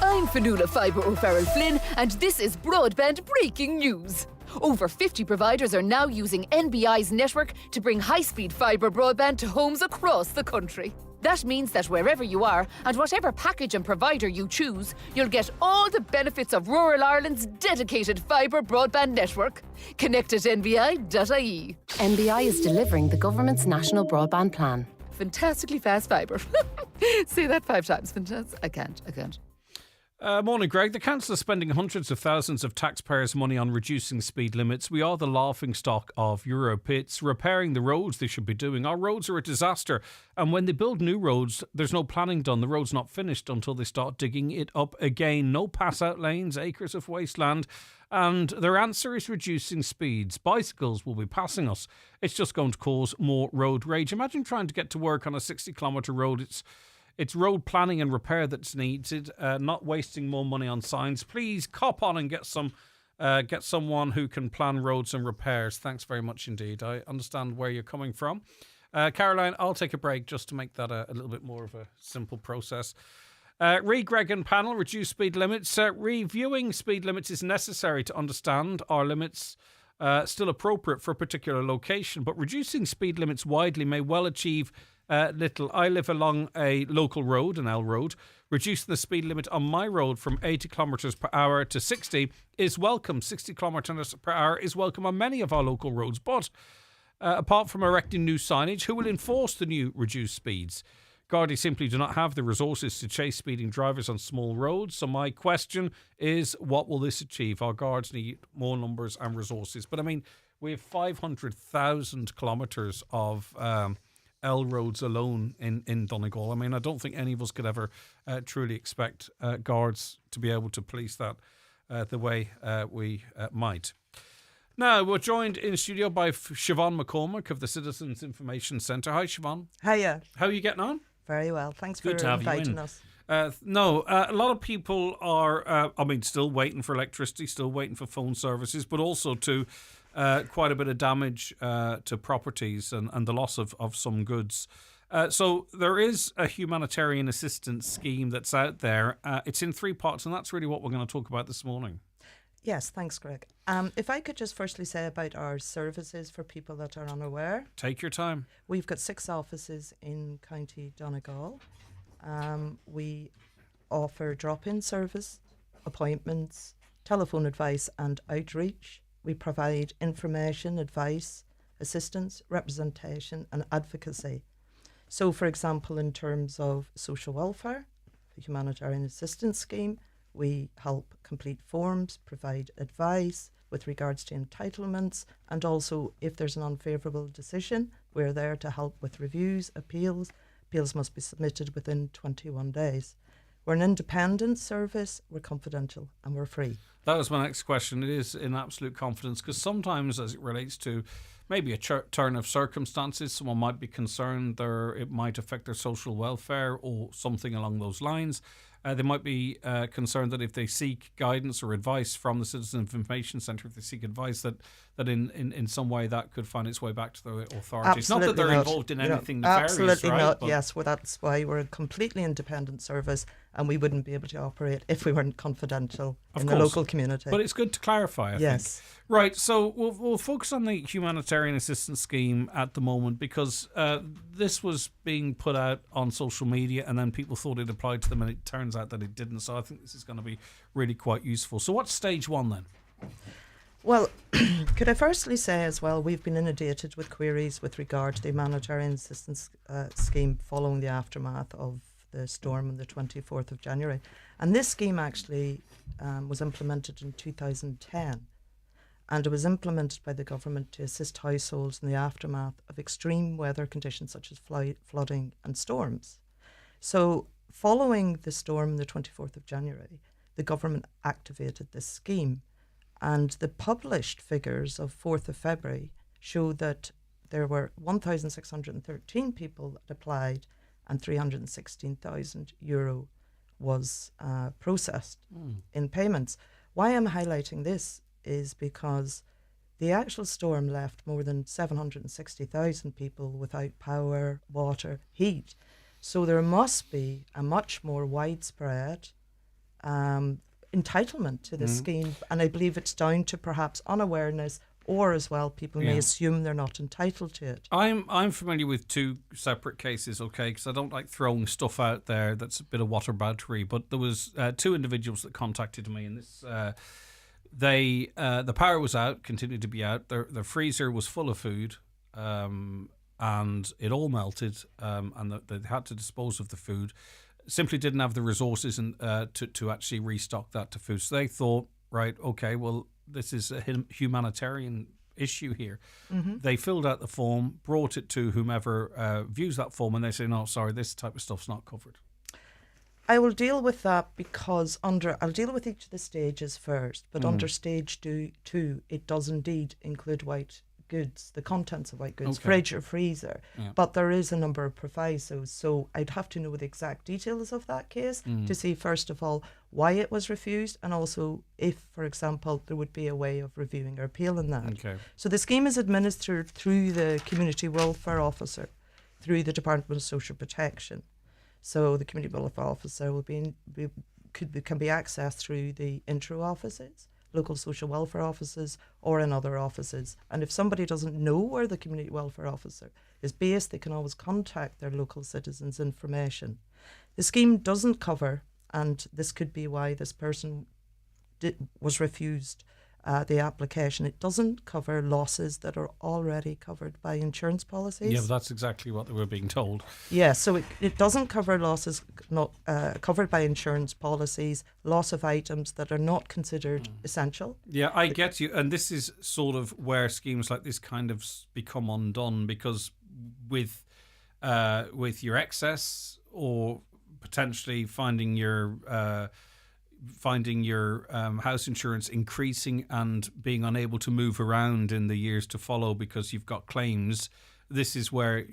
I'm Fanula Fibre O'Farrell Flynn, and this is Broadband Breaking News. Over 50 providers are now using NBI's network to bring high-speed fibre broadband to homes across the country. That means that wherever you are and whatever package and provider you choose, you'll get all the benefits of rural Ireland's dedicated fibre broadband network. Connect at nbi.ie. NBI is delivering the government's national broadband plan. Fantastically fast fibre. Say that 5 times. Fantastic. I can't. Morning, Greg. The council is spending hundreds of thousands of taxpayers' money on reducing speed limits. We are the laughing stock of Europe. It's repairing the roads they should be doing. Our roads are a disaster. And when they build new roads, there's no planning done. The road's not finished until they start digging it up again. No pass-out lanes, acres of wasteland. And their answer is reducing speeds. Bicycles will be passing us. It's just going to cause more road rage. Imagine trying to get to work on a 60-kilometre road. It's road planning and repair that's needed, not wasting more money on signs. Please cop on and get someone who can plan roads and repairs. Thanks very much indeed. I understand where you're coming from. Caroline, I'll take a break just to make that a little bit more of a simple process. Greg and panel, reduce speed limits. Reviewing speed limits is necessary to understand our limits still appropriate for a particular location, but reducing speed limits widely may well achieve little. I live along a local road, an L road. Reducing the speed limit on my road from 80 kilometres per hour to 60 is welcome. 60 kilometres per hour is welcome on many of our local roads. But apart from erecting new signage, who will enforce the new reduced speeds? Gardaí simply do not have the resources to chase speeding drivers on small roads. So my question is, what will this achieve? Our guards need more numbers and resources. But I mean, we have 500,000 kilometres of L roads alone in Donegal. I mean, I don't think any of us could ever truly expect guards to be able to police that the way we might. Now, we're joined in studio by Siobhan McCormick of the Citizens Information Centre. Hi, Siobhan. Hiya. How are you getting on? Very well. Thanks Good for to have inviting you in. us. A lot of people are, still waiting for electricity, still waiting for phone services, but also to quite a bit of damage to properties and the loss of some goods. So there is a humanitarian assistance scheme that's out there. It's in 3 parts, and that's really what we're going to talk about this morning. Yes, thanks, Greg. If I could just firstly say about our services for people that are unaware. Take your time. We've got 6 offices in County Donegal. We offer drop-in service, appointments, telephone advice and outreach. We provide information, advice, assistance, representation and advocacy. So, for example, in terms of social welfare, the humanitarian assistance scheme, we help complete forms, provide advice with regards to entitlements, and also if there's an unfavourable decision, we're there to help with reviews, appeals. Appeals must be submitted within 21 days. We're an independent service, we're confidential and we're free. That was my next question. It is in absolute confidence, because sometimes as it relates to maybe a turn of circumstances. Someone might be concerned it might affect their social welfare or something along those lines. They might be concerned that if they seek guidance or advice from the Citizen Information Centre, if they seek advice that in some way that could find its way back to the authorities. Absolutely not that they're not. involved in anything nefarious, absolutely right? not. But Yes, well, that's why we're a completely independent service, and we wouldn't be able to operate if we weren't confidential in the local community. But it's good to clarify, I think. Right, so we'll focus on the humanitarian assistance scheme at the moment, because this was being put out on social media and then people thought it applied to them, and it turns out that it didn't. So I think this is going to be really quite useful. So what's stage one then? Well, could I firstly say as well, we've been inundated with queries with regard to the humanitarian assistance scheme following the aftermath of the storm on the 24th of January. And this scheme actually was implemented in 2010. And it was implemented by the government to assist households in the aftermath of extreme weather conditions such as flooding and storms. So following the storm on the 24th of January, the government activated this scheme. And the published figures of 4th of February show that there were 1,613 people that applied, and €316,000 was processed in payments. Why I'm highlighting this is because the actual storm left more than 760,000 people without power, water, heat. So there must be a much more widespread entitlement to this scheme, and I believe it's down to perhaps unawareness, or as well people may assume they're not entitled to it. I'm familiar with two separate cases, okay, because I don't like throwing stuff out there that's a bit of whataboutery, but there was two individuals that contacted me, and this the power was out, continued to be out, their freezer was full of food, and it all melted, and they had to dispose of the food. Simply didn't have the resources to actually restock that to food. So they thought, right, okay, well, this is a humanitarian issue here. They filled out the form, brought it to whomever views that form, and they say, no, sorry, this type of stuff's not covered. I will deal with that because I'll deal with each of the stages first, but under stage two, it does indeed include white goods, the contents of white goods, fridge or freezer, but there is a number of provisos, so I'd have to know the exact details of that case to see, first of all, why it was refused, and also if, for example, there would be a way of reviewing or appealing that. So the scheme is administered through the Community Welfare Officer, through the Department of Social Protection. So the Community Welfare Officer can be accessed through the intro offices, local social welfare offices, or in other offices. And if somebody doesn't know where the community welfare officer is based, they can always contact their local citizens' information. The scheme doesn't cover, and this could be why this person was refused the application, it doesn't cover losses that are already covered by insurance policies. Yeah, but that's exactly what they were being told. Yeah, so it doesn't cover losses not covered by insurance policies, loss of items that are not considered essential. Yeah, I get you. And this is sort of where schemes like this kind of become undone, because with your excess, or potentially finding your house insurance increasing and being unable to move around in the years to follow because you've got claims, this is why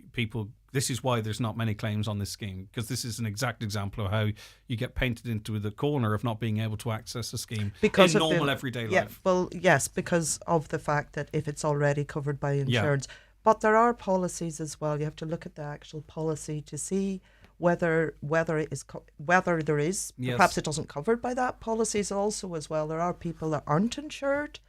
there's not many claims on this scheme, because this is an exact example of how you get painted into the corner of not being able to access a scheme in normal everyday life. Well, yes, because of the fact that if it's already covered by insurance. But there are policies as well. You have to look at the actual policy to see whether there is perhaps it doesn't covered by that. Policies also as well, there are people that aren't insured,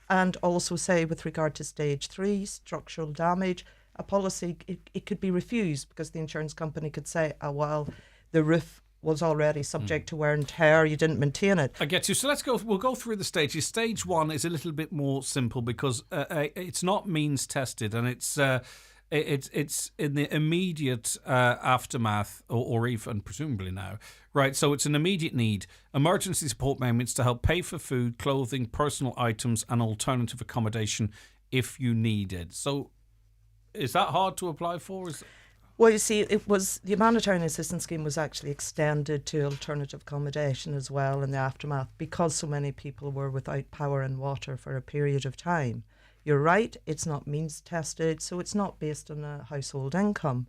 and also say with regard to stage 3 structural damage, a policy it could be refused because the insurance company could say, well, the roof was already subject to wear and tear, you didn't maintain it. I get you. So we'll go through the stages. Stage 1 is a little bit more simple because it's not means tested, and it's in the immediate aftermath, or even presumably now, right? So it's an immediate need. Emergency support payments to help pay for food, clothing, personal items, and alternative accommodation if you need it. So is that hard to apply for? Well, you see, the humanitarian assistance scheme was actually extended to alternative accommodation as well in the aftermath, because so many people were without power and water for a period of time. You're right, it's not means tested, so it's not based on a household income.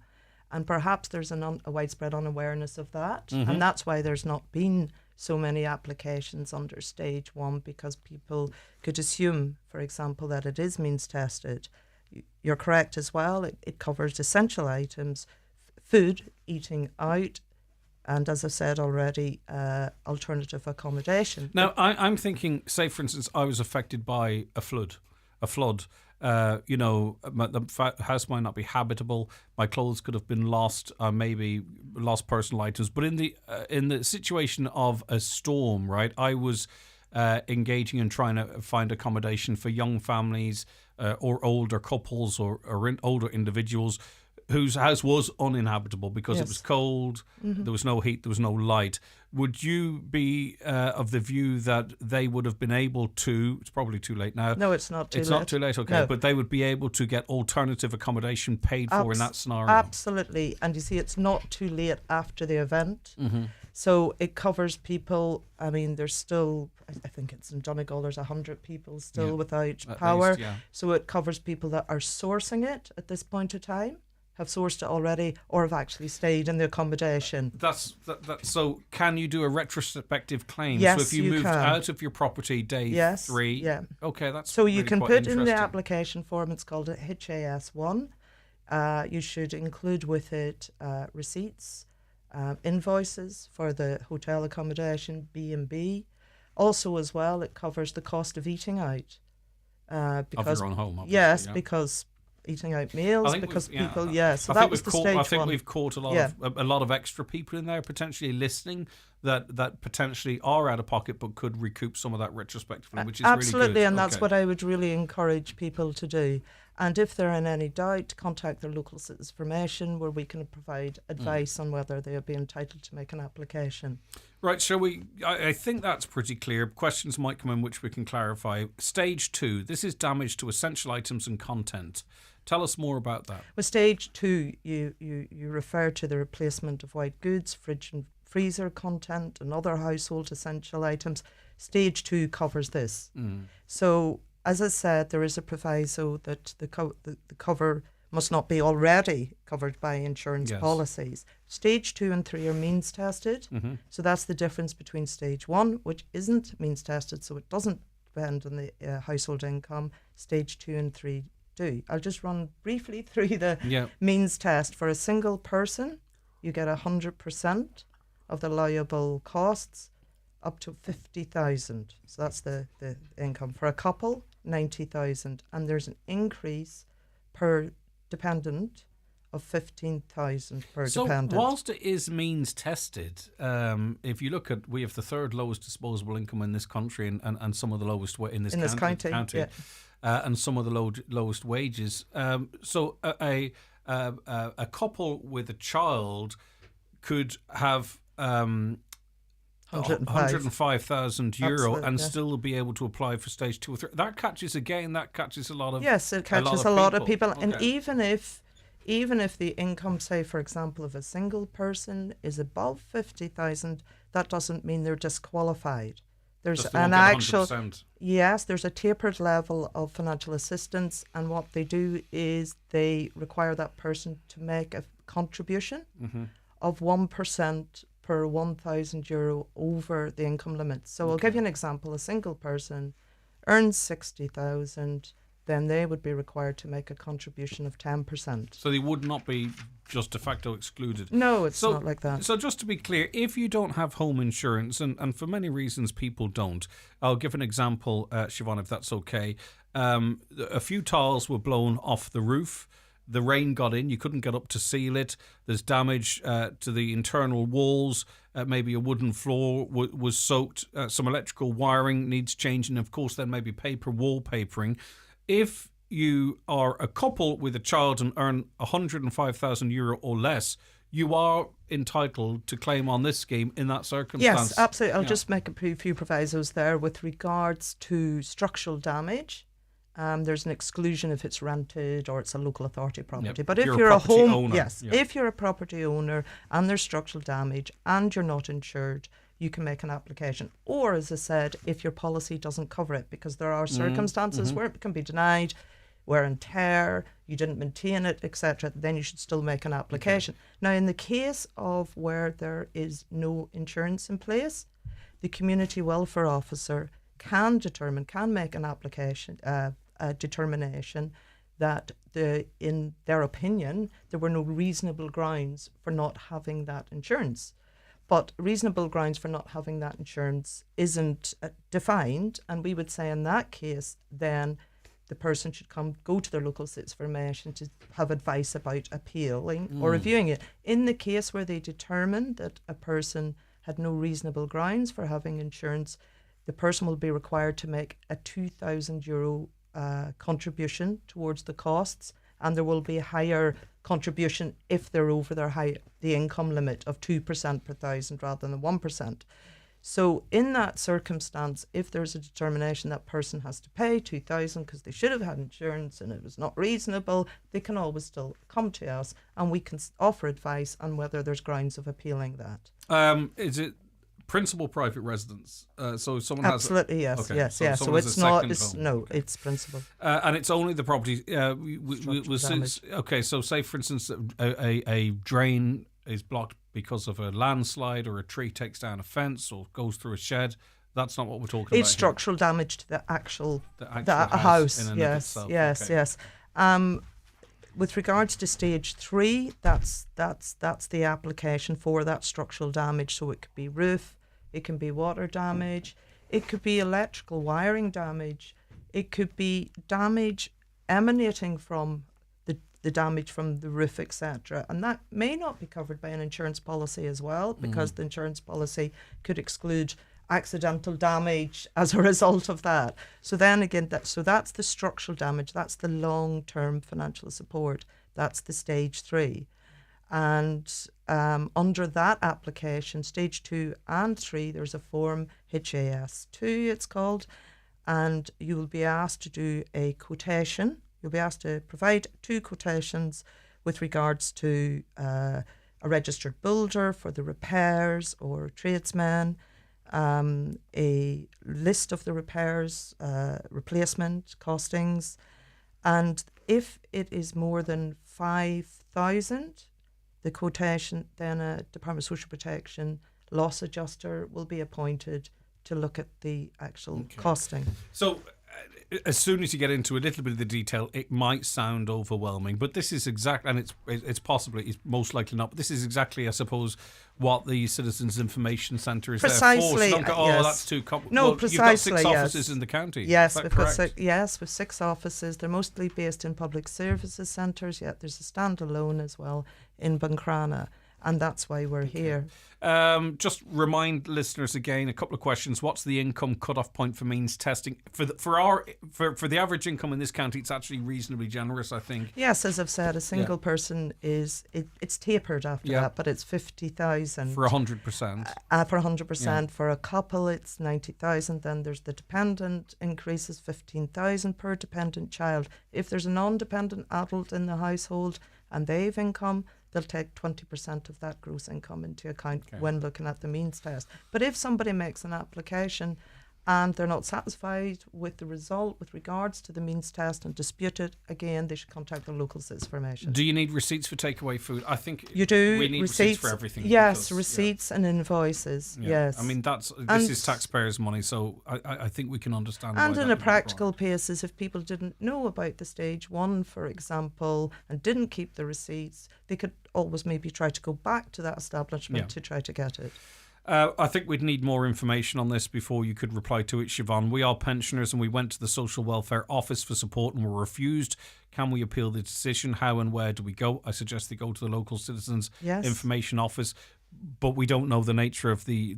And perhaps there's a widespread unawareness of that. Mhm. And that's why there's not been so many applications under stage 1, because people could assume, for example, that it is means tested. You're correct as well. It covers essential items, food, eating out, and as I said already, alternative accommodation. Now, I'm thinking, say, for instance, I was affected by a flood. The house might not be habitable. My clothes could have been lost, maybe lost personal items. But in the situation of a storm, right, I was engaging in trying to find accommodation for young families or older couples or older individuals whose house was uninhabitable because it was cold, there was no heat, there was no light. Would you be of the view that they would have been able to, it's probably too late now. No, it's not too late. It's not too late, okay. No. But they would be able to get alternative accommodation paid for in that scenario. Absolutely. And you see, it's not too late after the event. Mhm. So it covers people. I mean, there's still, I think it's in Donegal, there's 100 people still without At power. least, yeah. So it covers people that are sourcing it at this point of time, have sourced it already, or have actually stayed in the accommodation. So can you do a retrospective claim? Yes, so if you you moved can. out of your property day 3, yeah. okay, that's so you really can quite put in the interesting. application form. It's called a HAS1. You should include with it receipts, invoices for the hotel accommodation, B&B. Also, as well, it covers the cost of eating out. Because, your own home, obviously, yes, yeah. because eating out meals, because people, so I that think was the we've stage I think one. we've caught a lot of extra people in there potentially listening that potentially are out of pocket but could recoup some of that retrospectively, which is Absolutely, really good. and that's Okay. what I would really encourage people to do. And if they're in any doubt, contact their local citizens formation, where we can provide advice on whether they will be entitled to make an application. Right, shall we? I think that's pretty clear. Questions might come in which we can clarify. Stage 2, this is damage to essential items and content. Tell us more about that. With stage 2, you refer to the replacement of white goods, fridge and freezer content, and other household essential items. Stage 2 covers this. So, as I said, there is a proviso that the cover must not be already covered by insurance policies. Stage 2 and 3 are means tested. So that's the difference between stage 1, which isn't means tested, so it doesn't depend on the household income. Stage 2 and 3 do. I'll just run briefly through the means test. For a single person, you get 100% of the liable costs up to 50,000. So that's the income. For a couple, 90,000, and there's an increase per dependent of 15,000 per dependent. So whilst it is means tested, if you look at, we have the third lowest disposable income in this country and some of the lowest in this county. Yeah. And some of the lowest wages. So a couple with a child could have 105,000 euro and still be able to apply for stage 2 or 3. That catches a lot of yes, it catches a lot of people. Okay. And even if the income, say for example, of a single person is above 50,000, that doesn't mean they're disqualified. There's an actual 100%. Yes, there's a tapered level of financial assistance, and what they do is they require that person to make a contribution of 1% per 1,000 euro over the income limit. So I'll give you an example. A single person earns 60,000, then they would be required to make a contribution of 10%. So they would not be just de facto excluded. No, it's not like that. So just to be clear, if you don't have home insurance, and for many reasons people don't, I'll give an example, Siobhan, if that's okay. A few tiles were blown off the roof. The rain got in, you couldn't get up to seal it. There's damage to the internal walls. Maybe a wooden floor was soaked. Some electrical wiring needs changing. Of course, then maybe paper wallpapering. If you are a couple with a child and earn 105,000 euro or less, you are entitled to claim on this scheme in that circumstance. Yes, absolutely. I'll just make a few provisos there with regards to structural damage. There's an exclusion if it's rented or it's a local authority property. Yep. But if You're a home, property owner. yes, Yep. if you're a property owner and there's structural damage and you're not insured, you can make an application. Or, as I said, if your policy doesn't cover it, because there are circumstances where it can be denied, wear and tear, you didn't maintain it, etc., then you should still make an application. Now, in the case of where there is no insurance in place, the community welfare officer can make an application, a determination that in their opinion, there were no reasonable grounds for not having that insurance. But reasonable grounds for not having that insurance isn't defined, and we would say in that case, then the person should go to their local citizen information to have advice about appealing or reviewing it. In the case where they determine that a person had no reasonable grounds for having insurance, the person will be required to make a €2,000 contribution towards the costs, and there will be a higher contribution if they're over the income limit of 2% per thousand rather than 1%. So in that circumstance, if there's a determination that person has to pay 2,000 because they should have had insurance and it was not reasonable, they can always still come to us and we can offer advice on whether there's grounds of appealing that. Is it principal private residence? So someone absolutely has yes. So it's not. It's principal. And it's only the property. So say for instance, a drain is blocked because of a landslide, or a tree takes down a fence or goes through a shed. That's not what we're talking about. It's structural damage to the actual house. Yes. With regards to stage 3, that's the application for that structural damage. So it could be roof, it can be water damage, it could be electrical wiring damage, it could be damage emanating from the damage from the roof, etc. And that may not be covered by an insurance policy as well, because the insurance policy could exclude accidental damage as a result of that. So then again, that's the structural damage. That's the long-term financial support. That's the stage 3. And under that application, stage 2 and 3, there's a form, HAS2 it's called, and you will be asked to do a quotation. You'll be asked to provide 2 quotations with regards to a registered builder for the repairs or tradesman, a list of the repairs, replacement costings, and if it is more than 5,000, the quotation, then a Department of Social Protection loss adjuster will be appointed to look at the actual costing. So as soon as you get into a little bit of the detail, it might sound overwhelming, but this is exactly, and it's most likely not, but this is exactly, I suppose, what the Citizens Information Centre is there for. So don't go, that's too complicated. No, precisely, you've got 6 offices in the county. Yes, we've got 6 offices. They're mostly based in public services centres, yet there's a standalone as well in Buncrana. And that's why we're here. Just remind listeners again, a couple of questions. What's the income cut-off point for means testing? For the average income in this county, it's actually reasonably generous, I think. Yes, as I've said, a single person is it's tapered after that, but it's 50,000 for 100%. For 100%, for a couple, it's 90,000. Then there's the dependent increases 15,000 per dependent child. If there's a non-dependent adult in the household and they've income, they'll take 20% of that gross income into account when looking at the means test. But if somebody makes an application and they're not satisfied with the result with regards to the means test and dispute it, again, they should contact the local citizen information. Do you need receipts for takeaway food? I think you do. We need receipts for everything. Yes, receipts and invoices. Yes. I mean, this is taxpayers' money, so I think we can understand. And in a practical basis, if people didn't know about the stage 1, for example, and didn't keep the receipts, they could always maybe try to go back to that establishment to try to get it. I think we'd need more information on this before you could reply to it, Siobhan. We are pensioners and we went to the Social Welfare Office for support and were refused. Can we appeal the decision? How and where do we go? I suggest they go to the local Citizens Information Office, but we don't know the nature of the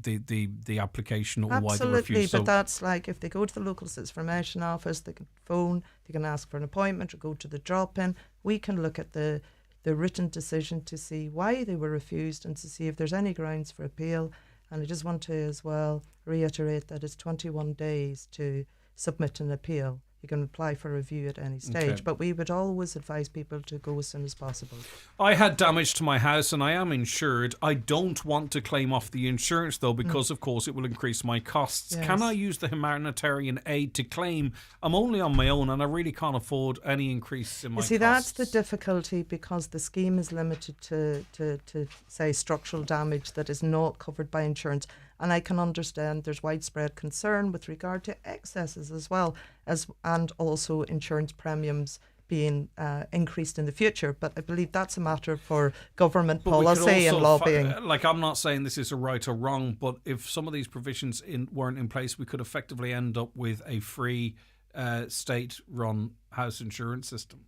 application or why they refuse. Absolutely, but that's like if they go to the local Citizens Information Office, they can phone, they can ask for an appointment or go to the drop-in. We can look at the written decision to see why they were refused and to see if there's any grounds for appeal. And I just want to as well reiterate that it's 21 days to submit an appeal. You can apply for a review at any stage, Okay. but we would always advise people to go as soon as possible. I had damage to my house and I am insured. I don't want to claim off the insurance though because of course it will increase my costs. Yes. Can I use the humanitarian aid to claim? I'm only on my own and I really can't afford any increase in my You see, costs. that's the difficulty because the scheme is limited to say structural damage that is not covered by insurance. And I can understand there's widespread concern with regard to excesses as well and also insurance premiums being increased in the future. But I believe that's a matter for government But we could policy and also lobbying. like, I'm not saying this is a right or wrong, but if some of these provisions weren't in place, we could effectively end up with a free state-run house insurance system.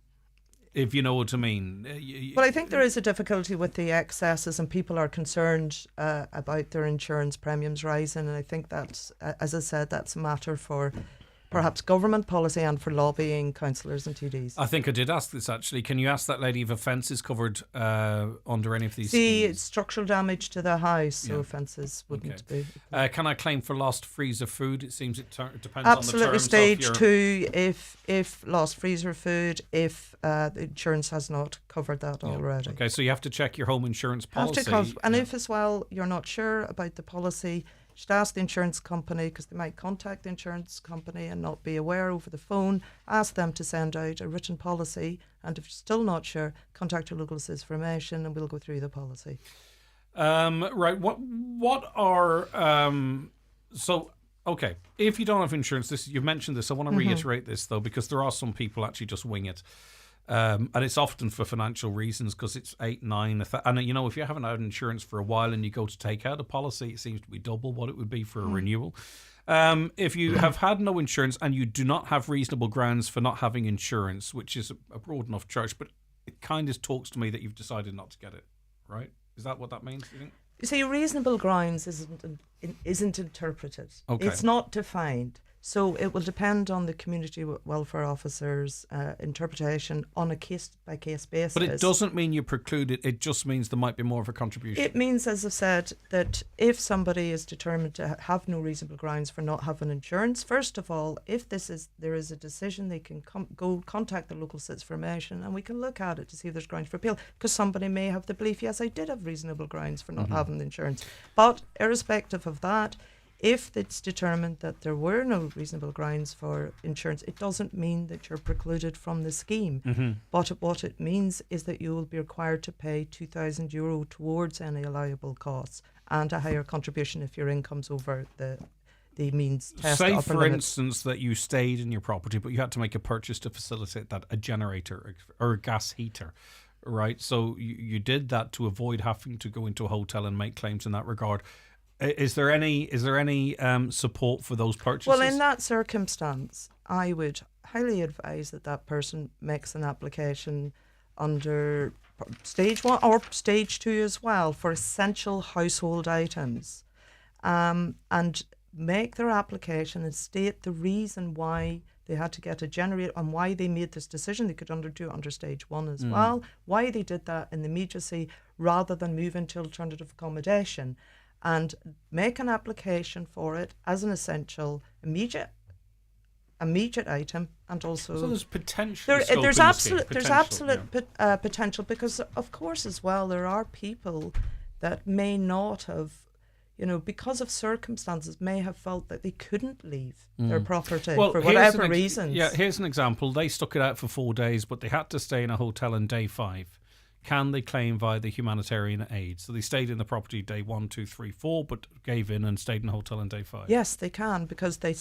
If you know what I mean. Well, I think there is a difficulty with the excesses, and people are concerned about their insurance premiums rising. And I think that's, as I said, that's a matter for perhaps government policy and for lobbying councillors and TDs. I think I did ask this actually. Can you ask that lady if a fence is covered under any of these See, schemes? it's structural damage to the house, so Yeah. fences wouldn't be. Can I claim for lost freezer food? It seems it depends Absolutely, on the terms stage of your... 2 if lost freezer food, if the insurance has not covered that already. Okay, so you have to check your home insurance policy. And if as well you're not sure about the policy, you should ask the insurance company, because they might contact the insurance company and not be aware over the phone. Ask them to send out a written policy, and if you're still not sure, contact your local assist for information and we'll go through the policy. Right. What are so? Okay, if you don't have insurance, you've mentioned this. I want to reiterate this though, because there are some people actually just wing it. And it's often for financial reasons because it's 8, 9, and you know, if you haven't had insurance for a while and you go to take out a policy, it seems to be double what it would be for a renewal. If you have had no insurance and you do not have reasonable grounds for not having insurance, which is a broad enough church, but it kind of talks to me that you've decided not to get it, right? Is that what that means, do you think? You see, reasonable grounds isn't interpreted. Okay. It's not defined. So it will depend on the community welfare officer's interpretation on a case-by-case basis. But it doesn't mean you preclude it. It just means there might be more of a contribution. It means, as I've said, that if somebody is determined to have no reasonable grounds for not having insurance, first of all, if there is a decision, they can go contact the local SITS for information, and we can look at it to see if there's grounds for appeal. Because somebody may have the belief, yes, I did have reasonable grounds for not having the insurance. But irrespective of that, if it's determined that there were no reasonable grounds for insurance, it doesn't mean that you're precluded from the scheme. But what it means is that you will be required to pay €2,000 towards any allowable costs and a higher contribution if your income's over the means test. Say, upper for limit. instance, that you stayed in your property, but you had to make a purchase to facilitate that, a generator or a gas heater. Right, so you did that to avoid having to go into a hotel and make claims in that regard. Is there any support for those purchases? Well, in that circumstance, I would highly advise that person makes an application under stage 1 or stage 2 as well for essential household items, and make their application and state the reason why they had to get a generator and why they made this decision. They could do it under stage 1 as well, why they did that in the immediacy rather than move into alternative accommodation, and make an application for it as an essential immediate item. And also, so there's potential. There's absolute potential, because of course as well there are people that may not have, because of circumstances, may have felt that they couldn't leave their property for whatever reasons. Yeah, here's an example. They stuck it out for 4 days, but they had to stay in a hotel on day 5. Can they claim via the humanitarian aid? So they stayed in the property day 1, 2, 3, 4, but gave in and stayed in a hotel on day 5. Yes, they can, because they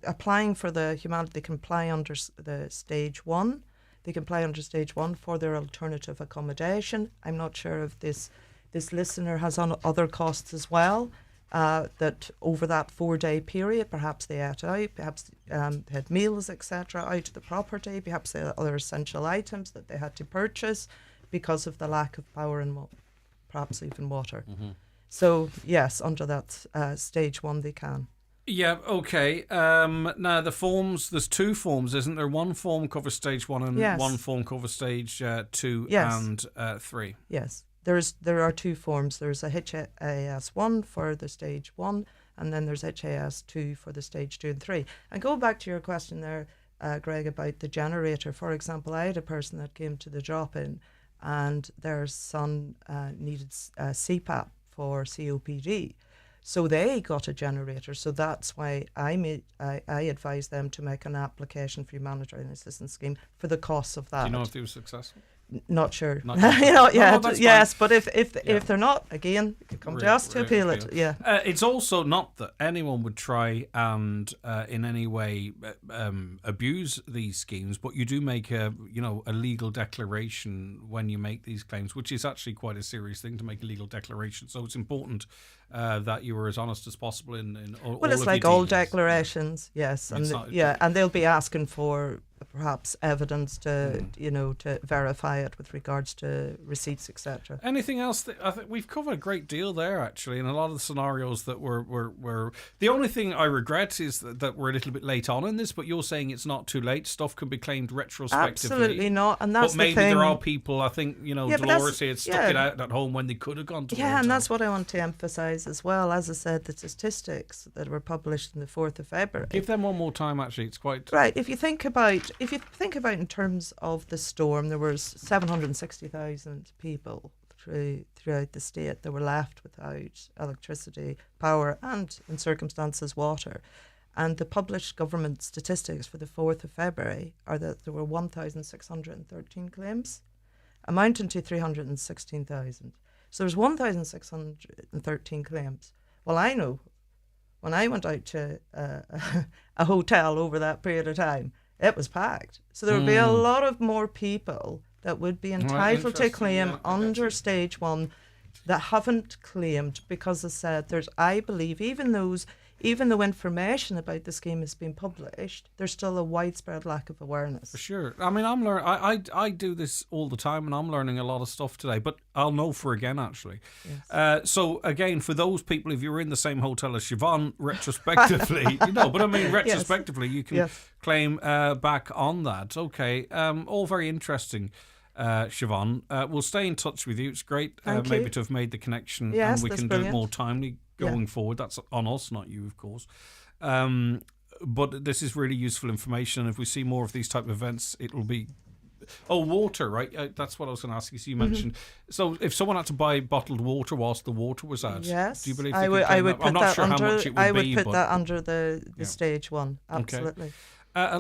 applying for the humanity, they can apply under the stage 1. They can apply under stage 1 for their alternative accommodation. I'm not sure if this listener has on other costs as well. That over that 4-day period, perhaps they ate out, perhaps they had meals, etc., out of the property, perhaps they had other essential items that they had to purchase because of the lack of power and perhaps even water. So yes, under that stage 1 they can. Yeah, okay. Now the forms, there's 2 forms, isn't there? One form covers stage 1 and one form covers stage 2 and 3. Yes. There are 2 forms. There's a HAS1 for the stage 1 and then there's HAS 2 for the stage 2 and 3. And go back to your question there, Greg, about the generator. For example, I had a person that came to the drop-in and their son needed CPAP for COPD. So they got a generator. So that's why I advised them to make an application for humanitarian assistance scheme for the costs of that. Do you know if they were successful? Not sure. Not yet. Yes, but if they're not, again, you can come to us to appeal it. Yeah. It's also not that anyone would try and in any way abuse these schemes, but you do make a legal declaration when you make these claims, which is actually quite a serious thing to make a legal declaration. So it's important that you were as honest as possible in all. Well, it's like all declarations, yes, and and they'll be asking for perhaps evidence to to verify it with regards to receipts, etc. Anything else? I think we've covered a great deal there, actually, in a lot of the scenarios that were. The only thing I regret is that we're a little bit late on in this, but you're saying it's not too late. Stuff can be claimed retrospectively. Absolutely not, and that's but maybe the thing. There are people. I think Dolores here stuck it out at home when they could have gone to. Yeah, and that's what I want to emphasise as well. As I said, the statistics that were published on the 4th of February. Give them one more time. Actually, it's quite right. If you think about in terms of the storm, there was 760,000 people throughout the state that were left without electricity, power, and in circumstances water. And the published government statistics for the 4th of February are that there were 1,613 claims, amounting to 316,000. So there's 1,613 claims. Well, I know when I went out to a hotel over that period of time, it was packed. So there would be a lot of more people that would be entitled to claim under stage 1 that haven't claimed because, as I said, I believe even though information about the scheme has been published, there's still a widespread lack of awareness. For sure. I mean, I do this all the time, and I'm learning a lot of stuff today, but I'll know for again, actually. Yes. So, again, for those people, if you're in the same hotel as Siobhan, retrospectively, retrospectively, you can claim back on that. Okay. All very interesting. Siobhan, we'll stay in touch with you. It's great maybe to have made the connection, and we can do it more timely going forward. That's on us, not you, of course. But this is really useful information. If we see more of these type of events, it will be... Oh, water, right? That's what I was going to ask you. So you mentioned... So if someone had to buy bottled water whilst the water was out, do you believe they could claim that? I'm not sure how much it would be. I would put that under the stage 1, absolutely. Okay.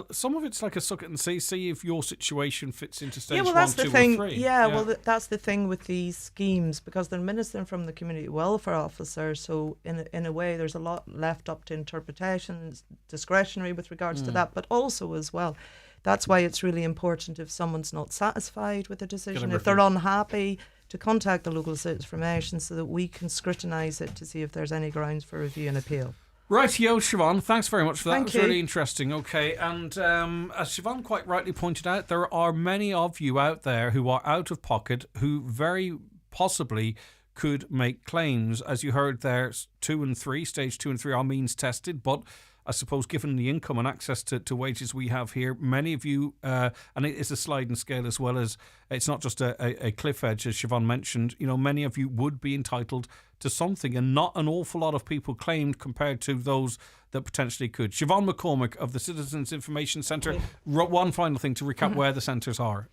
Some of it's like a suck it and see if your situation fits into stage 1, that's 2 the thing. or 3. Well, that's the thing with these schemes, because they're administered from the community welfare officer. So in a way, there's a lot left up to interpretation, discretionary with regards to that, but also as well. That's why it's really important if someone's not satisfied with the decision, if they're unhappy, to contact the local citizen information so that we can scrutinise it to see if there's any grounds for review and appeal. Right, Siobhan, thanks very much for that. Thank It was you. really interesting. Okay, and as Siobhan quite rightly pointed out, there are many of you out there who are out of pocket who very possibly could make claims. As you heard there, stage 2 and 3 are means tested, but I suppose given the income and access to wages we have here, many of you, and it is a sliding scale as well as, it's not just a cliff edge, as Siobhan mentioned, many of you would be entitled to something, and not an awful lot of people claimed compared to those that potentially could. Siobhan McCormick of the Citizens Information Centre, one final thing to recap where the centres are.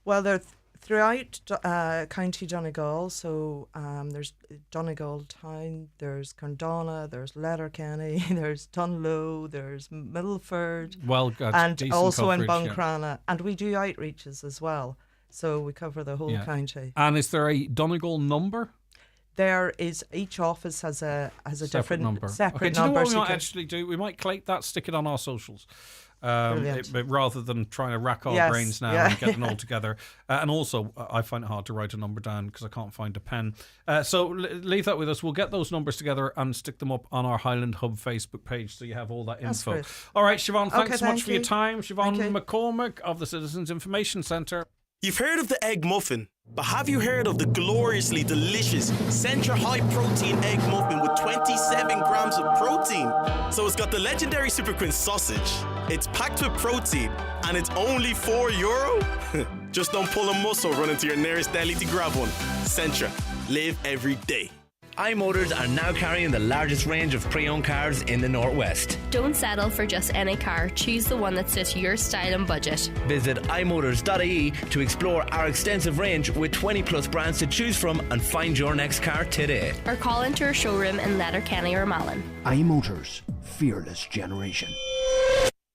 Well, they're throughout County Donegal, so there's Donegal Town, there's Carndona, there's Letterkenny, there's Dunlow, there's Milford, and also in Buncrana, and we do outreaches as well, so we cover the whole county. And is there a Donegal number? There is, each office has a different number. Separate do you know number. what we might actually do? We might collate that, stick it on our socials. Rather than trying to rack our brains now and get them all together. And also, I find it hard to write a number down because I can't find a pen. So leave that with us. We'll get those numbers together and stick them up on our Highland Hub Facebook page so you have all that info. Great. All right, Siobhan, thanks so much for your time. Siobhan McCormick of the Citizens Information Centre. You've heard of the egg muffin, but have you heard of the gloriously delicious Centra High Protein Egg Muffin with 27 grams of protein? So it's got the legendary Super Queen sausage, it's packed with protein, and it's only €4? Just don't pull a muscle, run into your nearest deli to grab one. Centra, live every day. iMotors are now carrying the largest range of pre-owned cars in the Northwest. Don't settle for just any car. Choose the one that suits your style and budget. Visit imotors.ie to explore our extensive range with 20 plus brands to choose from and find your next car today. Or call into our showroom in Letterkenny or Malin. iMotors, fearless generation.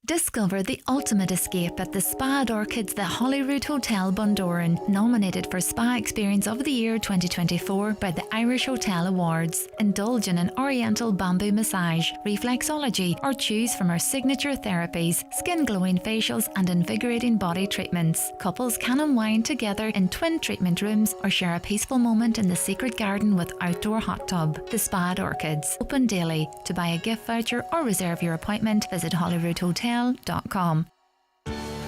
Discover the ultimate escape at the Spa at Orchids, the Holyrood Hotel, Bundoran, nominated for Spa Experience of the Year 2024 by the Irish Hotel Awards. Indulge in an oriental bamboo massage, reflexology, or choose from our signature therapies, skin glowing facials and invigorating body treatments. Couples can unwind together in twin treatment rooms or share a peaceful moment in the secret garden with outdoor hot tub. The Spa at Orchids, open daily. To buy a gift voucher or reserve your appointment, visit holyroodhotel.com.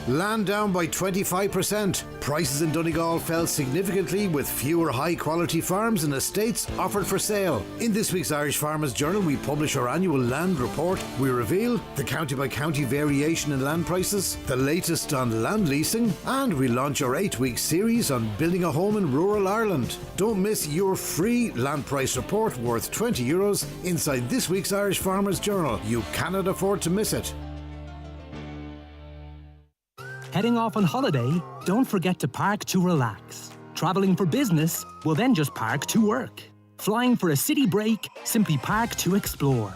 Land down by 25%. Prices in Donegal fell significantly with fewer high-quality farms and estates offered for sale. In this week's Irish Farmers Journal, we publish our annual land report. We reveal the county-by-county variation in land prices, the latest on land leasing, and we launch our 8-week series on building a home in rural Ireland. Don't miss your free land price report worth €20 inside this week's Irish Farmers Journal. You cannot afford to miss it. Heading off on holiday? Don't forget to park to relax. Travelling for business? Well, then just park to work. Flying for a city break? Simply park to explore.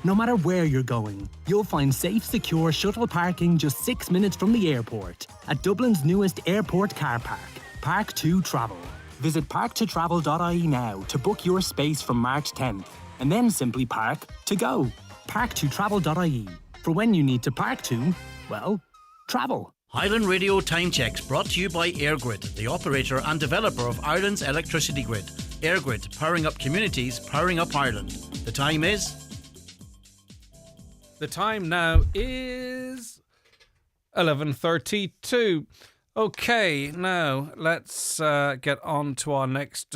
No matter where you're going, you'll find safe, secure shuttle parking just 6 minutes from the airport at Dublin's newest airport car park, Park to Travel. Visit parktotravel.ie now to book your space from March 10th, and then simply park to go. Parktotravel.ie. For when you need to park to, well, travel. Highland Radio Time Checks brought to you by EirGrid, the operator and developer of Ireland's electricity grid. EirGrid, powering up communities, powering up Ireland. The time is... The time now is 11:32. Okay, now let's get on to our next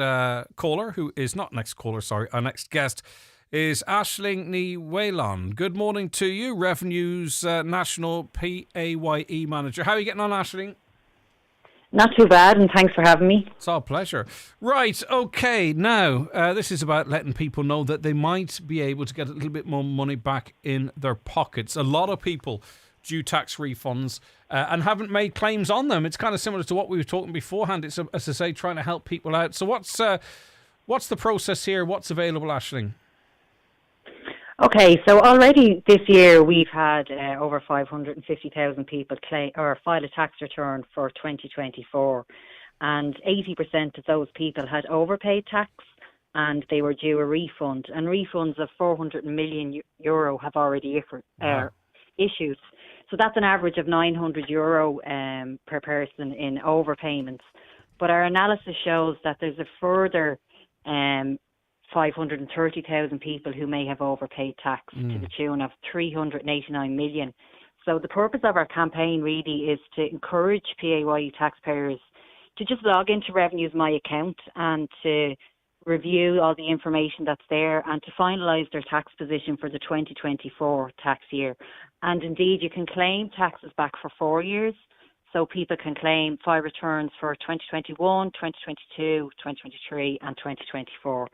caller, who is not next caller, sorry, our next guest is Aisling Ní Whalon. Good morning to you, Revenue's National PAYE Manager. How are you getting on, Aisling? Not too bad, and thanks for having me. It's our pleasure. Right, okay, now, this is about letting people know that they might be able to get a little bit more money back in their pockets. A lot of people due tax refunds and haven't made claims on them. It's kind of similar to what we were talking beforehand. It's, as I say, trying to help people out. So what's the process here? What's available, Aisling? Okay, so already this year we've had over 550,000 people claim or file a tax return for 2024, and 80% of those people had overpaid tax and they were due a refund. And refunds of €400 million have already issued. So that's an average of €900 per person in overpayments. But our analysis shows that there's a further 530,000 people who may have overpaid tax to the tune of 389 million. So the purpose of our campaign really is to encourage PAYE taxpayers to just log into Revenue's My Account and to review all the information that's there and to finalise their tax position for the 2024 tax year. And indeed, you can claim taxes back for 4 years. So people can claim file returns for 2021, 2022, 2023 and 2024.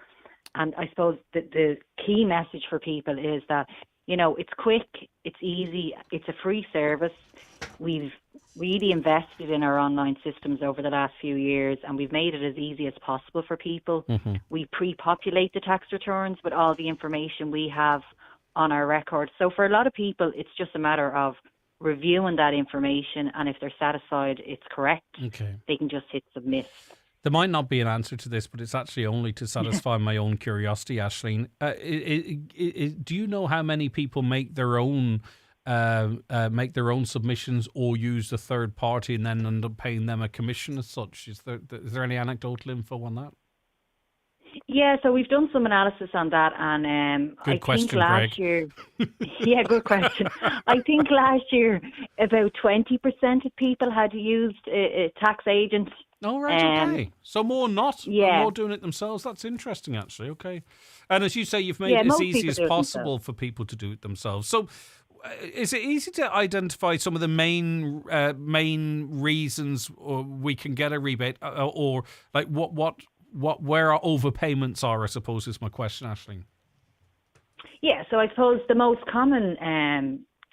And I suppose the key message for people is that, you know, it's quick, it's easy, it's a free service. We've really invested in our online systems over the last few years and we've made it as easy as possible for people. Mm-hmm. We pre-populate the tax returns with all the information we have on our records. So for a lot of people, it's just a matter of reviewing that information, and if they're satisfied it's correct, they can just hit submit. There might not be an answer to this, but it's actually only to satisfy my own curiosity, Aisling. Do you know how many people make their own submissions or use a third party and then end up paying them a commission as such? Is there any anecdotal info on that? Yeah, so we've done some analysis on that, and I think last year, yeah, good question. I think last year about 20% of people had used a tax agent. Oh, right, okay. So more not, more doing it themselves. That's interesting, actually. Okay, and as you say, you've made it as easy as possible for people to do it themselves. So, is it easy to identify some of the main reasons we can get a rebate, or like where our overpayments are, I suppose, is my question, Aisling. Yeah, so I suppose the most common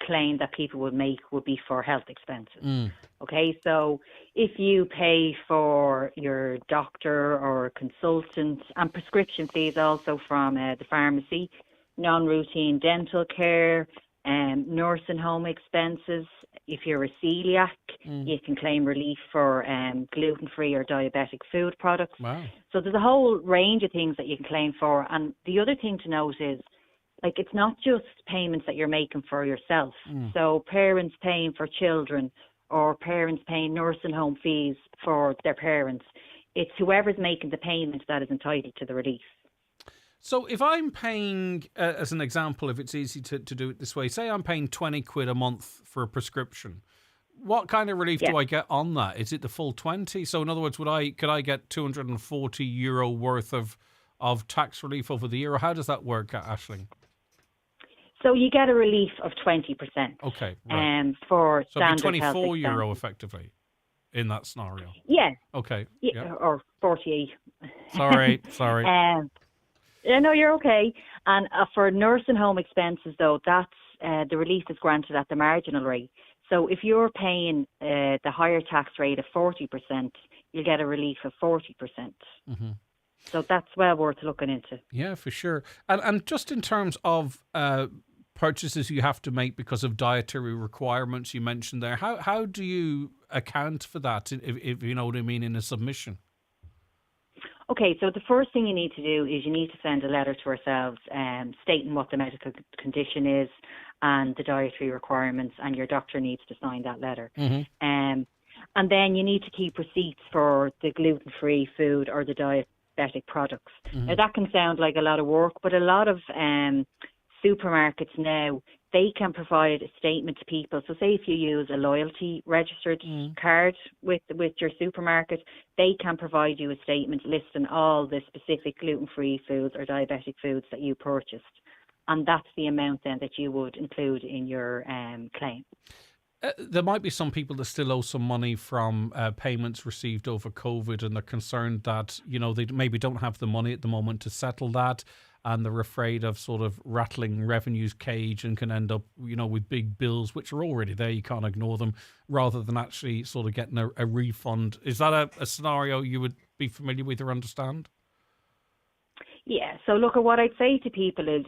claim that people would make would be for health expenses. Okay, so if you pay for your doctor or consultant and prescription fees also from the pharmacy, non-routine dental care, nursing home expenses, if you're a celiac, you can claim relief for gluten-free or diabetic food products. Wow. So there's a whole range of things that you can claim for. And the other thing to note is, like, it's not just payments that you're making for yourself. So parents paying for children or parents paying nursing home fees for their parents. It's whoever's making the payment that is entitled to the relief. So if I'm paying, as an example, if it's easy to do it this way, say I'm paying 20 quid a month for a prescription, what kind of relief do I get on that? Is it the full 20? So in other words, could I get €240 worth of tax relief over the year? Or how does that work, Aisling? So you get a relief of 20%. Okay, right. For So it'd standard be health €24 expenses. effectively in that scenario. Yeah. Okay. Yeah, or 48. Sorry. Yeah, no, you're okay. And for nursing home expenses, though, that's the relief is granted at the marginal rate. So if you're paying the higher tax rate of 40%, you'll get a relief of 40%. Mm-hmm. So that's well worth looking into. Yeah, for sure. And just in terms of purchases you have to make because of dietary requirements you mentioned there, how do you account for that, if you know what I mean, in a submission? Okay, so the first thing you need to do is you need to send a letter to ourselves stating what the medical condition is and the dietary requirements, and your doctor needs to sign that letter. Mm-hmm. And then you need to keep receipts for the gluten-free food or the diabetic products. Mm-hmm. Now, that can sound like a lot of work, but a lot of supermarkets now, they can provide a statement to people. So say if you use a loyalty registered card with your supermarket, they can provide you a statement listing all the specific gluten-free foods or diabetic foods that you purchased. And that's the amount then that you would include in your claim. There might be some people that still owe some money from payments received over COVID, and they're concerned that, they maybe don't have the money at the moment to settle that, and they're afraid of sort of rattling revenue's cage and can end up, with big bills, which are already there. You can't ignore them, rather than actually sort of getting a refund. Is that a scenario you would be familiar with or understand? Yeah. So look, at what I'd say to people is,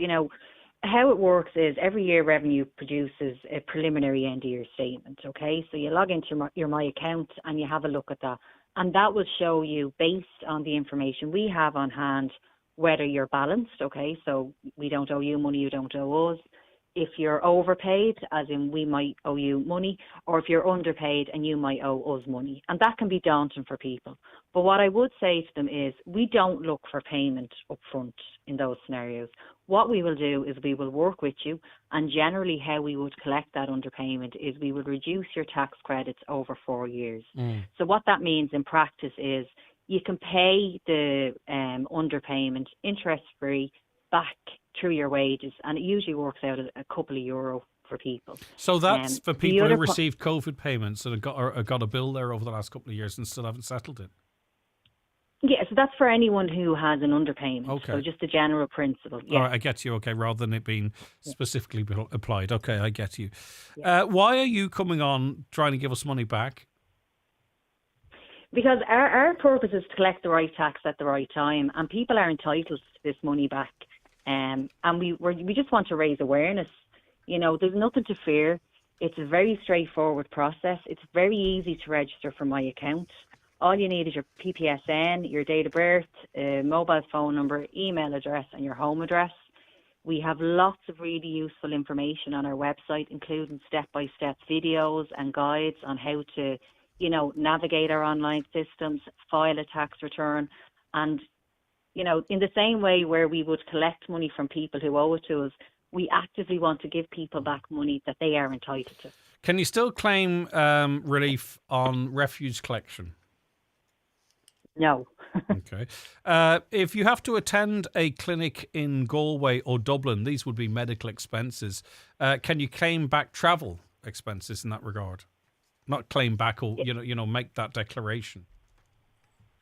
how it works is every year Revenue produces a preliminary end-of-year statement, okay? So you log into your My Account and you have a look at that. And that will show you, based on the information we have on hand, whether you're balanced, okay? So we don't owe you money, you don't owe us. If you're overpaid, as in we might owe you money, or if you're underpaid and you might owe us money. And that can be daunting for people. But what I would say to them is we don't look for payment up front in those scenarios. What we will do is we will work with you, and generally how we would collect that underpayment is we would reduce your tax credits over 4 years. So what that means in practice is you can pay the underpayment interest-free back through your wages, and it usually works out at a couple of euro for people. So that's for people who received COVID payments and have got a bill there over the last couple of years and still haven't settled it? Yeah, so that's for anyone who has an underpayment. Okay. So just a general principle. Yeah. All right, I get you. Okay, rather than it being specifically applied. Okay, I get you. Yeah. Why are you coming on trying to give us money back? Because our purpose is to collect the right tax at the right time, and people are entitled to this money back. And we just want to raise awareness. There's nothing to fear. It's a very straightforward process. It's very easy to register for My Account. All you need is your PPSN, your date of birth, mobile phone number, email address, and your home address. We have lots of really useful information on our website, including step-by-step videos and guides on how to, navigate our online systems, file a tax return, and in the same way where we would collect money from people who owe it to us, we actively want to give people back money that they are entitled to. Can you still claim relief on refuse collection? No. Okay. If you have to attend a clinic in Galway or Dublin, these would be medical expenses. Can you claim back travel expenses in that regard? Not claim back, or make that declaration.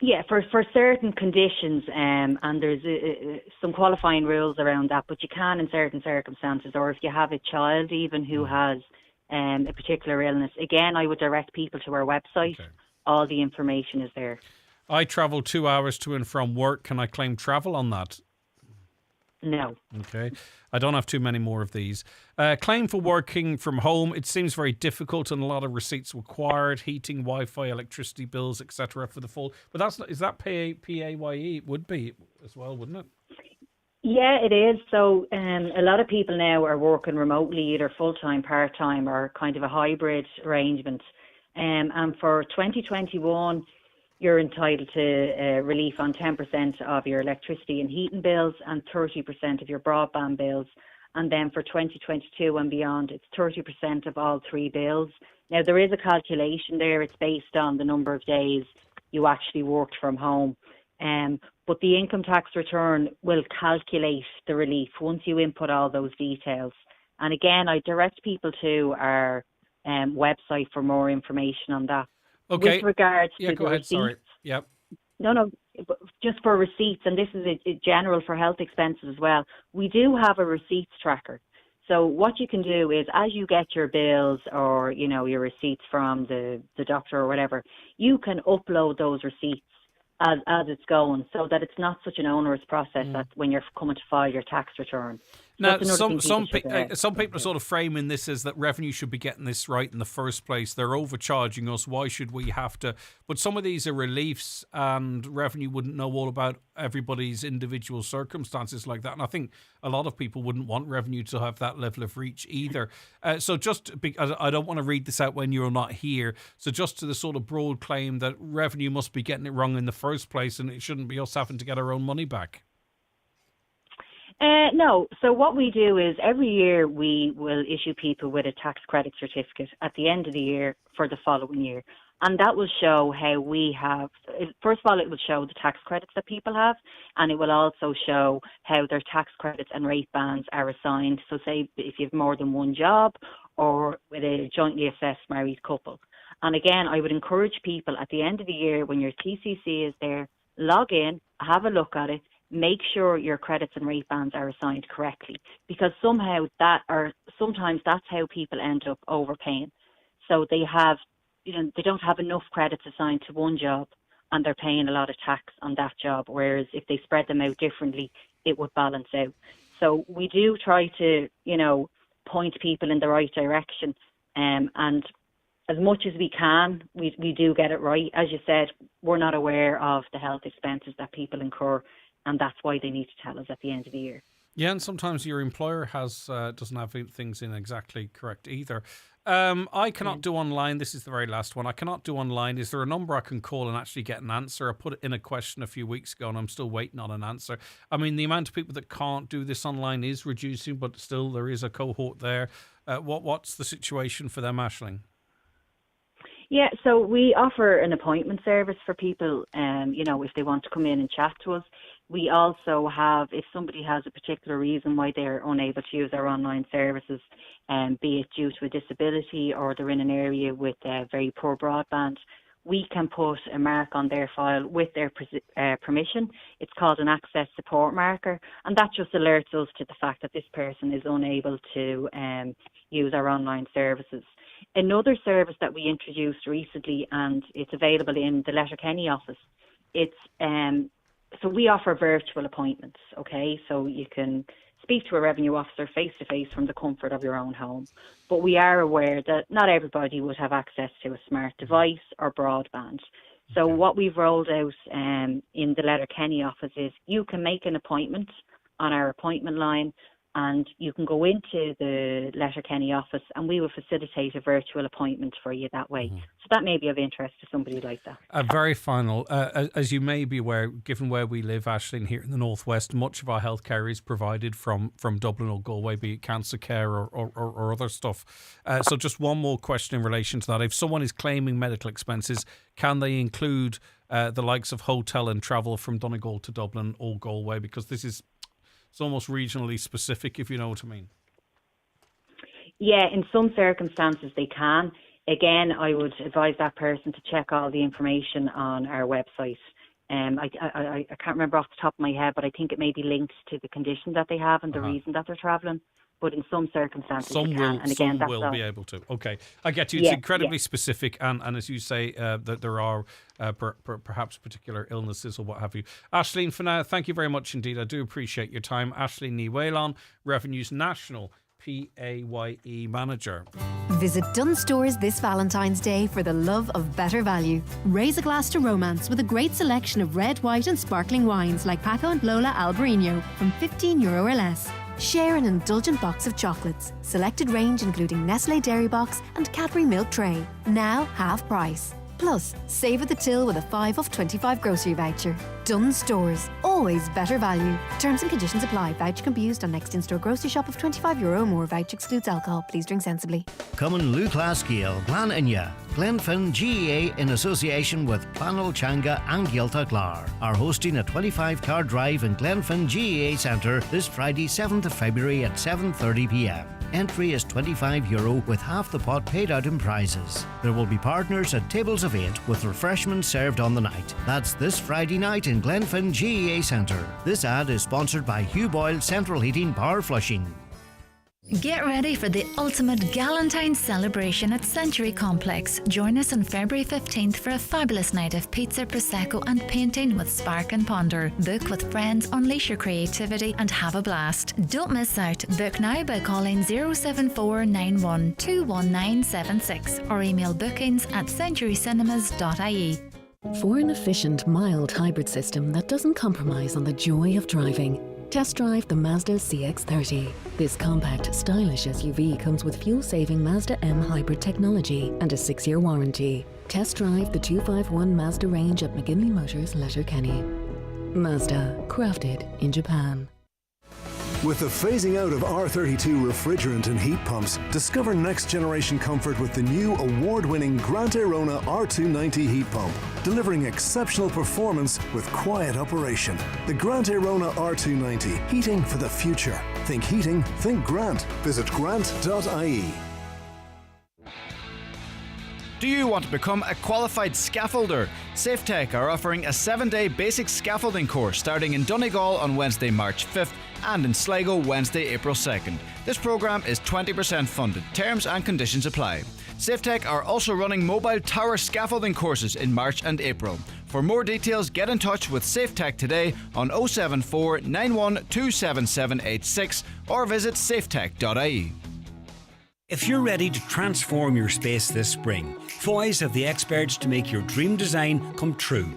Yeah, for certain conditions, and there's some qualifying rules around that, but you can in certain circumstances, or if you have a child even who has a particular illness, again, I would direct people to our website. Okay. All the information is there. I travel 2 hours to and from work. Can I claim travel on that? No. Okay. I don't have too many more of these. Claim for working from home. It seems very difficult and a lot of receipts required. Heating, Wi-Fi, electricity bills, etc. for the full. But is that PAYE? It would be as well, wouldn't it? Yeah, it is. So a lot of people now are working remotely, either full-time, part-time, or kind of a hybrid arrangement. And for 2021... you're entitled to relief on 10% of your electricity and heating bills and 30% of your broadband bills. And then for 2022 and beyond, it's 30% of all three bills. Now, there is a calculation there. It's based on the number of days you actually worked from home. But the income tax return will calculate the relief once you input all those details. And again, I direct people to our website for more information on that. Okay. With regards to go ahead. receipts, Sorry. Yep. No, just for receipts, and this is a general for health expenses as well. We do have a receipts tracker. So what you can do is, as you get your bills or your receipts from the doctor or whatever, you can upload those receipts as it's going, so that it's not such an onerous process that when you're coming to file your tax return. Now, some people are sort of framing this as that revenue should be getting this right in the first place. They're overcharging us. Why should we have to? But some of these are reliefs, and revenue wouldn't know all about everybody's individual circumstances like that. And I think a lot of people wouldn't want revenue to have that level of reach either. So I don't want to read this out when you're not here. So just to the sort of broad claim that revenue must be getting it wrong in the first place, and it shouldn't be us having to get our own money back. No. So what we do is every year we will issue people with a tax credit certificate at the end of the year for the following year. And that will show how we have, first of all, it will show the tax credits that people have, and it will also show how their tax credits and rate bands are assigned. So say if you have more than one job or with a jointly assessed married couple. And again, I would encourage people at the end of the year when your TCC is there, log in, have a look at it, make sure your credits and rate bands are assigned correctly, because sometimes that's how people end up overpaying. So they don't have enough credits assigned to one job and they're paying a lot of tax on that job, whereas if they spread them out differently, it would balance out. So we do try to, point people in the right direction, and as much as we can, we do get it right. As you said, we're not aware of the health expenses that people incur, and that's why they need to tell us at the end of the year. Yeah, and sometimes your employer doesn't have things in exactly correct either. I cannot do online. This is the very last one. I cannot do online. Is there a number I can call and actually get an answer? I put in a question a few weeks ago and I'm still waiting on an answer. I mean, the amount of people that can't do this online is reducing, but still there is a cohort there. What's the situation for them, Aisling? Yeah, so we offer an appointment service for people, if they want to come in and chat to us. We also have, if somebody has a particular reason why they're unable to use our online services, be it due to a disability or they're in an area with very poor broadband, we can put a mark on their file with their permission. It's called an access support marker, and that just alerts us to the fact that this person is unable to use our online services. Another service that we introduced recently, and it's available in the Letterkenny office, so we offer virtual appointments, okay? So you can speak to a revenue officer face-to-face from the comfort of your own home. But we are aware that not everybody would have access to a smart device or broadband. So what we've rolled out in the Letterkenny office is you can make an appointment on our appointment line, and you can go into the Letterkenny office and we will facilitate a virtual appointment for you that way. So that may be of interest to somebody like that. Very final. As you may be aware, given where we live, Aisling, here in the Northwest, much of our healthcare is provided from Dublin or Galway, be it cancer care or other stuff. So just one more question in relation to that. If someone is claiming medical expenses, can they include the likes of hotel and travel from Donegal to Dublin or Galway? Because it's almost regionally specific, if you know what I mean. Yeah, in some circumstances they can. Again, I would advise that person to check all the information on our website. I can't remember off the top of my head, but I think it may be linked to the condition that they have and the reason that they're travelling. But in some circumstances, some you can. will, And again, some that's will all. be able to. Okay, I get you. It's Yeah, incredibly yeah. specific, and as you say, that there are perhaps particular illnesses or what have you. Aisling, for now, thank you very much indeed. I do appreciate your time. Aisling Ní Whalán, Revenue's National PAYE Manager. Visit Dunn Stores this Valentine's Day for the love of better value. Raise a glass to romance with a great selection of red, white and sparkling wines like Paco and Lola Albarino from €15 or less. Share an indulgent box of chocolates. Selected range including Nestle Dairy Box and Cadbury Milk Tray. Now half price. Plus, save at the till with a 5 off 25 grocery voucher. Dunn Stores. Always better value. Terms and conditions apply. Voucher can be used on next in-store grocery shop of €25 or more. Voucher excludes alcohol. Please drink sensibly. Cumann Luclas Gael, Glan Inya, Glenfin GEA in association with Planolchanga and Gilta Glar are hosting a 25-car drive in Glenfin GEA Centre this Friday 7th of February at 7:30pm. Entry is €25 with half the pot paid out in prizes. There will be partners at tables of 8 with refreshments served on the night. That's this Friday night in Glenfin GEA Centre. This ad is sponsored by Hugh Boyle Central Heating Power Flushing. Get ready for the ultimate Galentine's celebration at Century Complex. Join us on February 15th for a fabulous night of pizza, prosecco and painting with Spark and Ponder. Book with friends, unleash your creativity and have a blast. Don't miss out. Book now by calling 07491 21976 or email bookings at centurycinemas.ie. For an efficient, mild hybrid system that doesn't compromise on the joy of driving, test drive the Mazda CX-30. This compact, stylish SUV comes with fuel-saving Mazda M hybrid technology and a 6-year warranty. Test drive the 251 Mazda range at McGinley Motors, Letterkenny. Mazda, crafted in Japan. With the phasing out of R32 refrigerant and heat pumps, discover next-generation comfort with the new award-winning Grant Airona R290 heat pump, delivering exceptional performance with quiet operation. The Grant Airona R290, heating for the future. Think heating, think Grant. Visit grant.ie. Do you want to become a qualified scaffolder? SafeTech are offering a 7-day basic scaffolding course starting in Donegal on Wednesday, March 5th and in Sligo Wednesday, April 2nd. This programme is 20% funded. Terms and conditions apply. SafeTech are also running mobile tower scaffolding courses in March and April. For more details, get in touch with SafeTech today on 074 91 27786 or visit safetech.ie. If you're ready to transform your space this spring, Foy's have the experts to make your dream design come true.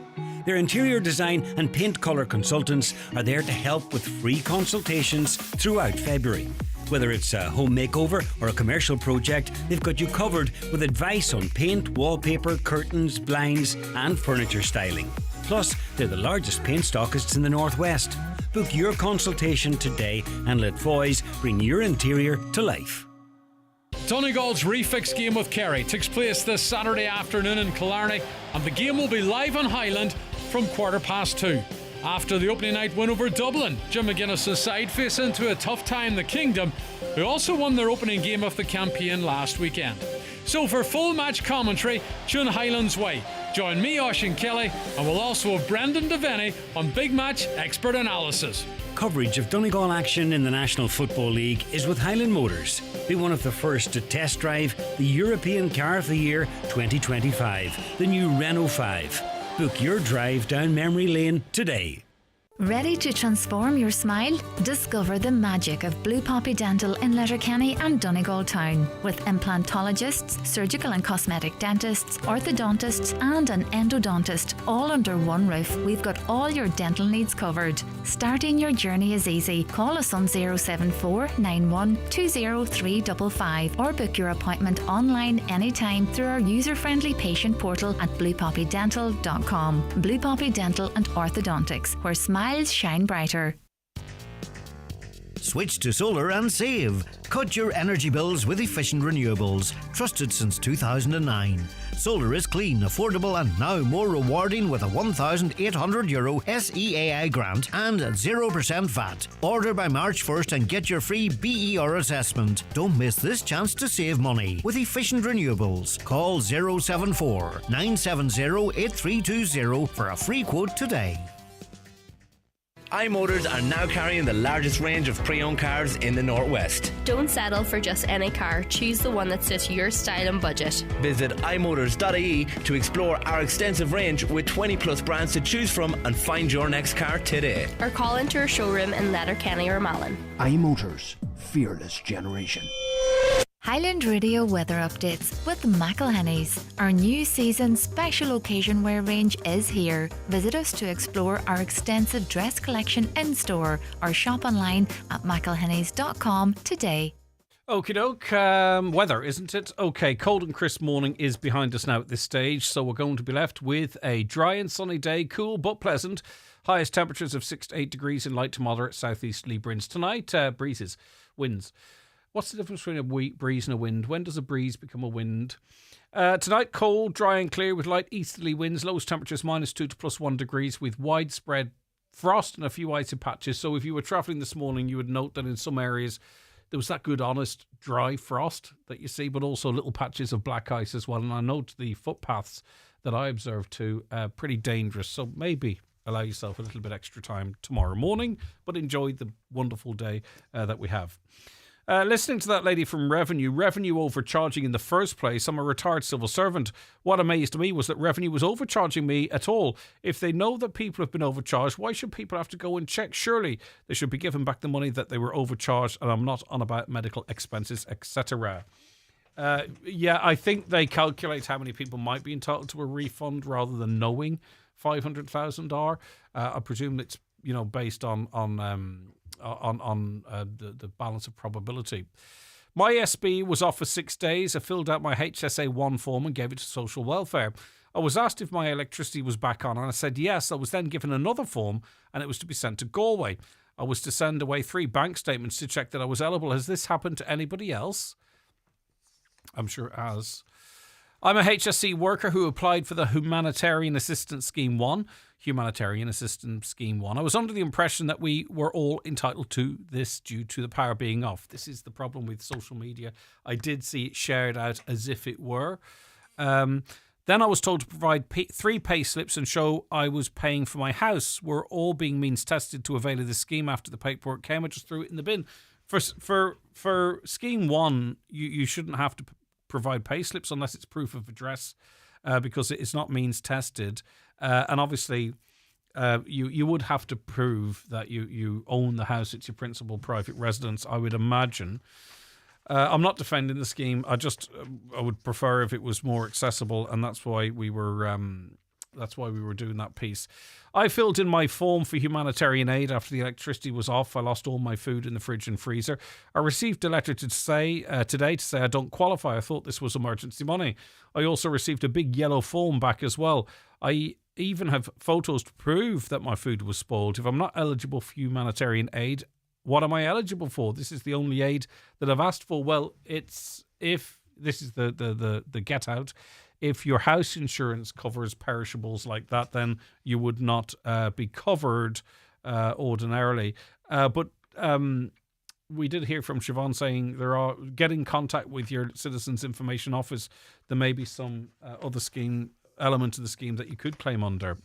Their interior design and paint colour consultants are there to help with free consultations throughout February. Whether it's a home makeover or a commercial project, they've got you covered with advice on paint, wallpaper, curtains, blinds and furniture styling. Plus, they're the largest paint stockists in the Northwest. Book your consultation today and let Foy's bring your interior to life. Donegal's Refix game with Kerry takes place this Saturday afternoon in Killarney, and the game will be live on Highland from 2:15. After the opening night win over Dublin, Jim McGuinness's side face into a tough time the Kingdom, who also won their opening game of the campaign last weekend. So for full match commentary, tune Highland's way. Join me, Oisín Kelly, and we'll also have Brendan Devaney on Big Match Expert Analysis. Coverage of Donegal action in the National Football League is with Highland Motors. Be one of the first to test drive the European Car of the Year 2025, the new Renault 5. Book your drive down memory lane today. Ready to transform your smile? Discover the magic of Blue Poppy Dental in Letterkenny and Donegal Town. With implantologists, surgical and cosmetic dentists, orthodontists and an endodontist all under one roof, we've got all your dental needs covered. Starting your journey is easy. Call us on 074 91 20355 or book your appointment online anytime through our user-friendly patient portal at bluepoppydental.com. Blue Poppy Dental and Orthodontics, where smiles shine brighter. Switch to solar and save. Cut your energy bills with efficient renewables. Trusted since 2009. Solar is clean, affordable and now more rewarding with a €1,800 SEAI grant and 0% VAT. Order by March 1st and get your free BER assessment. Don't miss this chance to save money with efficient renewables. Call 074 970 8320 for a free quote today. iMotors are now carrying the largest range of pre-owned cars in the Northwest. Don't settle for just any car. Choose the one that suits your style and budget. Visit imotors.ie to explore our extensive range with 20 plus brands to choose from and find your next car today. Or call into our showroom in Letterkenny or Malin. iMotors, fearless generation. Highland Radio weather updates with McElhenny's. Our new season special occasion wear range is here. Visit us to explore our extensive dress collection in store or shop online at mcelhennys.com today. Okie doke, weather, isn't it? Okay, cold and crisp morning is behind us now at this stage, so we're going to be left with a dry and sunny day, cool but pleasant. Highest temperatures of 6 to 8 degrees in light to moderate southeasterly winds. Tonight, breezes, winds. What's the difference between a breeze and a wind? When does a breeze become a wind? Tonight, cold, dry and clear with light easterly winds. Lowest temperatures -2 to +1 degrees with widespread frost and a few icy patches. So if you were travelling this morning, you would note that in some areas there was that good, honest, dry frost that you see, but also little patches of black ice as well. And I note the footpaths that I observed too, pretty dangerous. So maybe allow yourself a little bit extra time tomorrow morning, but enjoy the wonderful day that we have. Listening to that lady from Revenue overcharging in the first place. I'm a retired civil servant. What amazed me was that Revenue was overcharging me at all. If they know that people have been overcharged, why should people have to go and check? Surely they should be given back the money that they were overcharged, and I'm not on about medical expenses, etc. Yeah, I think they calculate how many people might be entitled to a refund rather than knowing 500,000 are. I presume it's based on the balance of probability. My SB was off for 6 days. I filled out my HSA1 form and gave it to social welfare. I was asked if my electricity was back on and I said yes. I was then given another form and it was to be sent to Galway. I was to send away 3 bank statements to check that I was eligible. Has this happened to anybody else? I'm sure it has. I'm a HSC worker who applied for the Humanitarian Assistance Scheme 1. Humanitarian Assistance Scheme 1. I was under the impression that we were all entitled to this due to the power being off. This is the problem with social media. I did see it shared out as if it were. Then I was told to provide 3 pay slips and show I was paying for my house. We're all being means tested to avail of this scheme. After the paperwork came, I just threw it in the bin. For Scheme 1, you shouldn't have to provide pay slips unless it's proof of address, because it's not means tested. And obviously, you would have to prove that you own the house. It's your principal private residence, I would imagine. I'm not defending the scheme. I would prefer if it was more accessible, and that's why we were doing that piece. I filled in my form for humanitarian aid after the electricity was off. I lost all my food in the fridge and freezer. I received a letter today to say I don't qualify. I thought this was emergency money. I also received a big yellow form back as well. I even have photos to prove that my food was spoiled. If I'm not eligible for humanitarian aid, what am I eligible for? This is the only aid that I've asked for. Well, this is the get out. If your house insurance covers perishables like that, then you would not be covered ordinarily. But we did hear from Siobhan saying get in contact with your Citizens Information Office. There may be some other element of the scheme that you could claim under.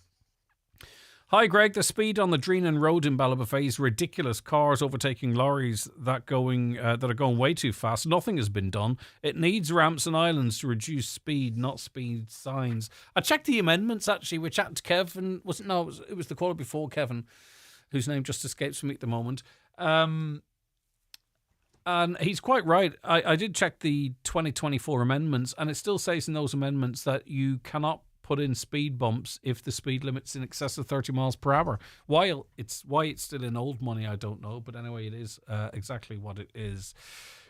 Hi, Greg. The speed on the Dreenan Road in Ballybofey is ridiculous. Cars overtaking lorries that are going way too fast. Nothing has been done. It needs ramps and islands to reduce speed, not speed signs. I checked the amendments, actually. We're chatting to Kevin. It was the caller before Kevin, whose name just escapes me at the moment. And he's quite right. I did check the 2024 amendments, and it still says in those amendments that you cannot put in speed bumps if the speed limit's in excess of 30 miles per hour. Why it's still in old money, I don't know. But anyway, it is exactly what it is.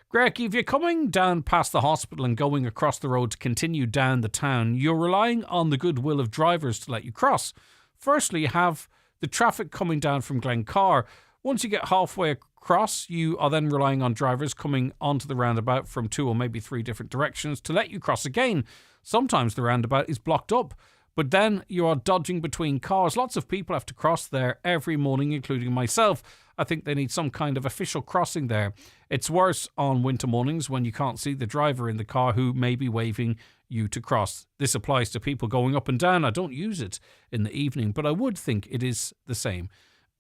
Greg, if you're coming down past the hospital and going across the road to continue down the town, you're relying on the goodwill of drivers to let you cross. Firstly, you have the traffic coming down from Glencar. Once you get halfway cross, you are then relying on drivers coming onto the roundabout from 2 or maybe 3 different directions to let you cross again. Sometimes the roundabout is blocked up, but then you are dodging between cars. Lots of people have to cross there every morning, including myself. I think they need some kind of official crossing there. It's worse on winter mornings when you can't see the driver in the car who may be waving you to cross. This applies to people going up and down. I don't use it in the evening, but I would think it is the same.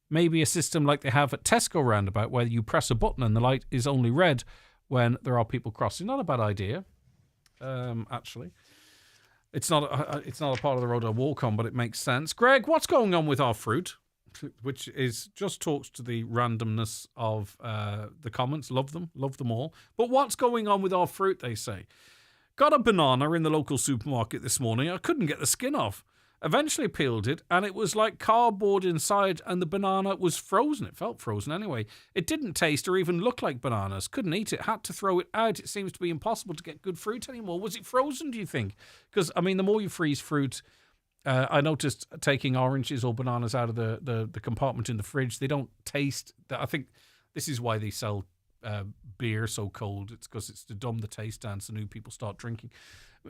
Maybe a system like they have at Tesco roundabout where you press a button and the light is only red when there are people crossing. Not a bad idea, actually. It's not a part of the road I walk on, but it makes sense. Greg, what's going on with our fruit? Which is just talks to the randomness of the comments. Love them all. But what's going on with our fruit, they say? Got a banana in the local supermarket this morning. I couldn't get the skin off. Eventually peeled it, and it was like cardboard inside, and the banana was frozen. It felt frozen anyway. It didn't taste or even look like bananas. Couldn't eat it. Had to throw it out. It seems to be impossible to get good fruit anymore. Was it frozen, do you think? Because, I mean, the more you freeze fruit... I noticed taking oranges or bananas out of the compartment in the fridge, they don't taste... I think this is why they sell beer so cold. It's because it's to dumb the taste down so new people start drinking.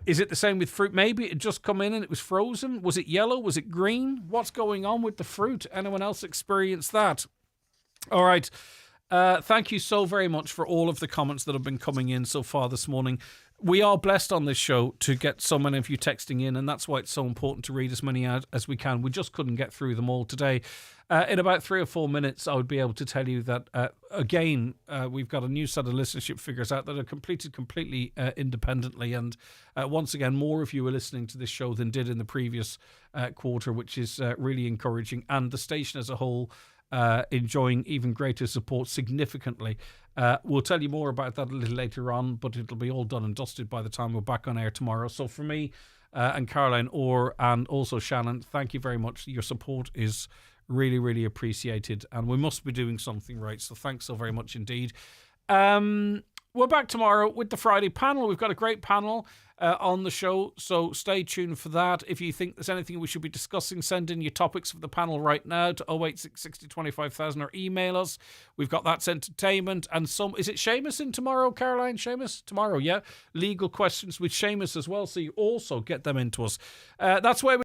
Is it the same with fruit? Maybe it just come in and it was frozen. Was it yellow? Was it green? What's going on with the fruit? Anyone else experience that? All right. Thank you so very much for all of the comments that have been coming in so far this morning. We are blessed on this show to get so many of you texting in, and that's why it's so important to read as many out as we can. We just couldn't get through them all today. In about 3 or 4 minutes, I would be able to tell you that, again, we've got a new set of listenership figures out that are completed completely independently. And once again, more of you are listening to this show than did in the previous quarter, which is really encouraging. And the station as a whole enjoying even greater support significantly. We'll tell you more about that a little later on, but it'll be all done and dusted by the time we're back on air tomorrow. So for me and Caroline Orr and also Shannon, thank you very much. Your support is really, really appreciated, and we must be doing something right. So thanks so very much indeed. We're back tomorrow with the Friday panel. We've got a great panel on the show, so stay tuned for that. If you think there's anything we should be discussing, send in your topics for the panel right now to 086 60 25,000 or email us. We've got That's Entertainment and some... Is it Seamus in tomorrow, Caroline? Seamus? Tomorrow, yeah. Legal questions with Seamus as well, so you also get them into us. That's where we